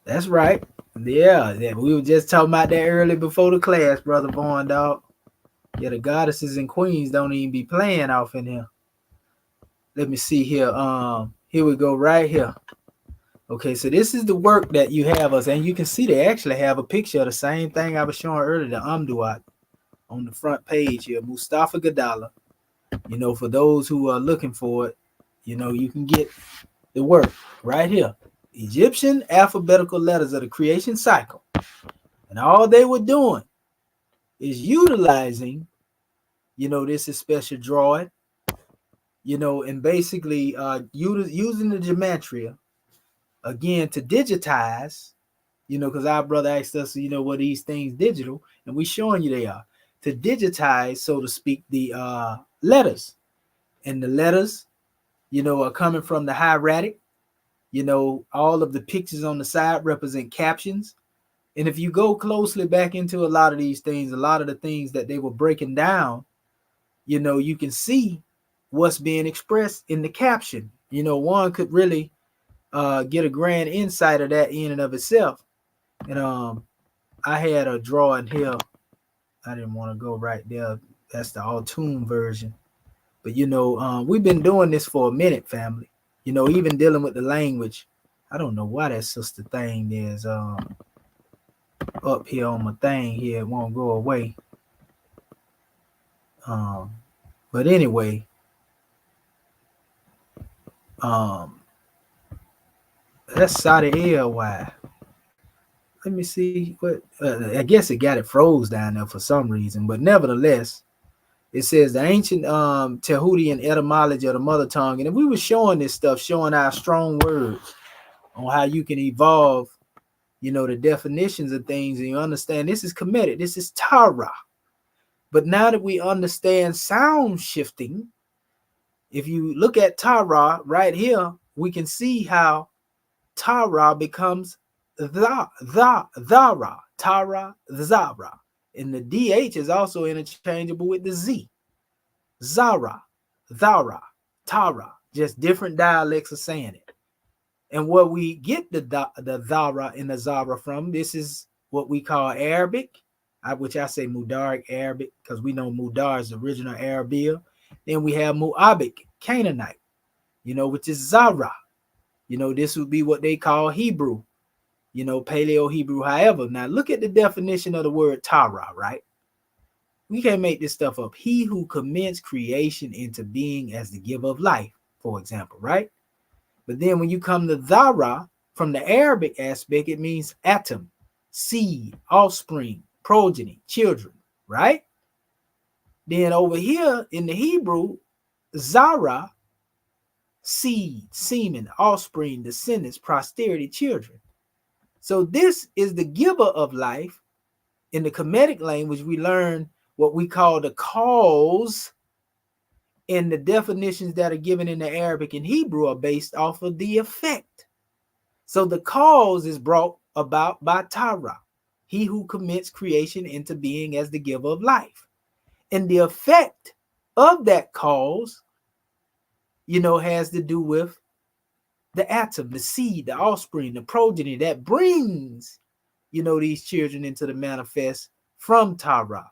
B: That's right. Yeah, we were just talking about that early before the class, Brother Vaughn, dog. Yeah, the goddesses and queens don't even be playing off in here. Let me see here. Here we go right here. Okay, so this is the work that you have us, and you can see they actually have a picture of the same thing I was showing earlier, the Amduat, on the front page here, Mustafa Gadala. For those who are looking for it, you can get the work right here. Egyptian alphabetical letters of the creation cycle. And all they were doing is utilizing, this is special drawing, and basically using the gematria again to digitize, because our brother asked us, what these things digital, and we showing you they are to digitize, so to speak, the letters. And the letters, are coming from the hieratic. All of the pictures on the side represent captions. And if you go closely back into a lot of these things, a lot of the things that they were breaking down, you can see what's being expressed in the caption. One could really get a grand insight of that in and of itself. And I had a drawing here. I didn't want to go right there. That's the all-tune version. But, we've been doing this for a minute, family. Even dealing with the language. I don't know why that sister thing is up here on my thing here. It won't go away. But anyway, that's Saudi Airway. Let me see what. I guess it got it froze down there for some reason, but nevertheless, it says the ancient Tehudian etymology of the mother tongue, and if we were showing this stuff, showing our strong words on how you can evolve, the definitions of things, and you understand this is Kemetic, this is Tara. But now that we understand sound shifting, if you look at Tara right here, we can see how Tara becomes Thara, Tara, Zara. And the DH is also interchangeable with the Z. Zara, Thara, Tara, just different dialects of saying it. And what we get the Thara and the Zara from, this is what we call Arabic, which I say Mudaric Arabic, because we know Mudar is the original Arabia. Then we have Mu'abic, Canaanite, which is Zara. This would be what they call Hebrew, Paleo Hebrew. However, now look at the definition of the word Tara, right? We can't make this stuff up. He who commenced creation into being as the giver of life, for example, right? But then when you come to Zara, from the Arabic aspect, it means atom, seed, offspring, progeny, children, right? Then over here in the Hebrew, Zara, seed, semen, offspring, descendants, posterity, children. So this is the giver of life. In the Kemetic language, we learn what we call the cause, and the definitions that are given in the Arabic and Hebrew are based off of the effect. So the cause is brought about by Tara. he who commits creation into being as the giver of life. And the effect of that cause, has to do with the atom, the seed, the offspring, the progeny that brings, these children into the manifest from Tara.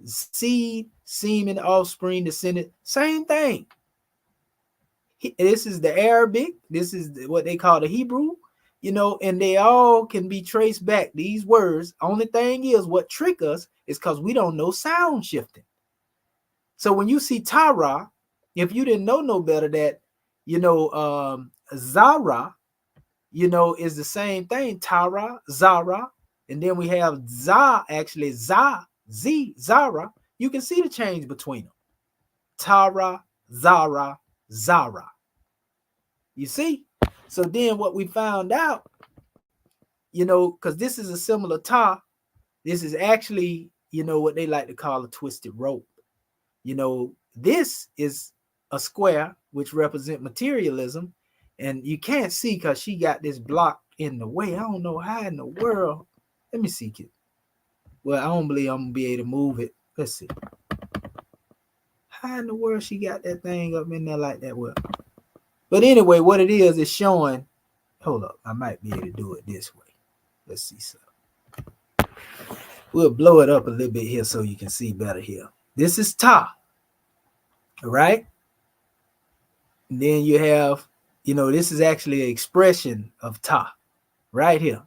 B: Seed, semen, offspring, descendant, same thing. This is the Arabic, this is what they call the Hebrew, and they all can be traced back. These words, only thing is what trick us is because we don't know sound shifting. So when you see Tara, if you didn't know no better that, Zara, is the same thing, Tara, Zara, and then we have Za, actually Zara. You can see the change between them. Tara, Zara, Zara. You see? So then what we found out, because this is a similar ta, this is actually, what they like to call a twisted rope. This is a square, which represent materialism, and you can't see because she got this block in the way. I don't know how in the world. Let me see, kid. Well, I don't believe I'm gonna be able to move it. Let's see. How in the world she got that thing up in there like that? Well, but anyway, what it is showing. Hold up, I might be able to do it this way. Let's see something. We'll blow it up a little bit here so you can see better here. This is ta. All right. And then you have, this is actually an expression of ta right here.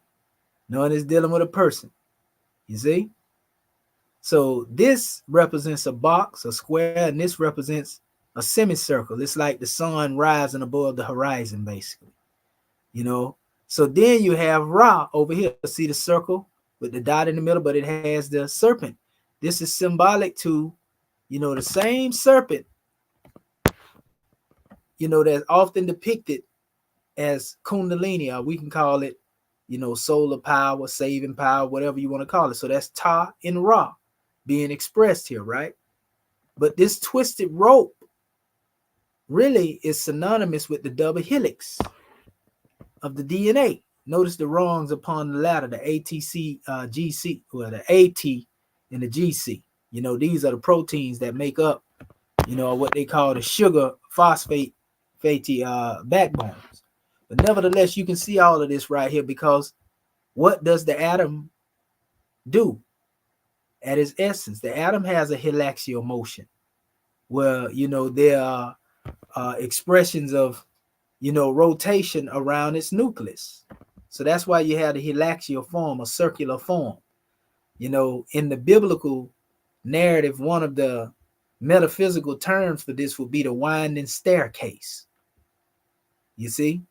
B: Knowing it's dealing with a person. You see? So this represents a box, a square, and this represents a semicircle. It's like the sun rising above the horizon, basically. So then you have Ra over here. See the circle with the dot in the middle, but it has the serpent. This is symbolic to, the same serpent, that's often depicted as Kundalini, or we can call it, solar power, saving power, whatever you want to call it. So that's Ta and Ra being expressed here, right? But this twisted rope really is synonymous with the double helix of the DNA. Notice the rungs upon the ladder, the ATC, GC, well, the AT and the GC. These are the proteins that make up, what they call the sugar phosphate fatty backbones. But nevertheless, you can see all of this right here, because what does the atom do at its essence? The atom has a helaxial motion where, there are expressions of, rotation around its nucleus. So that's why you have the helaxial form, a circular form. In the biblical narrative, one of the metaphysical terms for this would be the winding staircase. You see?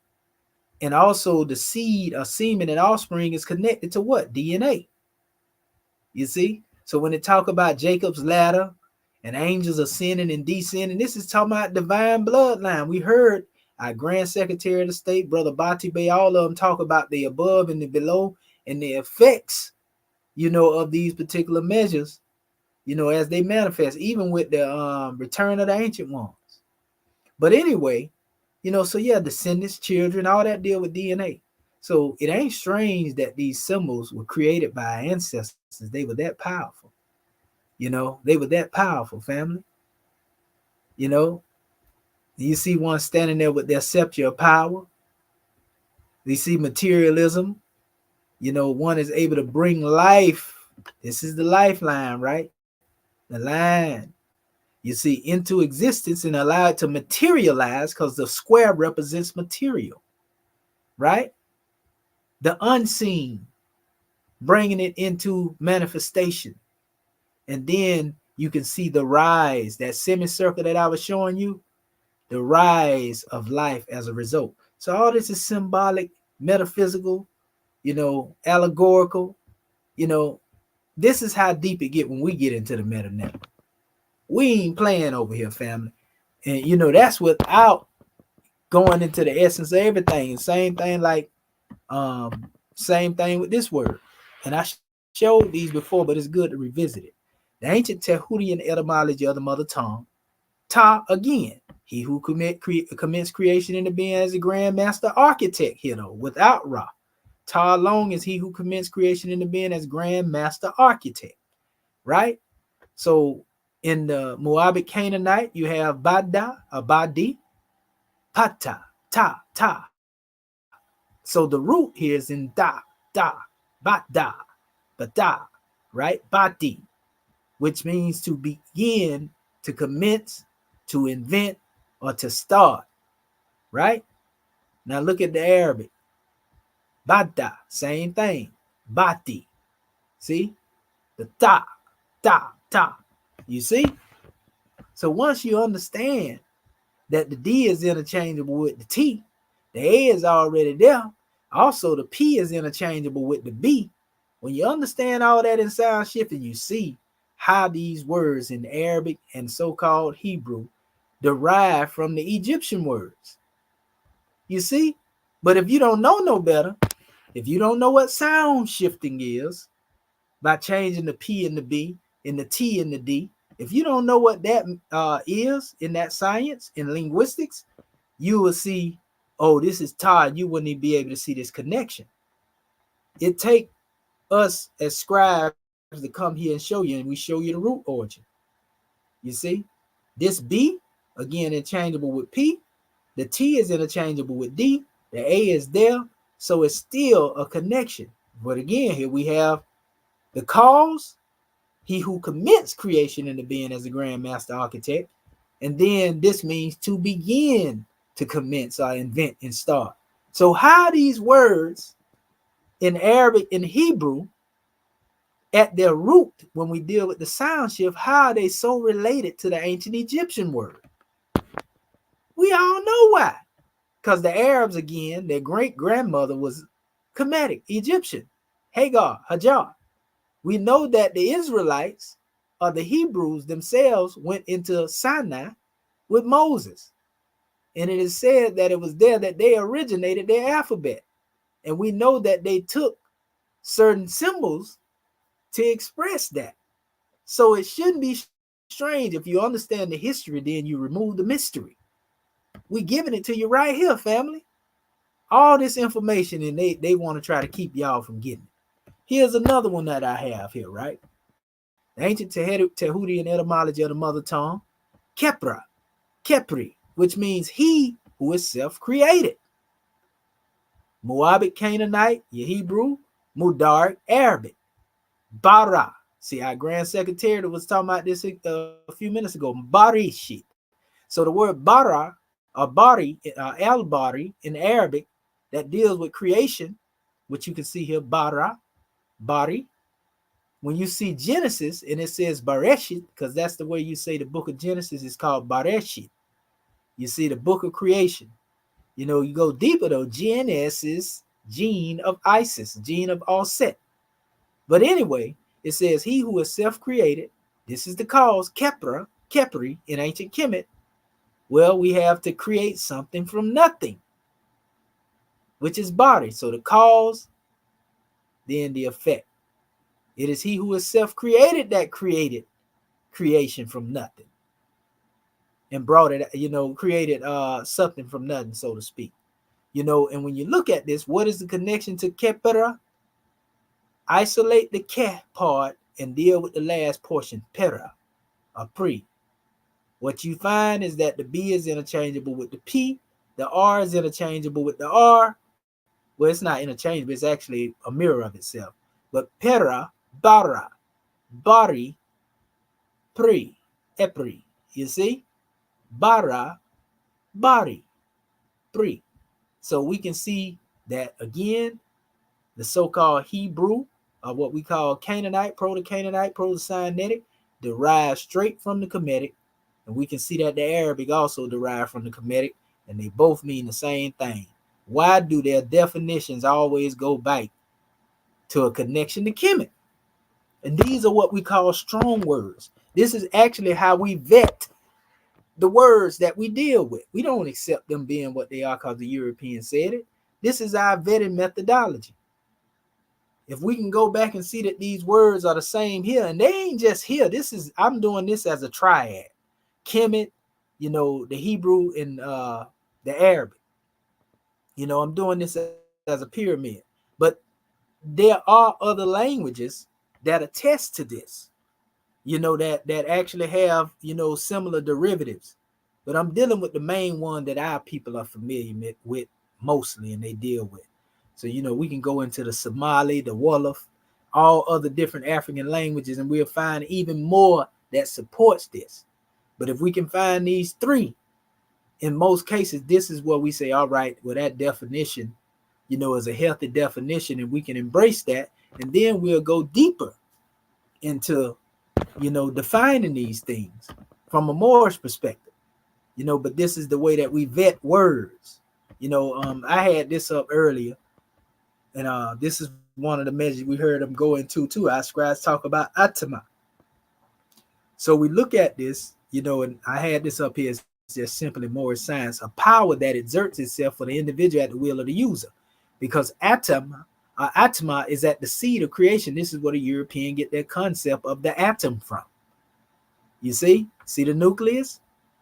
B: And also the seed or semen and offspring is connected to what? DNA. You see? So when they talk about Jacob's ladder and angels ascending and descending, this is talking about divine bloodline. We heard our Grand Secretary of the State, Brother Bati Bey, all of them talk about the above and the below and the effects, of these particular measures, as they manifest, even with the return of the ancient ones. But anyway, so yeah, descendants, children, all that deal with DNA. So it ain't strange that these symbols were created by our ancestors. They were that powerful. They were that powerful, family. You see one standing there with their scepter of power. You see materialism. One is able to bring life. This is the lifeline, right? The line. You see, into existence and allow it to materialize, because the square represents material, right? The unseen, bringing it into manifestation. And then you can see the rise, that semicircle that I was showing you, the rise of life as a result. So all this is symbolic, metaphysical, allegorical. This is how deep it get when we get into the meta network. We ain't playing over here, family. And that's without going into the essence of everything. Same thing same thing with this word. And I showed these before, but it's good to revisit it. The ancient Tehurian etymology of the mother tongue, Ta, again, he who commenced creation into being as a grand master architect here, though, without Ra. Long is he who commenced creation in the being as grand master architect, right? So in the Moabic Canaanite, you have Bada, Abadi, Pata, Ta. So the root here is in Da, Bada, Bada, right? Badi, which means to begin, to commence, to invent, or to start, right? Now look at the Arabic. Bada, same thing. Bati. See? The ta. You see? So once you understand that the D is interchangeable with the T, the A is already there. Also, the P is interchangeable with the B. When you understand all that in sound shifting, you see how these words in Arabic and so-called Hebrew derive from the Egyptian words. You see? But if you don't know no better, if you don't know what sound shifting is, by changing the P and the B and the T and the D, if you don't know what that is in that science, in linguistics, you will see, oh, this is Todd. You wouldn't even be able to see this connection. It take us as scribes to come here and show you, and we show you the root origin. You see? This B, again, interchangeable with P. The T is interchangeable with D. The A is there. So it's still a connection. But again, here we have the cause, he who commenced creation in the being as a grand master architect. And then this means to begin, to commence or invent and start. So how these words in Arabic and Hebrew at their root, when we deal with the sound shift, how are they so related to the ancient Egyptian word? We all know why. Because the Arabs, again, their great-grandmother was Kemetic, Egyptian, Hajar. We know that the Israelites or the Hebrews themselves went into Sinai with Moses. And it is said that it was there that they originated their alphabet. And we know that they took certain symbols to express that. So it shouldn't be strange if you understand the history, then you remove the mystery. We're giving it to you right here, family. All this information, and they want to try to keep y'all from getting it. Here's another one that I have here, right? The ancient Tehutian etymology of the mother tongue, Kepri, which means he who is self-created. Moabic Canaanite, your Hebrew, Mudar, Arabic. Bara. See, our Grand Secretary was talking about this a few minutes ago. Barishit. So the word bara, or bari, al-bari in Arabic, that deals with creation, which you can see here, bara, bari. When you see Genesis and it says Bereshit, because that's the way you say the book of Genesis is called Bereshit. You see the book of creation. You know, you go deeper though. Genesis, gene of Isis, gene of Offset. But anyway, it says he who is self-created. This is the cause, Kepri in ancient Kemet. Well, we have to create something from nothing, which is body. So the cause, then the effect. It is he who is self-created that created creation from nothing and brought it, created something from nothing, so to speak. And when you look at this, what is the connection to Kepera? Isolate the Ke part and deal with the last portion, Pera, or Pre. What you find is that the B is interchangeable with the P, the R is interchangeable with the R. Well, it's not interchangeable, it's actually a mirror of itself. But Pera, Bara, Bari, Pri, Epri. You see? Bara, Bari, Pri. So we can see that again, the so-called Hebrew, or what we call Canaanite, Proto-Canaanite, Proto-Sinaitic, derives straight from the Kemetic. And we can see that the Arabic also derived from the Kemetic, and they both mean the same thing. Why do their definitions always go back to a connection to Kemet? And these are what we call strong words. This is actually how we vet the words that we deal with. We don't accept them being what they are because the Europeans said it. This is our vetting methodology. If we can go back and see that these words are the same here, and they ain't just here. I'm doing this as a triad. Kemet, the Hebrew and the Arabic. I'm doing this as a pyramid. But there are other languages that attest to this, that actually have, similar derivatives. But I'm dealing with the main one that our people are familiar with mostly, and they deal with. So, we can go into the Somali, the Wolof, all other different African languages, and we'll find even more that supports this. But if we can find these three, in most cases, this is what we say, all right, well, that definition, is a healthy definition, and we can embrace that. And then we'll go deeper into, defining these things from a Moorish perspective, but this is the way that we vet words. I had this up earlier, and this is one of the measures we heard them go into too. Our scribes talk about atama. So we look at this, and I had this up here. It's just simply Moorish science, a power that exerts itself for the individual at the will of the user. Because atama is at the seed of creation. This is where the European get their concept of the atom from. You see the nucleus?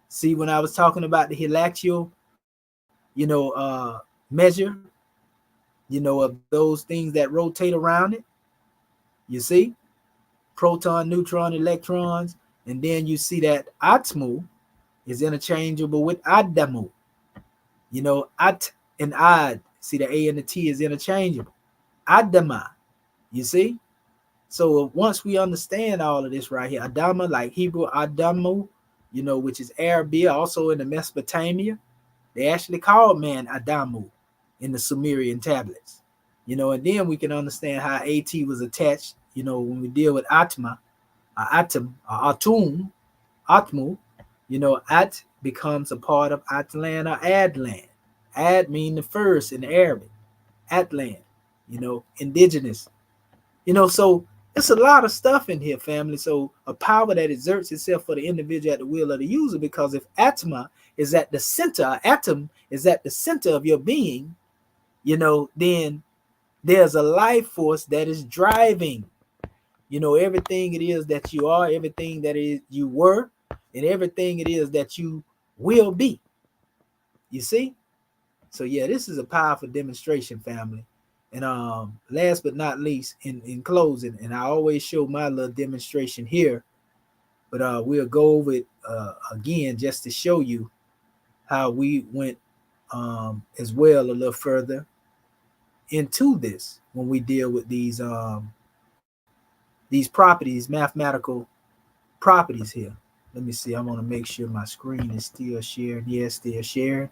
B: See, when I was talking about the heliaxial, measure, of those things that rotate around it. You see, proton, neutron, electrons, and then you see that atmu is interchangeable with adamu. At and ad. See, the A and the T is interchangeable. Adama. You see? So once we understand all of this right here, Adama, like Hebrew Adamu, which is Arabia, also in the Mesopotamia, they actually called man Adamu in the Sumerian tablets. And then we can understand how AT was attached, when we deal with Atma, Atum, Atum, Atmu, At becomes a part of Atlan or Adlan. Ad mean the first in Arabic. Atlan, indigenous. So it's a lot of stuff in here, family. So a power that exerts itself for the individual at the will of the user, because if Atma is at the center, atom is at the center of your being, then there's a life force that is driving, everything it is that you are, everything that is you were, and everything it is that you will be. You see? So yeah, this is a powerful demonstration, family. And last but not least, in closing, and I always show my little demonstration here, but we'll go over it again just to show you how we went as well a little further into this when we deal with these properties, mathematical properties here. Let me see. I want to make sure my screen is still shared. Yes, still shared.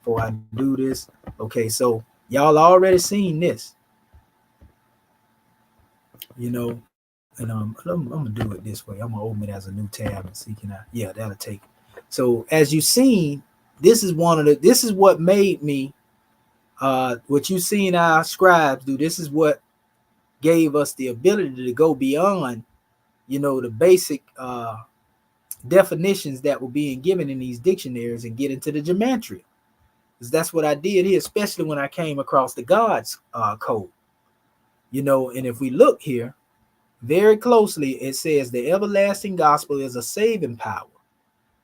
B: Before I do this, okay. So y'all already seen this, and I'm gonna do it this way. I'm gonna open it as a new tab and see yeah, that'll take it. So as you seen, this is what made me what you seen our scribes do. This is what gave us the ability to go beyond, the basic definitions that were being given in these dictionaries and get into the gematria. Because that's what I did here, especially when I came across the God's code. And if we look here very closely, it says the everlasting gospel is a saving power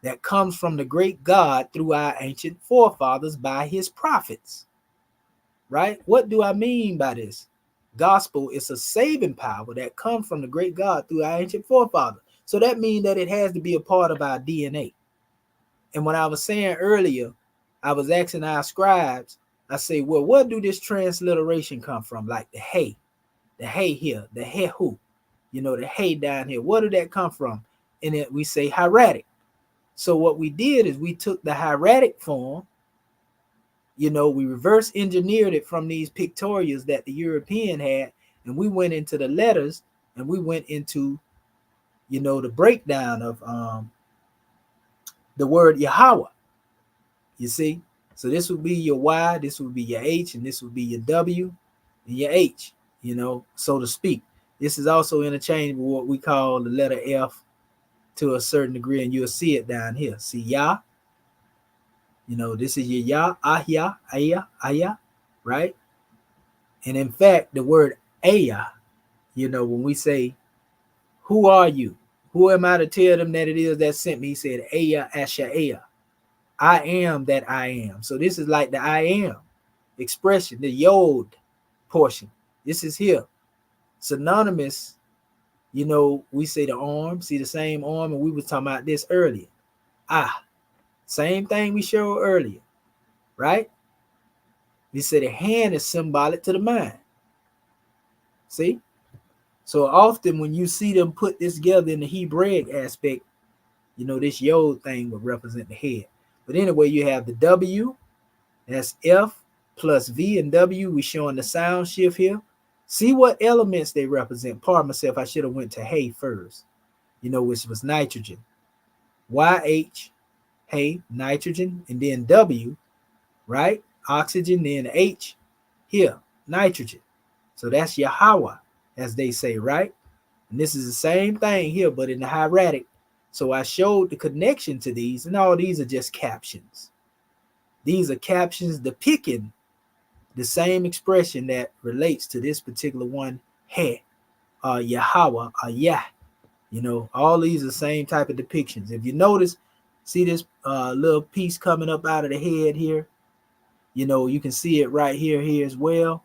B: that comes from the great God through our ancient forefathers by his prophets. Right? What do I mean by this? Gospel is a saving power that comes from the great God through our ancient forefathers. So that means that it has to be a part of our DNA. And when I was saying earlier, I was asking our scribes, I say, well, where do this transliteration come from? Like the hey here, the hey who, the hey down here. Where did that come from? And then we say hieratic. So what we did is we took the hieratic form, we reverse engineered it from these pictorials that the European had, and we went into the letters, and we went into, the breakdown of the word Yahweh. You see? So this would be your Y, this would be your H, and this would be your W and your H, so to speak. This is also interchangeable with what we call the letter F to a certain degree, and you'll see it down here. See Yah? This is your Yah, Ahya, Aya, Aya, right? And in fact, the word Aya, when we say, who are you? Who am I to tell them that it is that sent me? He said, Aya, Asha, Aya. I am that I am. So this is like the I am expression, the Yod portion. This is here. Synonymous, you know, we say the arm, see the same arm, and we was talking about this earlier. Same thing we showed earlier, right? We say the hand is symbolic to the mind. See? So often when you see them put this together in the Hebraic aspect, you know, this yod thing would represent the head. But anyway, you have the W, that's F plus V and W. We're showing the sound shift here. See what elements they represent. Pardon myself, I should have went to hay first, you know, which was nitrogen. YH, hay, nitrogen, and then W, right? Oxygen, then H, here, nitrogen. So that's Yahweh, as they say, right? And this is the same thing here, but in the hieratic. So I showed the connection to these, and all these are just captions. These are captions depicting the same expression that relates to this particular one, He, Yahweh, Yah. You know, all these are the same type of depictions. If you notice, see this little piece coming up out of the head here? You know, you can see it right here as well.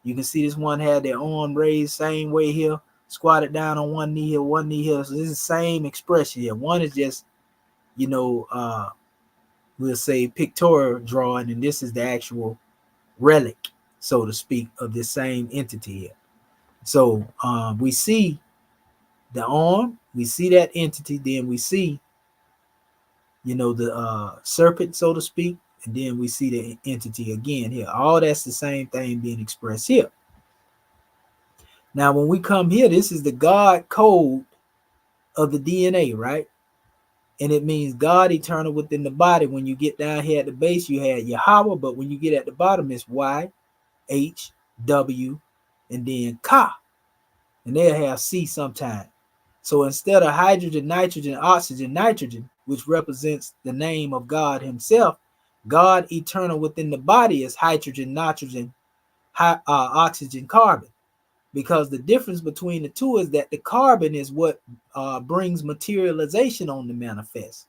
B: You can see this one had their arm raised same way here, squatted down on one knee here. So this is the same expression here. One is just, you know, we'll say pictorial drawing, and this is the actual relic, so to speak, of this same entity here. So we see the arm, we see that entity, then we see, you know, the serpent, so to speak, and then we see the entity again here. All that's the same thing being expressed here. Now, when we come here, this is the God code of the DNA, right? And it means God eternal within the body. When you get down here at the base, you had Yahweh, but when you get at the bottom, it's Y, H, W, and then Ka. And they'll have C sometime. So instead of hydrogen, nitrogen, oxygen, nitrogen, which represents the name of God himself, God eternal within the body is hydrogen, nitrogen, oxygen, carbon. Because the difference between the two is that the carbon is what brings materialization on the manifest.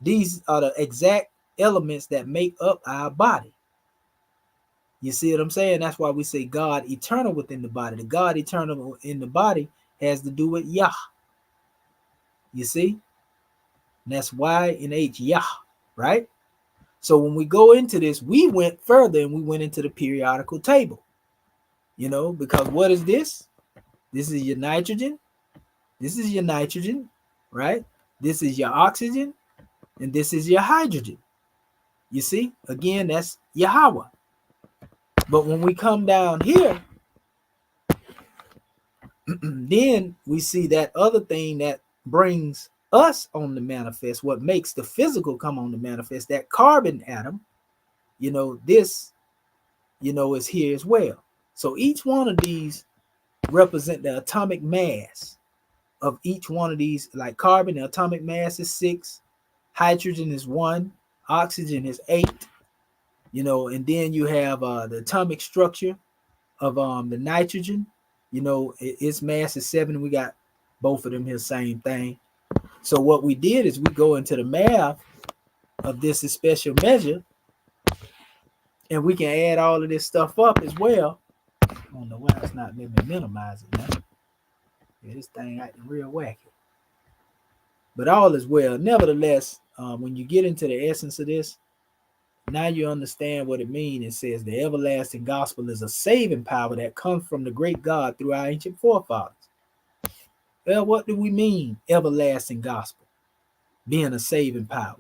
B: These are the exact elements that make up our body. You see what I'm saying? That's why we say God eternal within the body. The God eternal in the body has to do with Yah. You see? And that's Y and H, Yah, right? So when we go into this, we went further and we went into the periodical table. You know, because what is this? This is your nitrogen. This is your nitrogen, right? This is your oxygen. And this is your hydrogen. You see? Again, that's Yahweh. But when we come down here, then we see that other thing that brings us on the manifest, what makes the physical come on the manifest, that carbon atom, you know, this, you know, is here as well. So each one of these represent the atomic mass of each one of these. Like carbon, the atomic mass is 6, hydrogen is 1, oxygen is 8, you know, and then you have the atomic structure of the nitrogen, you know, its mass is 7. We got both of them here, same thing. So what we did is we go into the math of this special measure, and we can add all of this stuff up as well. I don't know why it's not letting me minimize it now. Yeah, this thing acting real wacky. But all is well. Nevertheless, when you get into the essence of this, now you understand what it means. It says the everlasting gospel is a saving power that comes from the great God through our ancient forefathers. Well, what do we mean, everlasting gospel? Being a saving power.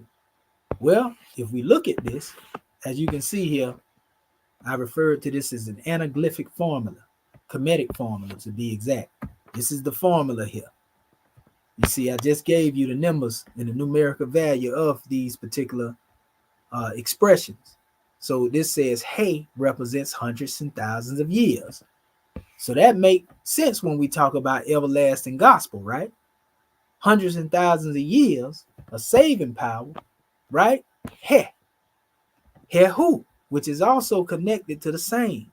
B: Well, if we look at this, as you can see here, I referred to this as an anaglyphic formula, Kemetic formula to be exact. This is the formula here. You see, I just gave you the numbers and the numerical value of these particular expressions. So this says hey represents hundreds and thousands of years. So that makes sense when we talk about everlasting gospel, right? Hundreds and thousands of years, a saving power, right? He who, which is also connected to the same.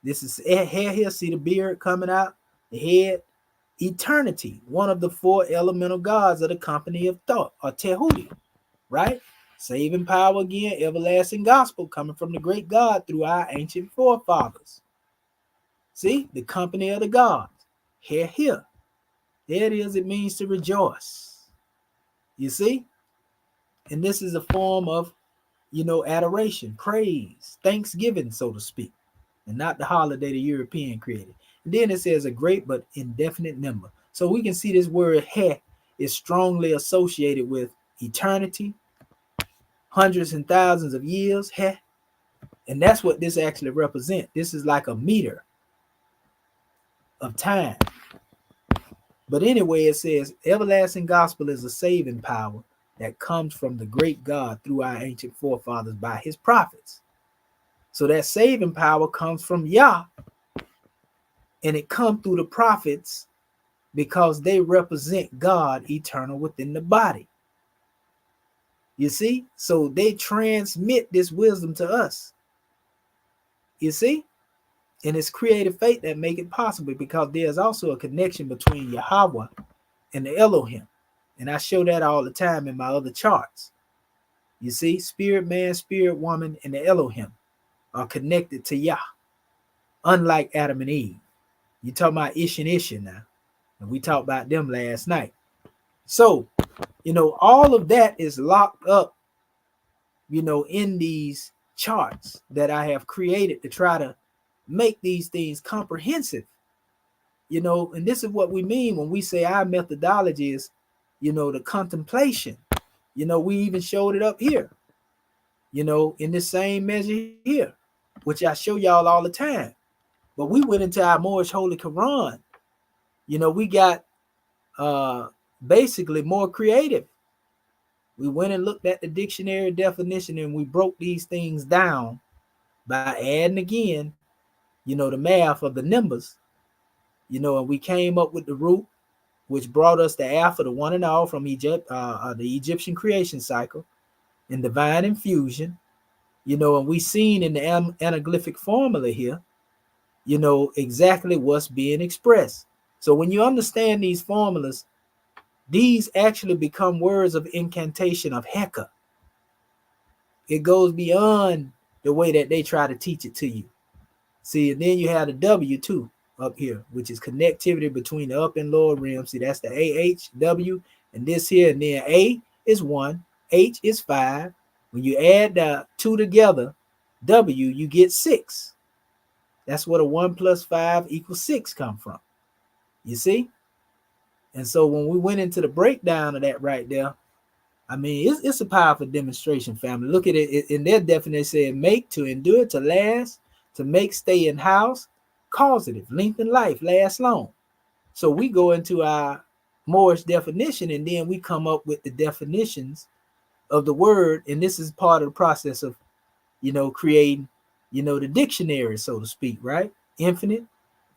B: This is hair here. See the beard coming out, the head. Eternity, one of the 4 elemental gods of the company of thought, or Tehuti, right? Saving power again, everlasting gospel coming from the great God through our ancient forefathers. See, the company of the gods. Here. There it is. It means to rejoice. You see? And this is a form of, adoration, praise, thanksgiving, so to speak, and not the holiday the European created. And then it says a great but indefinite number. So we can see this word he is strongly associated with eternity, hundreds and thousands of years, he. And that's what this actually represents. This is like a meter of time. But anyway, it says everlasting gospel is a saving power that comes from the great God through our ancient forefathers by his prophets. So that saving power comes from Yah, and it comes through the prophets because they represent God eternal within the body. You see? So they transmit this wisdom to us. You see? And it's creative faith that make it possible, because there's also a connection between Yahweh and the Elohim. And I show that all the time in my other charts. You see, spirit man, spirit woman, and the Elohim are connected to Yah, unlike Adam and Eve. You talking about Ish and Isha now, and we talked about them last night. So, all of that is locked up, in these charts that I have created to try to make these things comprehensive. And this is what we mean when we say our methodology is, the contemplation. We even showed it up here, in the same measure here, which I show y'all all the time. But we went into our Moorish Holy Quran. We got basically more creative. We went and looked at the dictionary definition, and we broke these things down by adding again, the math of the numbers, and we came up with the root, which brought us the Alpha, the one and all from Egypt, the Egyptian creation cycle and divine infusion, and we seen in the anaglyphic formula here, exactly what's being expressed. So when you understand these formulas, these actually become words of incantation of Heka. It goes beyond the way that they try to teach it to you. See, and then you have the W too up here, which is connectivity between the up and lower realm. See, that's the AH, W, and this here, and then A is 1, H is 5. When you add the 2 together, W, you get 6. That's where the 1 plus 5 equals 6 come from. You see? And so when we went into the breakdown of that right there, I mean, it's a powerful demonstration, family. Look at it. In their definition, said make, to endure, to last, to make, stay in house, causative, lengthen life, last long. So we go into our Moorish definition, and then we come up with the definitions of the word. And this is part of the process of, creating, the dictionary, so to speak, right? Infinite,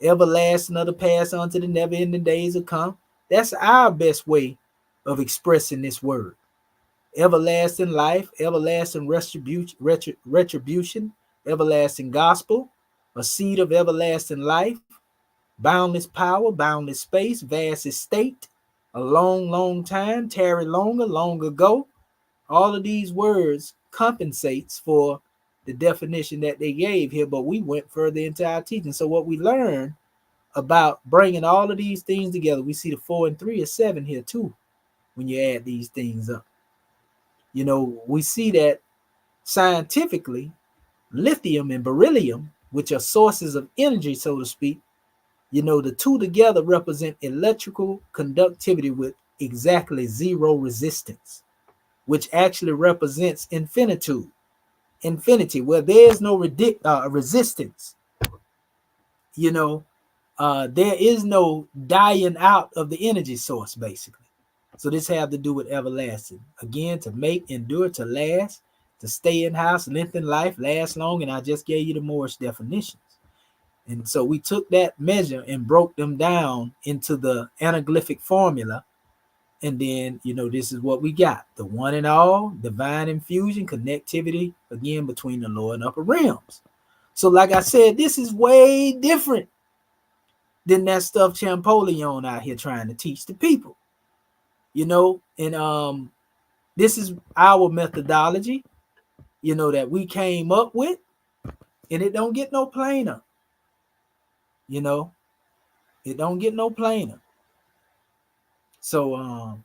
B: everlasting, other pass on to the never ending days will come. That's our best way of expressing this word. Everlasting life, everlasting retribution, everlasting gospel, a seed of everlasting life, boundless power, boundless space, vast estate, a long, long time, tarry longer, long ago. All of these words compensates for the definition that they gave here, but we went further into our teaching. So what we learned about bringing all of these things together, we see the 4 and 3 is 7 here too, when you add these things up. We see that scientifically, lithium and beryllium, which are sources of energy, so to speak, the two together represent electrical conductivity with exactly 0 resistance, which actually represents infinity, where there's no resistance. There is no dying out of the energy source, basically. So this have to do with everlasting. Again, to make, endure, to last, to stay in house, lengthen life, last long. And I just gave you the Moorish definitions. And so we took that measure and broke them down into the anaglyphic formula. And then, this is what we got. The one and all, divine infusion, connectivity, again, between the lower and upper realms. So like I said, this is way different than that stuff Champollion out here trying to teach the people. And this is our methodology, that we came up with, and it don't get no plainer. You know, it don't get no plainer. So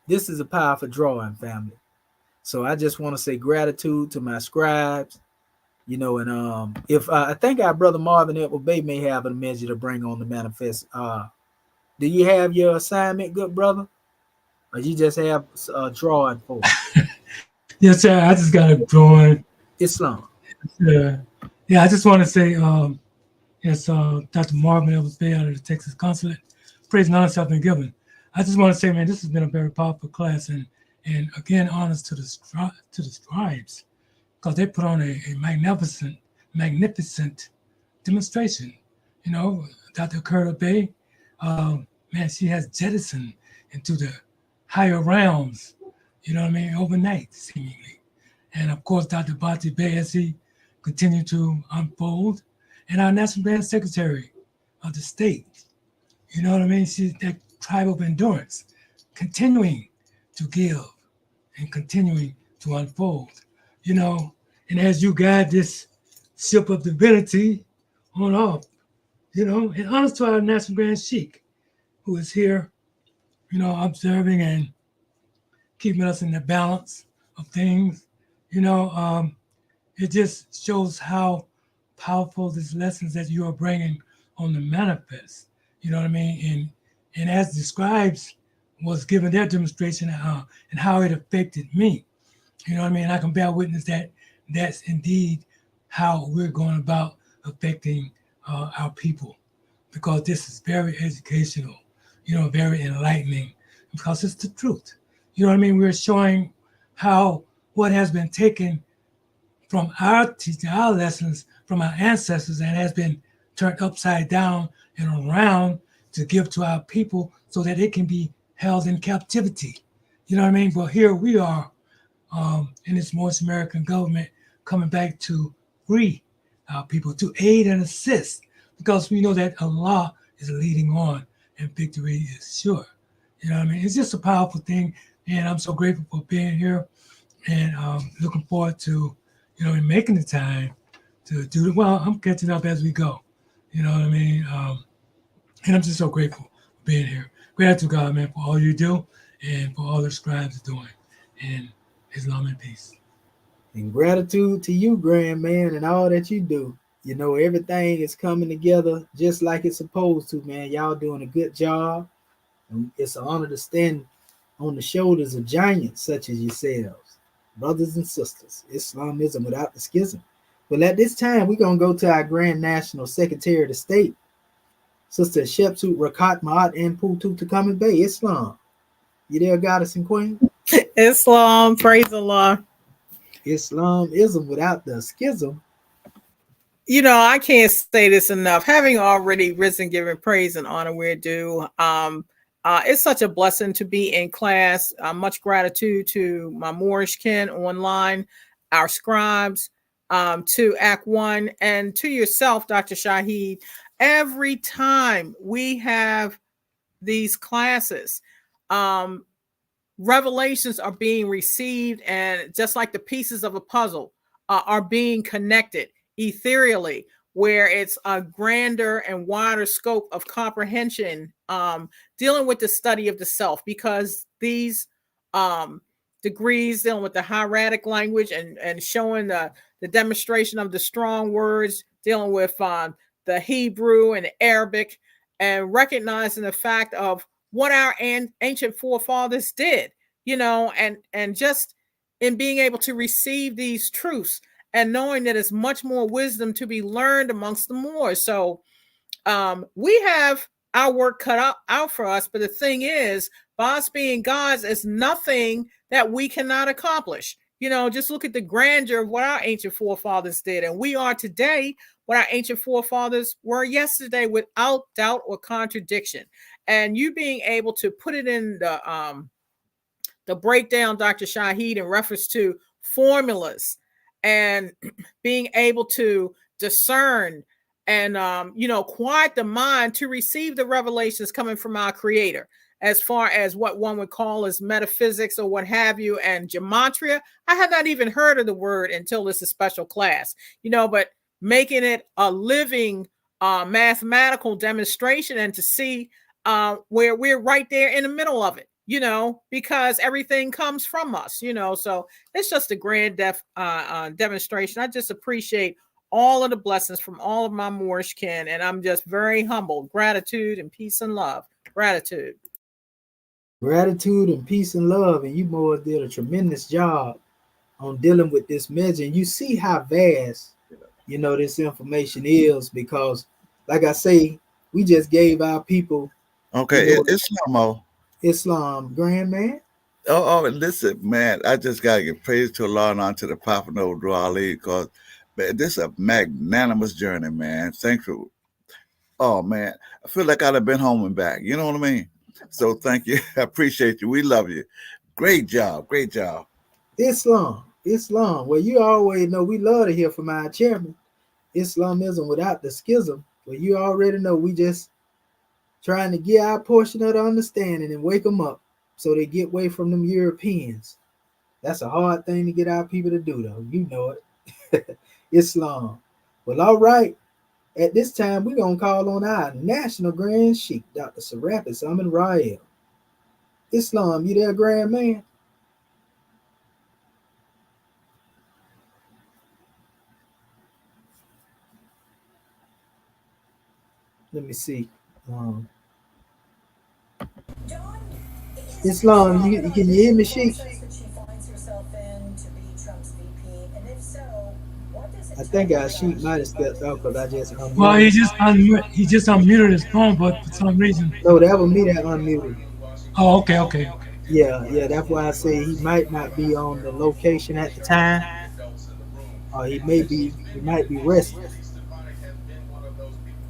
B: this is a powerful drawing, family. So I just want to say gratitude to my scribes, you know, and if I think our brother Marvin Edward Bay may have a measure to bring on the manifest. Do you have your assignment, good brother, or you just have a drawing for
C: Yes, sir. I just got a drawing.
B: Islam?
C: Yeah, I just want to say, yes, Dr. Marvin Elvis Bay out of the Texas Consulate. Praise and honor have been given. I just want to say, man, this has been a very powerful class, and again, honors to the scribes, because they put on a magnificent demonstration. You know, Dr. Curtis Bay, man, she has jettisoned into the higher realms, you know what I mean, overnight, seemingly. And of course, Dr. Bati Bay, as he continued to unfold, and our National Grand Secretary of the state, you know what I mean, she's that tribe of endurance, continuing to give and continuing to unfold, you know. And as you guide this ship of divinity on off, you know, and honors to our National Grand Sheik, who is here, you know, observing and keeping us in the balance of things. You know, it just shows how powerful these lessons that you are bringing on the manifest. You know what I mean? And as the scribes was given their demonstration and how it affected me, you know what I mean? I can bear witness that that's indeed how we're going about affecting our people, because this is very educational, you know, very enlightening, because it's the truth. You know what I mean? We're showing how what has been taken from our teaching, our lessons from our ancestors, and has been turned upside down and around to give to our people so that it can be held in captivity. You know what I mean? Well, here we are in this Morris American government coming back to free our people, to aid and assist, because we know that Allah is leading on and victory is sure. You know what I mean? It's just a powerful thing, and I'm so grateful for being here, and looking forward to, you know, making the time to do it. Well, I'm catching up as we go. You know what I mean? And I'm just so grateful for being here. Gratitude, God, man, for all you do and for all the scribes are doing. And Islam and peace.
B: And gratitude to you, grand man, and all that you do. You know, everything is coming together just like it's supposed to, man. Y'all doing a good job. And it's an honor to stand on the shoulders of giants such as yourselves, brothers and sisters. Islamism without the schism. Well, at this time, we're going to go to our Grand National Secretary of the State, Sister Shepsut Rakat Ma'at and Putu Takamin Bay, Islam. You there, goddess and queen?
F: Islam, praise Allah.
B: Islamism without the schism.
F: You know, I can't say this enough. Having already risen, giving praise and honor where due, it's such a blessing to be in class. Much gratitude to my Moorish kin online, our scribes, to Act One, and to yourself, Dr. Shaheed. Every time we have these classes, revelations are being received, and just like the pieces of a puzzle are being connected ethereally, where it's a grander and wider scope of comprehension, dealing with the study of the self, because these degrees dealing with the hieratic language and showing the demonstration of the strong words, dealing with the Hebrew and the Arabic, and recognizing the fact of what our ancient forefathers did, you know, and just in being able to receive these truths and knowing that it's much more wisdom to be learned amongst the Moors. So we have our work cut out for us, but the thing is, by us being gods, is nothing that we cannot accomplish. You know, just look at the grandeur of what our ancient forefathers did, and we are today what our ancient forefathers were yesterday, without doubt or contradiction. And you being able to put it in the breakdown, Dr. Shaheed, in reference to formulas, and being able to discern and you know, quiet the mind to receive the revelations coming from our Creator, as far as what one would call as metaphysics or what have you, and gematria. I had not even heard of the word until this is special class, you know, but making it a living mathematical demonstration, and to see where we're right there in the middle of it, because everything comes from us, so it's just a grand demonstration. I just appreciate all of the blessings from all of my Moorish kin, and I'm just very humbled. Gratitude and peace and love. Gratitude.
B: Gratitude and peace and love. And you boys did a tremendous job on dealing with this measure. And you see how vast, this information is, because, like I say, we just gave our people.
G: Okay, Islam,
B: grand man.
G: Oh, listen, man, I just got to give praise to Allah and on to the Prophet Noble Ali, because this is a magnanimous journey, man. Thank you. Oh, man, I feel like I'd have been home and back. You know what I mean? So thank you. I appreciate you. We love you. Great job. Great job.
B: Islam. Well, you always know we love to hear from our chairman. Islamism without the schism. Well, you already know we just trying to get our portion of the understanding and wake them up so they get away from them Europeans. That's a hard thing to get our people to do, though. You know it. Islam. Well, all right. At this time, we're going to call on our National Grand Sheikh, Dr. Serapis Amin Rael. Islam, you there, Grand Man? Let me see. Islam, can you hear me, Sheikh? I think our Sheikh might have stepped out because I just unmuted.
C: Well, he just unmuted his phone, but for some reason.
B: No, that was me that unmuted.
C: Oh, okay.
B: Yeah. That's why I say he might not be on the location at the time. Or he might be resting.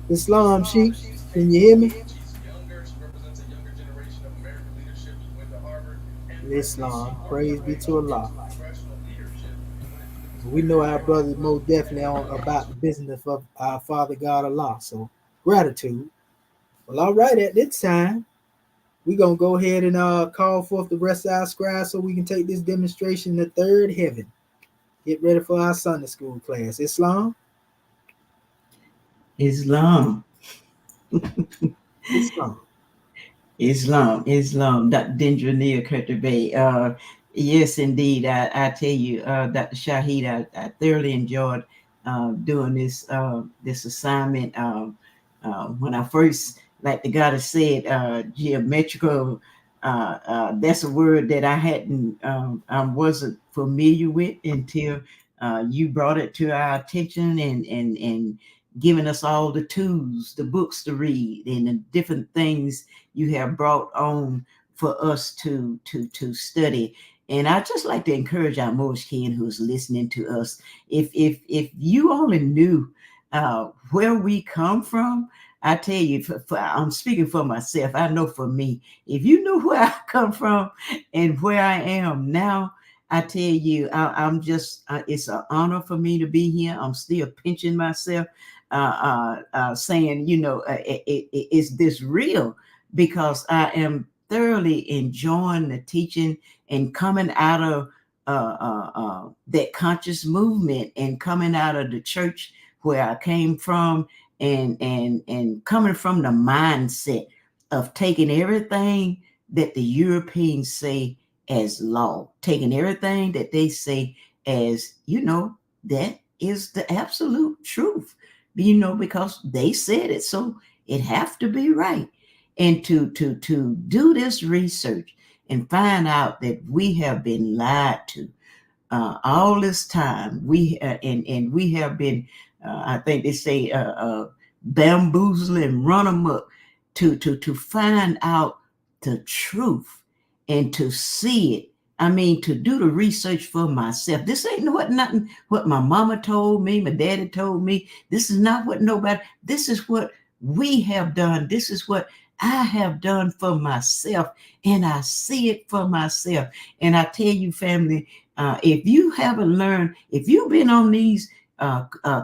B: Islam, Sheikh, can you hear me? Islam, praise be to Allah. We know our brothers most definitely on about the business of our Father God Allah. So gratitude. Well, all right, at this time, we're going to go ahead and call forth the rest of our scribes so we can take this demonstration to third heaven. Get ready for our Sunday school class. Islam.
D: Islam. Dr. Dendra Kurtabay. Yes, indeed. I tell you, Dr. Shahid, I thoroughly enjoyed doing this assignment. When I first, like the goddess said, geometrical, that's a word that I wasn't familiar with until you brought it to our attention and giving us all the tools, the books to read, and the different things you have brought on for us to study. And I just like to encourage our Moorish kin who's listening to us, if you only knew where we come from, I tell you, I'm speaking for myself. I know for me, if you knew where I come from and where I am now, I tell you, I'm just, it's an honor for me to be here. I'm still pinching myself, saying, is this real? Because I am thoroughly enjoying the teaching and coming out of that conscious movement and coming out of the church where I came from and coming from the mindset of taking everything that the Europeans say as law, taking everything that they say as, that is the absolute truth, because they said it, so it have to be right. And to do this research and find out that we have been lied to all this time, we have been, I think they say, bamboozling, run amok to find out the truth and to see it. I mean, to do the research for myself. This ain't nothing what my mama told me, my daddy told me. This is not what nobody, this is what we have done. This is what I have done for myself, and I see it for myself. And I tell you, family, if you haven't learned, if you've been on these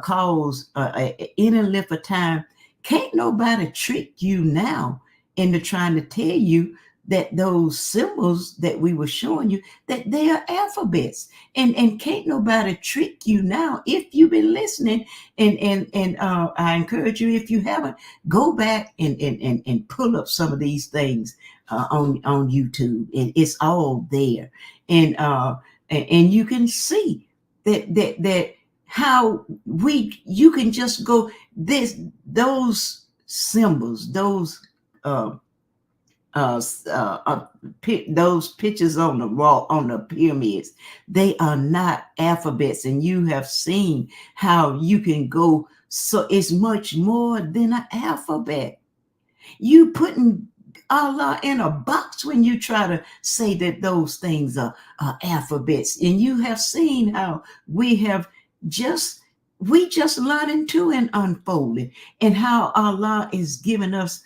D: calls any length of time, can't nobody trick you now into trying to tell you that those symbols that we were showing you, that they are alphabets, and can't nobody trick you now if you've been listening. And I encourage you, if you haven't, go back and pull up some of these things on YouTube, and it's all there, and you can see that how you can just go those symbols, those those pictures on the wall, on the pyramids, they are not alphabets, and you have seen how you can go. So it's much more than an alphabet. You putting Allah in a box when you try to say that those things are alphabets. And you have seen how we just learning to and unfolding, and how Allah is giving us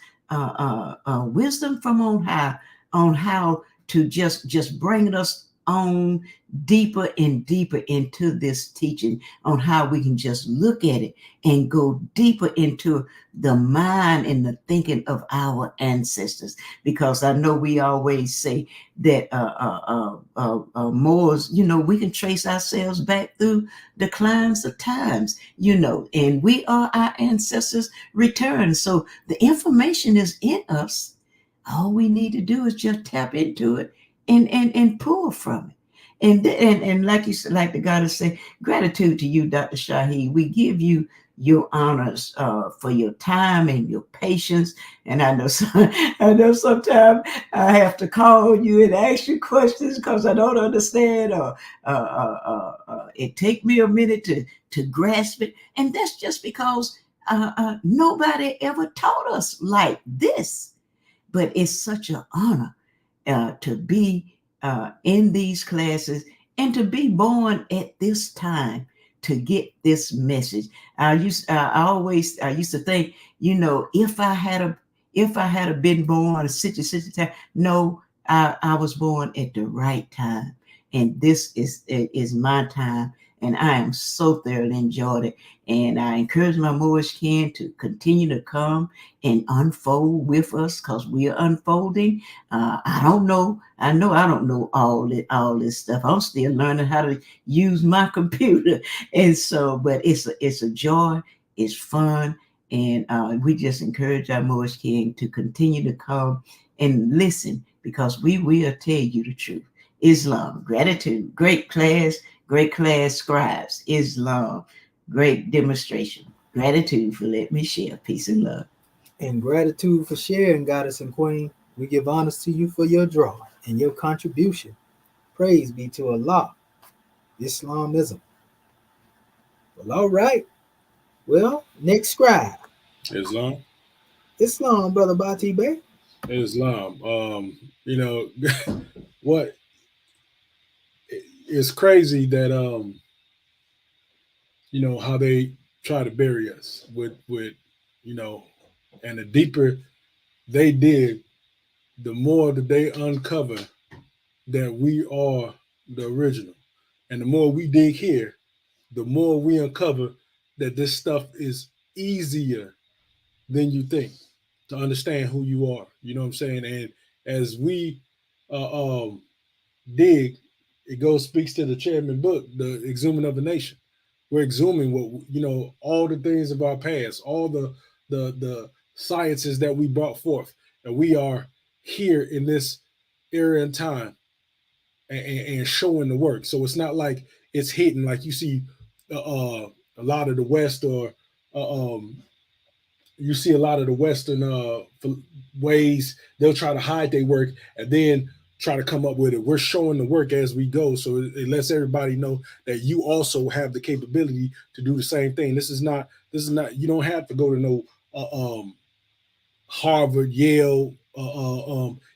D: wisdom from on high on how to just bring us on deeper and deeper into this teaching, on how we can just look at it and go deeper into the mind and the thinking of our ancestors. Because I know we always say that Moors, we can trace ourselves back through the climes of times, and we are our ancestors' return. So the information is in us. All we need to do is just tap into it and pull from it. And like you said, like the goddess said, gratitude to you, Dr. Shaheed. We give you your honors for your time and your patience. And I know sometimes I have to call you and ask you questions because I don't understand, or it take me a minute to grasp it. And that's just because nobody ever taught us like this. But it's such an honor to be in these classes and to be born at this time to get this message. I used to think, if I had been born at such a time, no, I was born at the right time, and this is my time. And I am so thoroughly enjoyed it. And I encourage my Moorish kin to continue to come and unfold with us, because we are unfolding. I don't know I don't know all this stuff. I'm still learning how to use my computer. And so, but it's a joy, it's fun. And we just encourage our Moorish kin to continue to come and listen, because we will tell you the truth. Islam, gratitude, great class, scribes. Islam, great demonstration. Gratitude for letting me share. Peace and love.
B: And gratitude for sharing, Goddess and Queen. We give honors to you for your draw and your contribution. Praise be to Allah. Islamism. Well, all right. Well, next scribe. Islam, Brother Bati Bey.
E: Islam. What it's crazy that how they try to bury us with and the deeper they dig, the more that they uncover that we are the original. And the more we dig here, the more we uncover that this stuff is easier than you think to understand who you are. You know what I'm saying? And as we dig, it speaks to the chairman book, the exhuming of a nation. We're exhuming what all the things of our past, all the sciences that we brought forth, and we are here in this era and time and showing the work. So it's not like it's hidden, like you see a lot of the West, or you see a lot of the Western ways they'll try to hide their work and then try to come up with it. We're showing the work as we go, so it lets everybody know that you also have the capability to do the same thing. This is not. You don't have to go to no Harvard, Yale,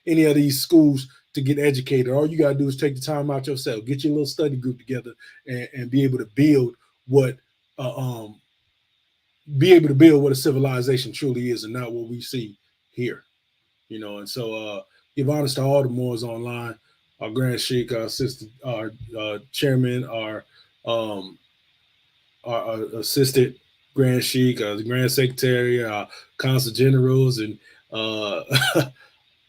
E: any of these schools to get educated. All you gotta do is take the time out yourself, get your little study group together, and be able to build what a civilization truly is, and not what we see here. And so give honors to all the Moors online, our Grand Sheikh, our assistant, our chairman, our assistant Grand Sheikh, the Grand Secretary, our consul generals, and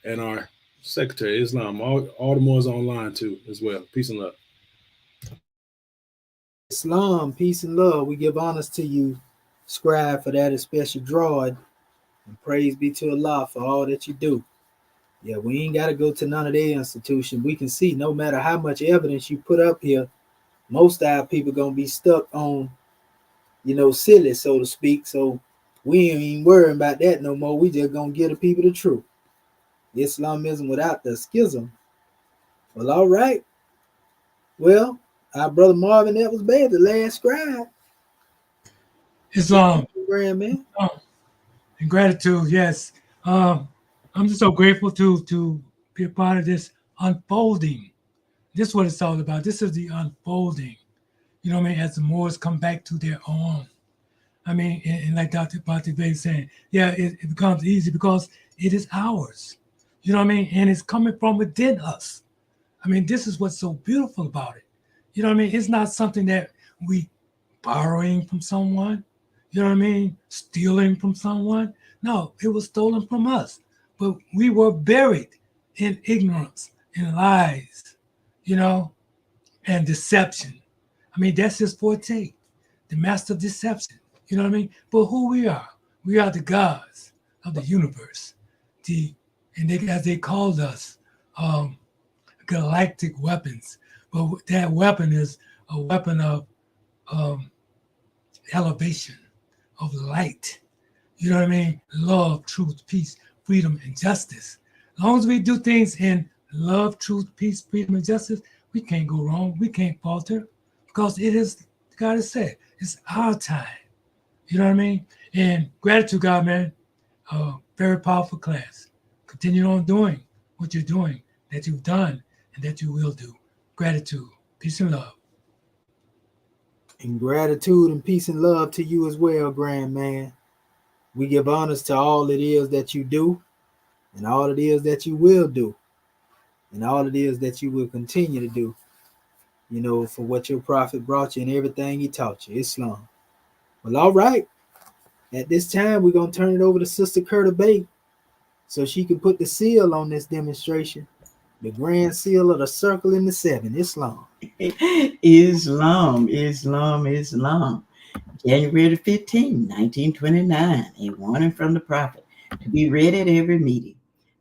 E: and our Secretary Islam. All the more is online too as well. Peace and love.
B: Islam, peace and love. We give honors to you, scribe, for that especial drawing. And praise be to Allah for all that you do. Yeah, we ain't got to go to none of their institution. We can see no matter how much evidence you put up here, most of our people going to be stuck on, silly, so to speak. So we ain't even worrying about that no more. We just going to give the people the truth. Islamism without the schism. Well, all right. Well, our brother Marvin, that was bad, the last scribe.
C: Islam.
B: Grand man.
C: And gratitude, yes. I'm just so grateful to be a part of this unfolding. This is what it's all about. This is the unfolding. You know what I mean? As the Moors come back to their own. I mean, and like Dr. Bay is saying, yeah, it becomes easy because it is ours. You know what I mean? And it's coming from within us. I mean, this is what's so beautiful about it. You know what I mean? It's not something that we borrowing from someone. You know what I mean? Stealing from someone. No, it was stolen from us. But we were buried in ignorance, in lies, and deception. I mean, that's his forte, the master of deception. You know what I mean? But who we are the gods of the universe. As they called us, galactic weapons. But that weapon is a weapon of elevation, of light. You know what I mean? Love, truth, peace, freedom, and justice. As long as we do things in love, truth, peace, freedom, and justice, we can't go wrong. We can't falter because it is, God has said, it's our time. You know what I mean? And gratitude, God, man. Very powerful class. Continue on doing what you're doing, that you've done, and that you will do. Gratitude, peace, and love.
B: And gratitude and peace and love to you as well, grand man. We give honors to all it is that you do, and all it is that you will do, and all it is that you will continue to do, for what your prophet brought you and everything he taught you, Islam. Well, all right. At this time, we're going to turn it over to Sister Curta Bay so she can put the seal on this demonstration, the grand seal of the circle in the seven, Islam.
D: Islam, Islam, Islam. January 15, 1929, a warning from the prophet to be read at every meeting.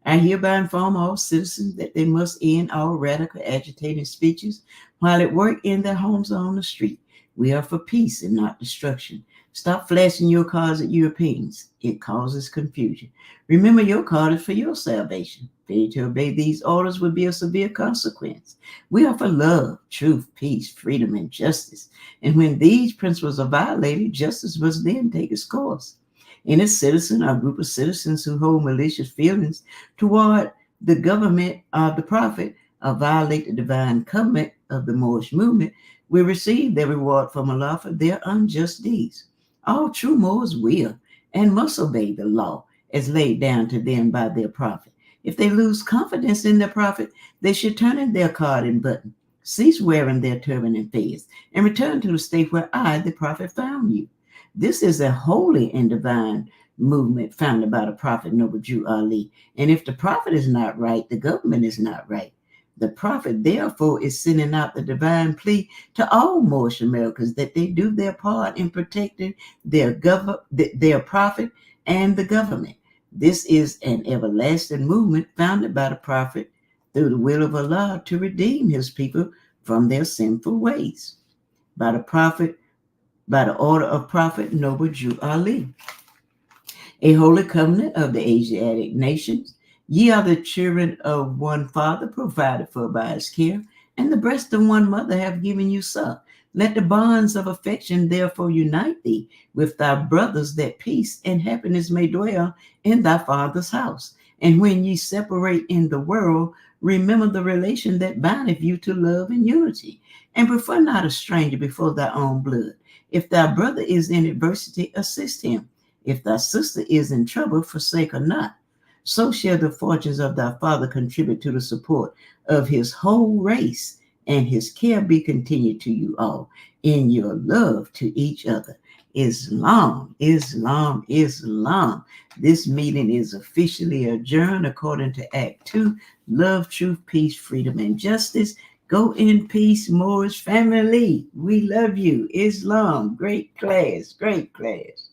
D: I hereby inform all citizens that they must end all radical agitating speeches while at work in their homes or on the street. We are for peace and not destruction. Stop flashing your cards at Europeans. It causes confusion. Remember, your card is for your salvation. Failure to obey these orders would be a severe consequence. We are for love, truth, peace, freedom, and justice. And when these principles are violated, justice must then take its course. Any citizen or group of citizens who hold malicious feelings toward the government of the prophet or violate the divine covenant of the Moorish movement will receive their reward from Allah for their unjust deeds. All true Moors will and must obey the law as laid down to them by their prophet. If they lose confidence in their prophet, they should turn in their card and button, cease wearing their turban and fez, and return to the state where I, the prophet, found you. This is a holy and divine movement founded by the prophet Noble Jew Ali. And if the prophet is not right, the government is not right. The prophet, therefore, is sending out the divine plea to all Moorish Americans that they do their part in protecting their prophet and the government. This is an everlasting movement founded by the prophet through the will of Allah to redeem his people from their sinful ways. By the order of Prophet Noble Jew Ali. A holy covenant of the Asiatic nations. Ye are the children of one father, provided for by his care, and the breast of one mother have given you suck. Let the bonds of affection therefore unite thee with thy brothers, that peace and happiness may dwell in thy father's house. And when ye separate in the world, remember the relation that bindeth you to love and unity, and prefer not a stranger before thy own blood. If thy brother is in adversity, assist him. If thy sister is in trouble, forsake her not. So shall the fortunes of thy father contribute to the support of his whole race, and his care be continued to you all in your love to each other. Islam, Islam, Islam. This meeting is officially adjourned according to Act 2. Love, truth, peace, freedom, and justice. Go in peace, Moorish family. We love you. Islam, great class, great class.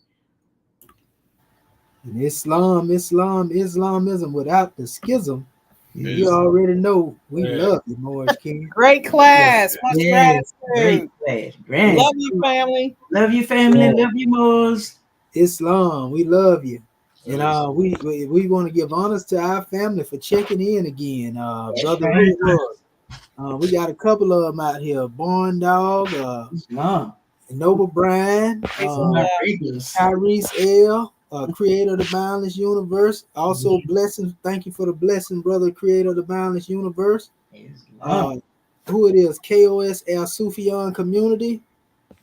B: And Islamism without the schism. You
E: Yes.
B: already know we
E: Yeah.
B: love you, Morris King.
F: Great class. Much
D: Yes,
F: gratitude.
D: great class. Great.
F: Love you, family.
D: Love you, family.
E: Yeah.
D: Love you, Moors.
B: Islam, we love you. And
E: Yes.
B: we want to give honors to our family for checking in again. Brother
D: right.
B: Rufus, we got a couple of them out here. Born Dog,
D: Islam.
B: Noble Bryan, Tyrese L, creator of the Boundless Universe. Also, blessings. Thank you for the blessing, brother, creator of the Boundless Universe. Who it is? KOS El Sufyan community.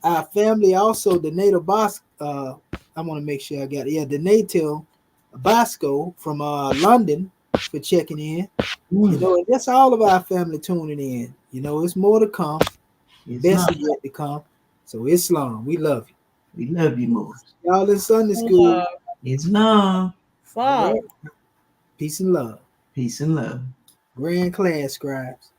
B: Our family also, the native Bosco. I want to make sure I got it. Yeah, the native Bosco from London for checking in. You know, and that's all of our family tuning in. You know, it's more to come. Best is yet to come. So Islam, we love you.
D: We love you, Moors.
B: Y'all in Sunday school.
D: Islam.
F: Fun.
B: Peace and love.
D: Peace and love.
B: Grand class scribes.